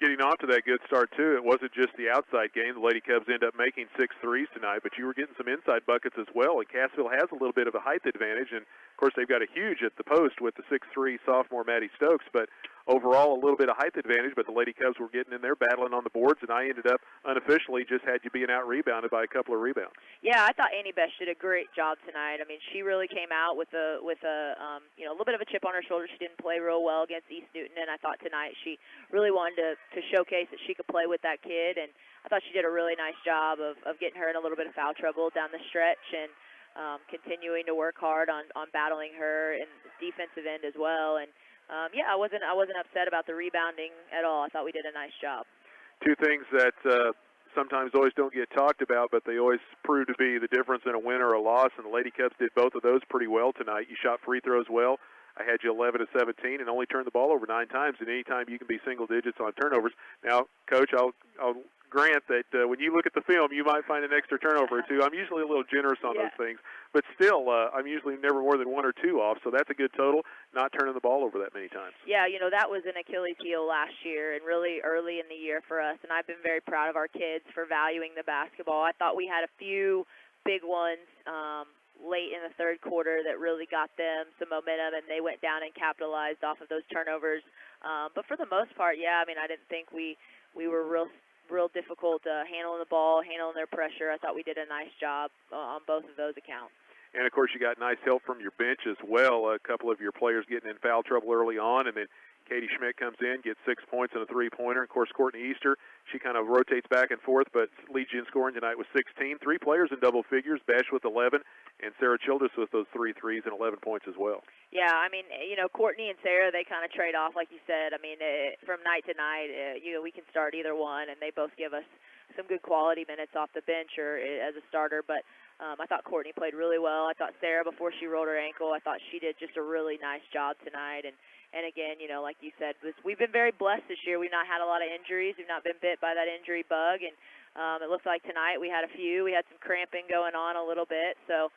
Getting off to that good start, too, it wasn't just the outside game. The Lady Cubs end up making 6 threes tonight, but you were getting some inside buckets as well. And Cassville has a little bit of a height advantage, and, of course, they've got a huge at the post with the 6'3" sophomore Maddie Stokes. But overall, a little bit of height advantage, but the Lady Cubs were getting in there, battling on the boards, and I ended up unofficially just had you being out-rebounded by a couple of rebounds. Yeah, I thought Annie Best did a great job tonight. I mean, she really came out with a little bit of a chip on her shoulder. She didn't play real well against East Newton, and I thought tonight she really wanted to showcase that she could play with that kid, and I thought she did a really nice job of getting her in a little bit of foul trouble down the stretch and continuing to work hard on battling her in the defensive end as well. And I wasn't upset about the rebounding at all. I thought we did a nice job. 2 things that sometimes always don't get talked about, but they always prove to be the difference in a win or a loss, and the Lady Cubs did both of those pretty well tonight. You shot free throws well. I had you 11 of 17 and only turned the ball over 9 times, and any time you can be single digits on turnovers. Now, Coach, I'll grant that when you look at the film, you might find an extra turnover or 2. I'm usually a little generous on those things, but still, I'm usually never more than 1 or 2 off, so that's a good total, not turning the ball over that many times. Yeah, that was an Achilles heel last year and really early in the year for us, and I've been very proud of our kids for valuing the basketball. I thought we had a few big ones late in the third quarter that really got them some momentum, and they went down and capitalized off of those turnovers. But for the most part, I didn't think we were real difficult handling the ball, handling their pressure. I thought we did a nice job on both of those accounts. And, of course, you got nice help from your bench as well. A couple of your players getting in foul trouble early on, and then Katie Schmidt comes in, gets 6 points and a three-pointer. Of course, Courtney Easter, she kind of rotates back and forth, but leads you in scoring tonight with 16. 3 players in double figures, Besh with 11, and Sarah Childress with those 3 threes and 11 points as well. Yeah, Courtney and Sarah, they kind of trade off, like you said. From night to night, we can start either one, and they both give us some good quality minutes off the bench or as a starter. But I thought Courtney played really well. I thought Sarah, before she rolled her ankle, I thought she did just a really nice job tonight. And again, like you said, we've been very blessed this year. We've not had a lot of injuries. We've not been bit by that injury bug. And it looks like tonight we had a few. We had some cramping going on a little bit. So,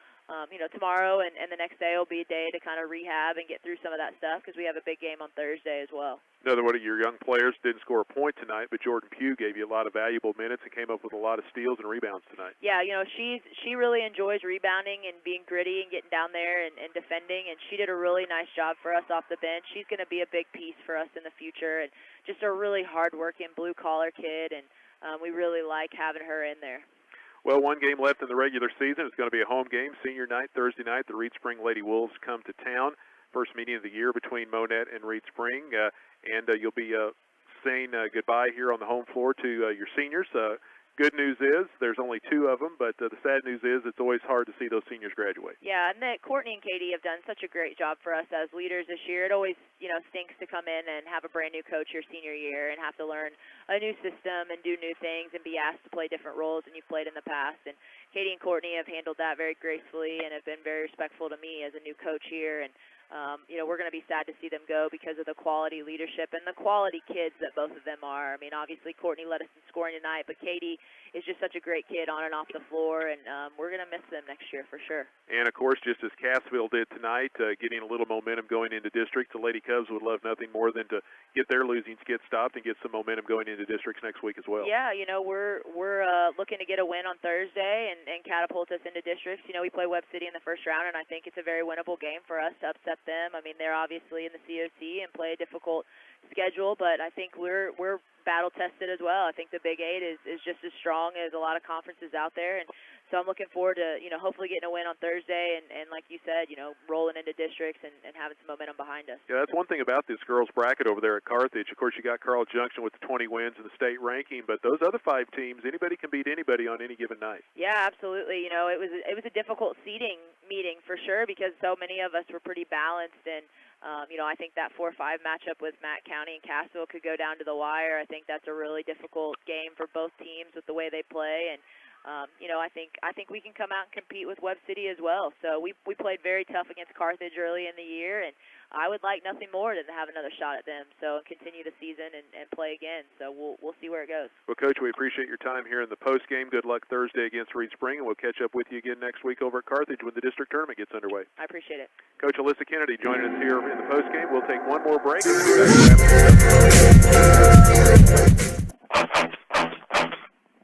tomorrow and the next day will be a day to kind of rehab and get through some of that stuff because we have a big game on Thursday as well. Another one of your young players didn't score a point tonight, but Jordan Pugh gave you a lot of valuable minutes and came up with a lot of steals and rebounds tonight. Yeah, she really enjoys rebounding and being gritty and getting down there and defending, and she did a really nice job for us off the bench. She's going to be a big piece for us in the future and just a really hard-working blue-collar kid, and we really like having her in there. Well, 1 game left in the regular season. It's going to be a home game, senior night, Thursday night. The Reed Spring Lady Wolves come to town. First meeting of the year between Monette and Reed Spring. And you'll be saying goodbye here on the home floor to your seniors. Good news is there's only 2 of them, but the sad news is it's always hard to see those seniors graduate. Yeah, and that Courtney and Katie have done such a great job for us as leaders this year. It always, stinks to come in and have a brand new coach your senior year and have to learn a new system and do new things and be asked to play different roles than you've played in the past. And Katie and Courtney have handled that very gracefully and have been very respectful to me as a new coach here. And we're going to be sad to see them go because of the quality leadership and the quality kids that both of them are. Obviously, Courtney led us in scoring tonight, but Katie is just such a great kid on and off the floor, and we're going to miss them next year for sure. And, of course, just as Cassville did tonight, getting a little momentum going into districts, the Lady Cubs would love nothing more than to get their losing skid stopped and get some momentum going into districts next week as well. Yeah, we're looking to get a win on Thursday and catapult us into districts. We play Webb City in the first round, and I think it's a very winnable game for us to upset them. They're obviously in the COC and play a difficult schedule, but I think we're battle tested as well. I think the Big 8 is just as strong as a lot of conferences out there, and So I'm looking forward to, hopefully getting a win on Thursday and like you said, rolling into districts and having some momentum behind us. Yeah, that's one thing about this girls bracket over there at Carthage. Of course, you got Carl Junction with the 20 wins in the state ranking, but those other 5 teams, anybody can beat anybody on any given night. Yeah, absolutely. It was a difficult seeding meeting for sure because so many of us were pretty balanced, and I think that 4-5 matchup with Matt County and Cassville could go down to the wire. I think that's a really difficult game for both teams with the way they play, and I think we can come out and compete with Webb City as well. So we played very tough against Carthage early in the year, and I would like nothing more than to have another shot at them. So continue the season and play again. So we'll see where it goes. Well, Coach, we appreciate your time here in the post game. Good luck Thursday against Reed Spring, and we'll catch up with you again next week over at Carthage when the district tournament gets underway. I appreciate it. Coach Alyssa Kennedy joining us here in the post game. We'll take one more break.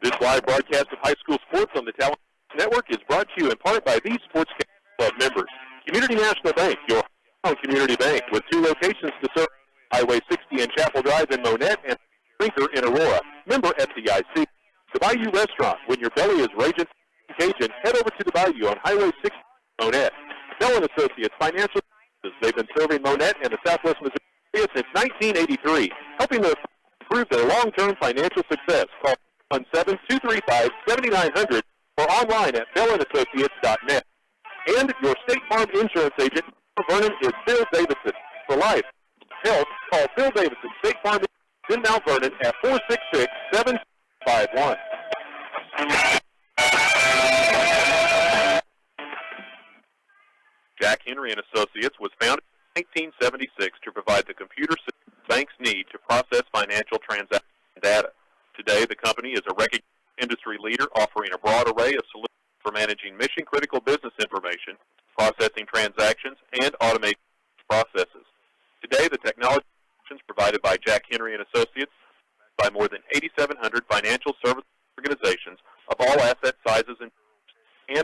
This live broadcast of high school sports on the Talon Network is brought to you in part by these Sports Club members. Community National Bank, your home community bank, with 2 locations to serve Highway 60 and Chapel Drive in Monette and Brinker in Aurora. Member FDIC. The Bayou Restaurant. When your belly is raging Cajun, head over to the Bayou on Highway 60 in Monette. Talon Associates Financial Services. They've been serving Monette and the Southwest Missouri since 1983, helping them improve their long-term financial success. Call 1-7-235-7900 or online at TalonAssociates.net. And your State Farm insurance agent, Vernon, is Phil Davidson. For life, health, call Phil Davidson, State Farm in Mount Vernon at 466-751. Jack Henry & Associates was founded in 1976 to provide the computer system banks need to process financial transaction data. Today, the company is a recognized industry leader offering a broad array of solutions for managing mission-critical business information, processing transactions, and automating processes. Today, the technology solutions provided by Jack Henry & Associates by more than 8,700 financial service organizations of all asset sizes and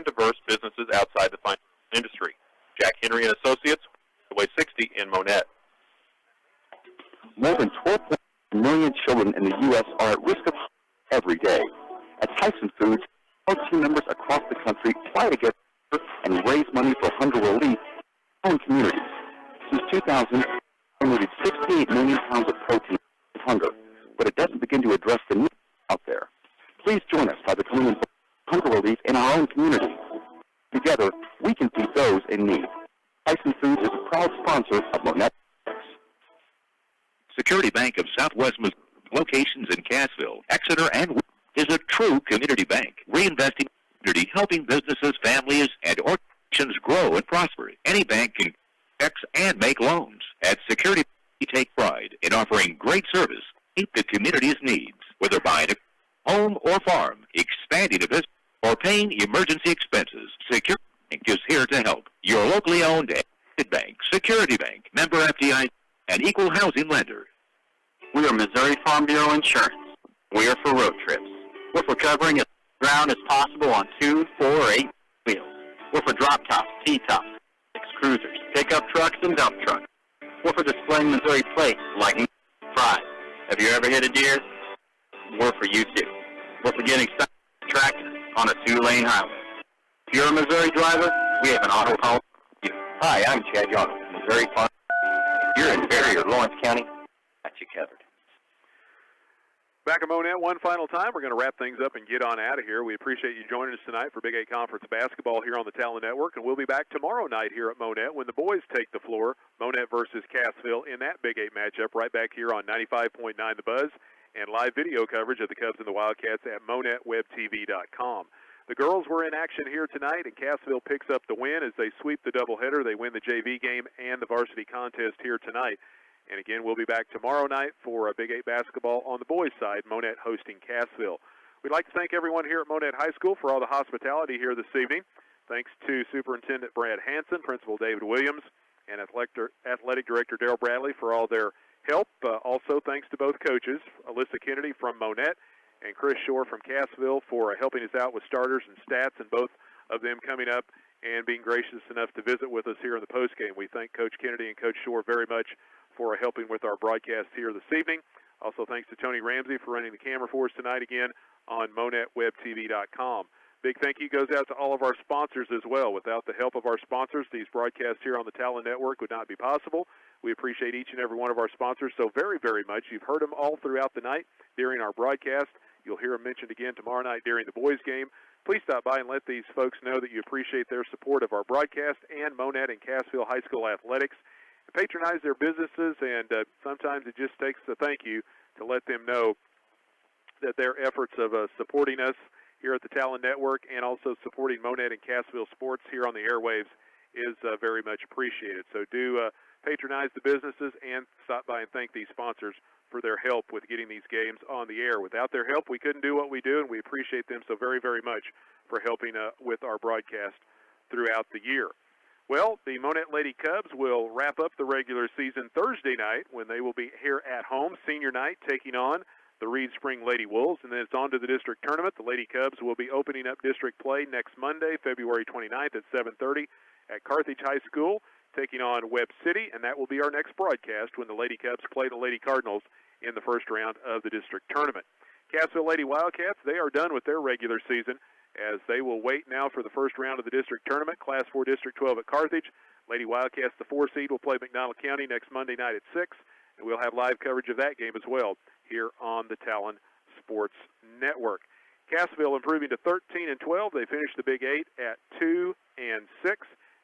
diverse businesses outside the financial industry. Jack Henry & Associates, Highway 60 in Monette. More than 12 million children in the U.S. are at risk of hunger every day. At Tyson Foods, our team members across the country fly together and raise money for hunger relief in our own communities. Since 2000, we've donated 68 million pounds of protein to hunger, but it doesn't begin to address the needs out there. Please join us by becoming involved in hunger relief in our own community. Together, we can feed those in need. Tyson Foods is a proud sponsor of Monette. Security Bank of Southwest Missouri, locations in Cassville, Exeter, and Wood, is a true community bank, reinvesting in the community, helping businesses, families, and organizations grow and prosper. Any bank can checks and make loans. At Security Bank, we take pride in offering great service to meet the community's needs, whether buying a home or farm, expanding a business, or paying emergency expenses. Security Bank is here to help. Your locally owned and trusted bank, Security Bank, member FDIC, an equal housing lender. We are Missouri Farm Bureau Insurance. We are for road trips. We're for covering as much ground as possible on 2, 4, or 8 wheels. We're for drop tops, T-tops, cruisers, pickup trucks, and dump trucks. We're for displaying Missouri plates like fries. Have you ever hit a deer? We're for you too. We're for getting stuck in a tractor on a 2-lane highway. If you're a Missouri driver, we have an auto call for you. Hi, I'm Chad Young, Missouri Farm. You're in Berry or Lawrence County, got you covered. Back at Monette one final time. We're going to wrap things up and get on out of here. We appreciate you joining us tonight for Big 8 Conference basketball here on the Talon Network, and we'll be back tomorrow night here at Monette when the boys take the floor, Monette versus Cassville, in that Big 8 matchup right back here on 95.9 The Buzz and live video coverage of the Cubs and the Wildcats at MonetteWebTV.com. The girls were in action here tonight, and Cassville picks up the win as they sweep the doubleheader. They win the JV game and the varsity contest here tonight. And again, we'll be back tomorrow night for Big 8 basketball on the boys' side, Monette hosting Cassville. We'd like to thank everyone here at Monette High School for all the hospitality here this evening. Thanks to Superintendent Brad Hanson, Principal David Williams, and Athletic Director Darrell Bradley for all their help. Also, thanks to both coaches, Alyssa Kennedy from Monette and Chris Shore from Cassville, for helping us out with starters and stats, and both of them coming up and being gracious enough to visit with us here in the postgame. We thank Coach Kennedy and Coach Shore very much for helping with our broadcast here this evening. Also, thanks to Tony Ramsey for running the camera for us tonight again on MonetteWebTV.com. Big thank you goes out to all of our sponsors as well. Without the help of our sponsors, these broadcasts here on the Talon Network would not be possible. We appreciate each and every one of our sponsors so very, very much. You've heard them all throughout the night during our broadcast. You'll hear them mentioned again tomorrow night during the boys' game. Please stop by and let these folks know that you appreciate their support of our broadcast and Monette and Cassville High School athletics. Patronize their businesses, and sometimes it just takes a thank you to let them know that their efforts of supporting us here at the Talon Network and also supporting Monette and Cassville sports here on the airwaves is very much appreciated. So do patronize the businesses and stop by and thank these sponsors for their help with getting these games on the air. Without their help, we couldn't do what we do, and we appreciate them so very, very much for helping with our broadcast throughout the year. Well, the Monette Lady Cubs will wrap up the regular season Thursday night when they will be here at home, senior night, taking on the Reed Spring Lady Wolves, and then it's on to the district tournament. The Lady Cubs will be opening up district play next Monday, February 29th at 7:30 at Carthage High School, taking on Webb City, and that will be our next broadcast when the Lady Cubs play the Lady Cardinals in the first round of the district tournament. Cassville Lady Wildcats, they are done with their regular season as they will wait now for the first round of the district tournament, Class 4 District 12 at Carthage. Lady Wildcats, the 4 seed, will play McDonald County next Monday night at 6, and we'll have live coverage of that game as well here on the Talon Sports Network. Cassville improving to 13-12. They finished the Big 8 at 2-6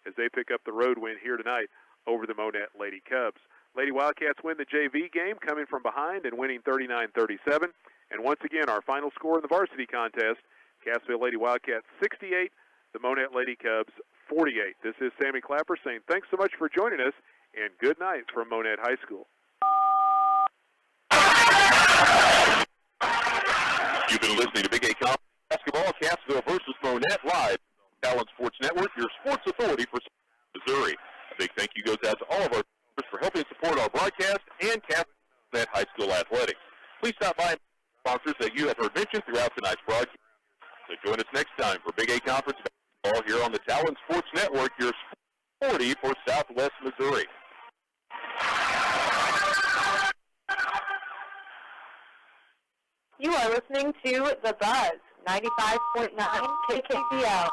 as they pick up the road win here tonight over the Monette Lady Cubs. Lady Wildcats win the JV game, coming from behind and winning 39-37. And once again, our final score in the varsity contest, Cassville Lady Wildcats 68, the Monette Lady Cubs 48. This is Sammy Clapper saying thanks so much for joining us, and good night from Monette High School. You've been listening to Big 8 Conference Basketball, Cassville versus Monette, live on Talon Sports Network, your sports authority for Missouri. A big thank you goes out to all of our sponsors for helping support our broadcast and Cassville High School athletics. Please stop by and sponsors that you have heard mentioned throughout tonight's broadcast. So join us next time for Big 8 Conference Basketball here on the Talon Sports Network, your authority for Southwest Missouri. You are listening to The Buzz, 95.9 KKVL.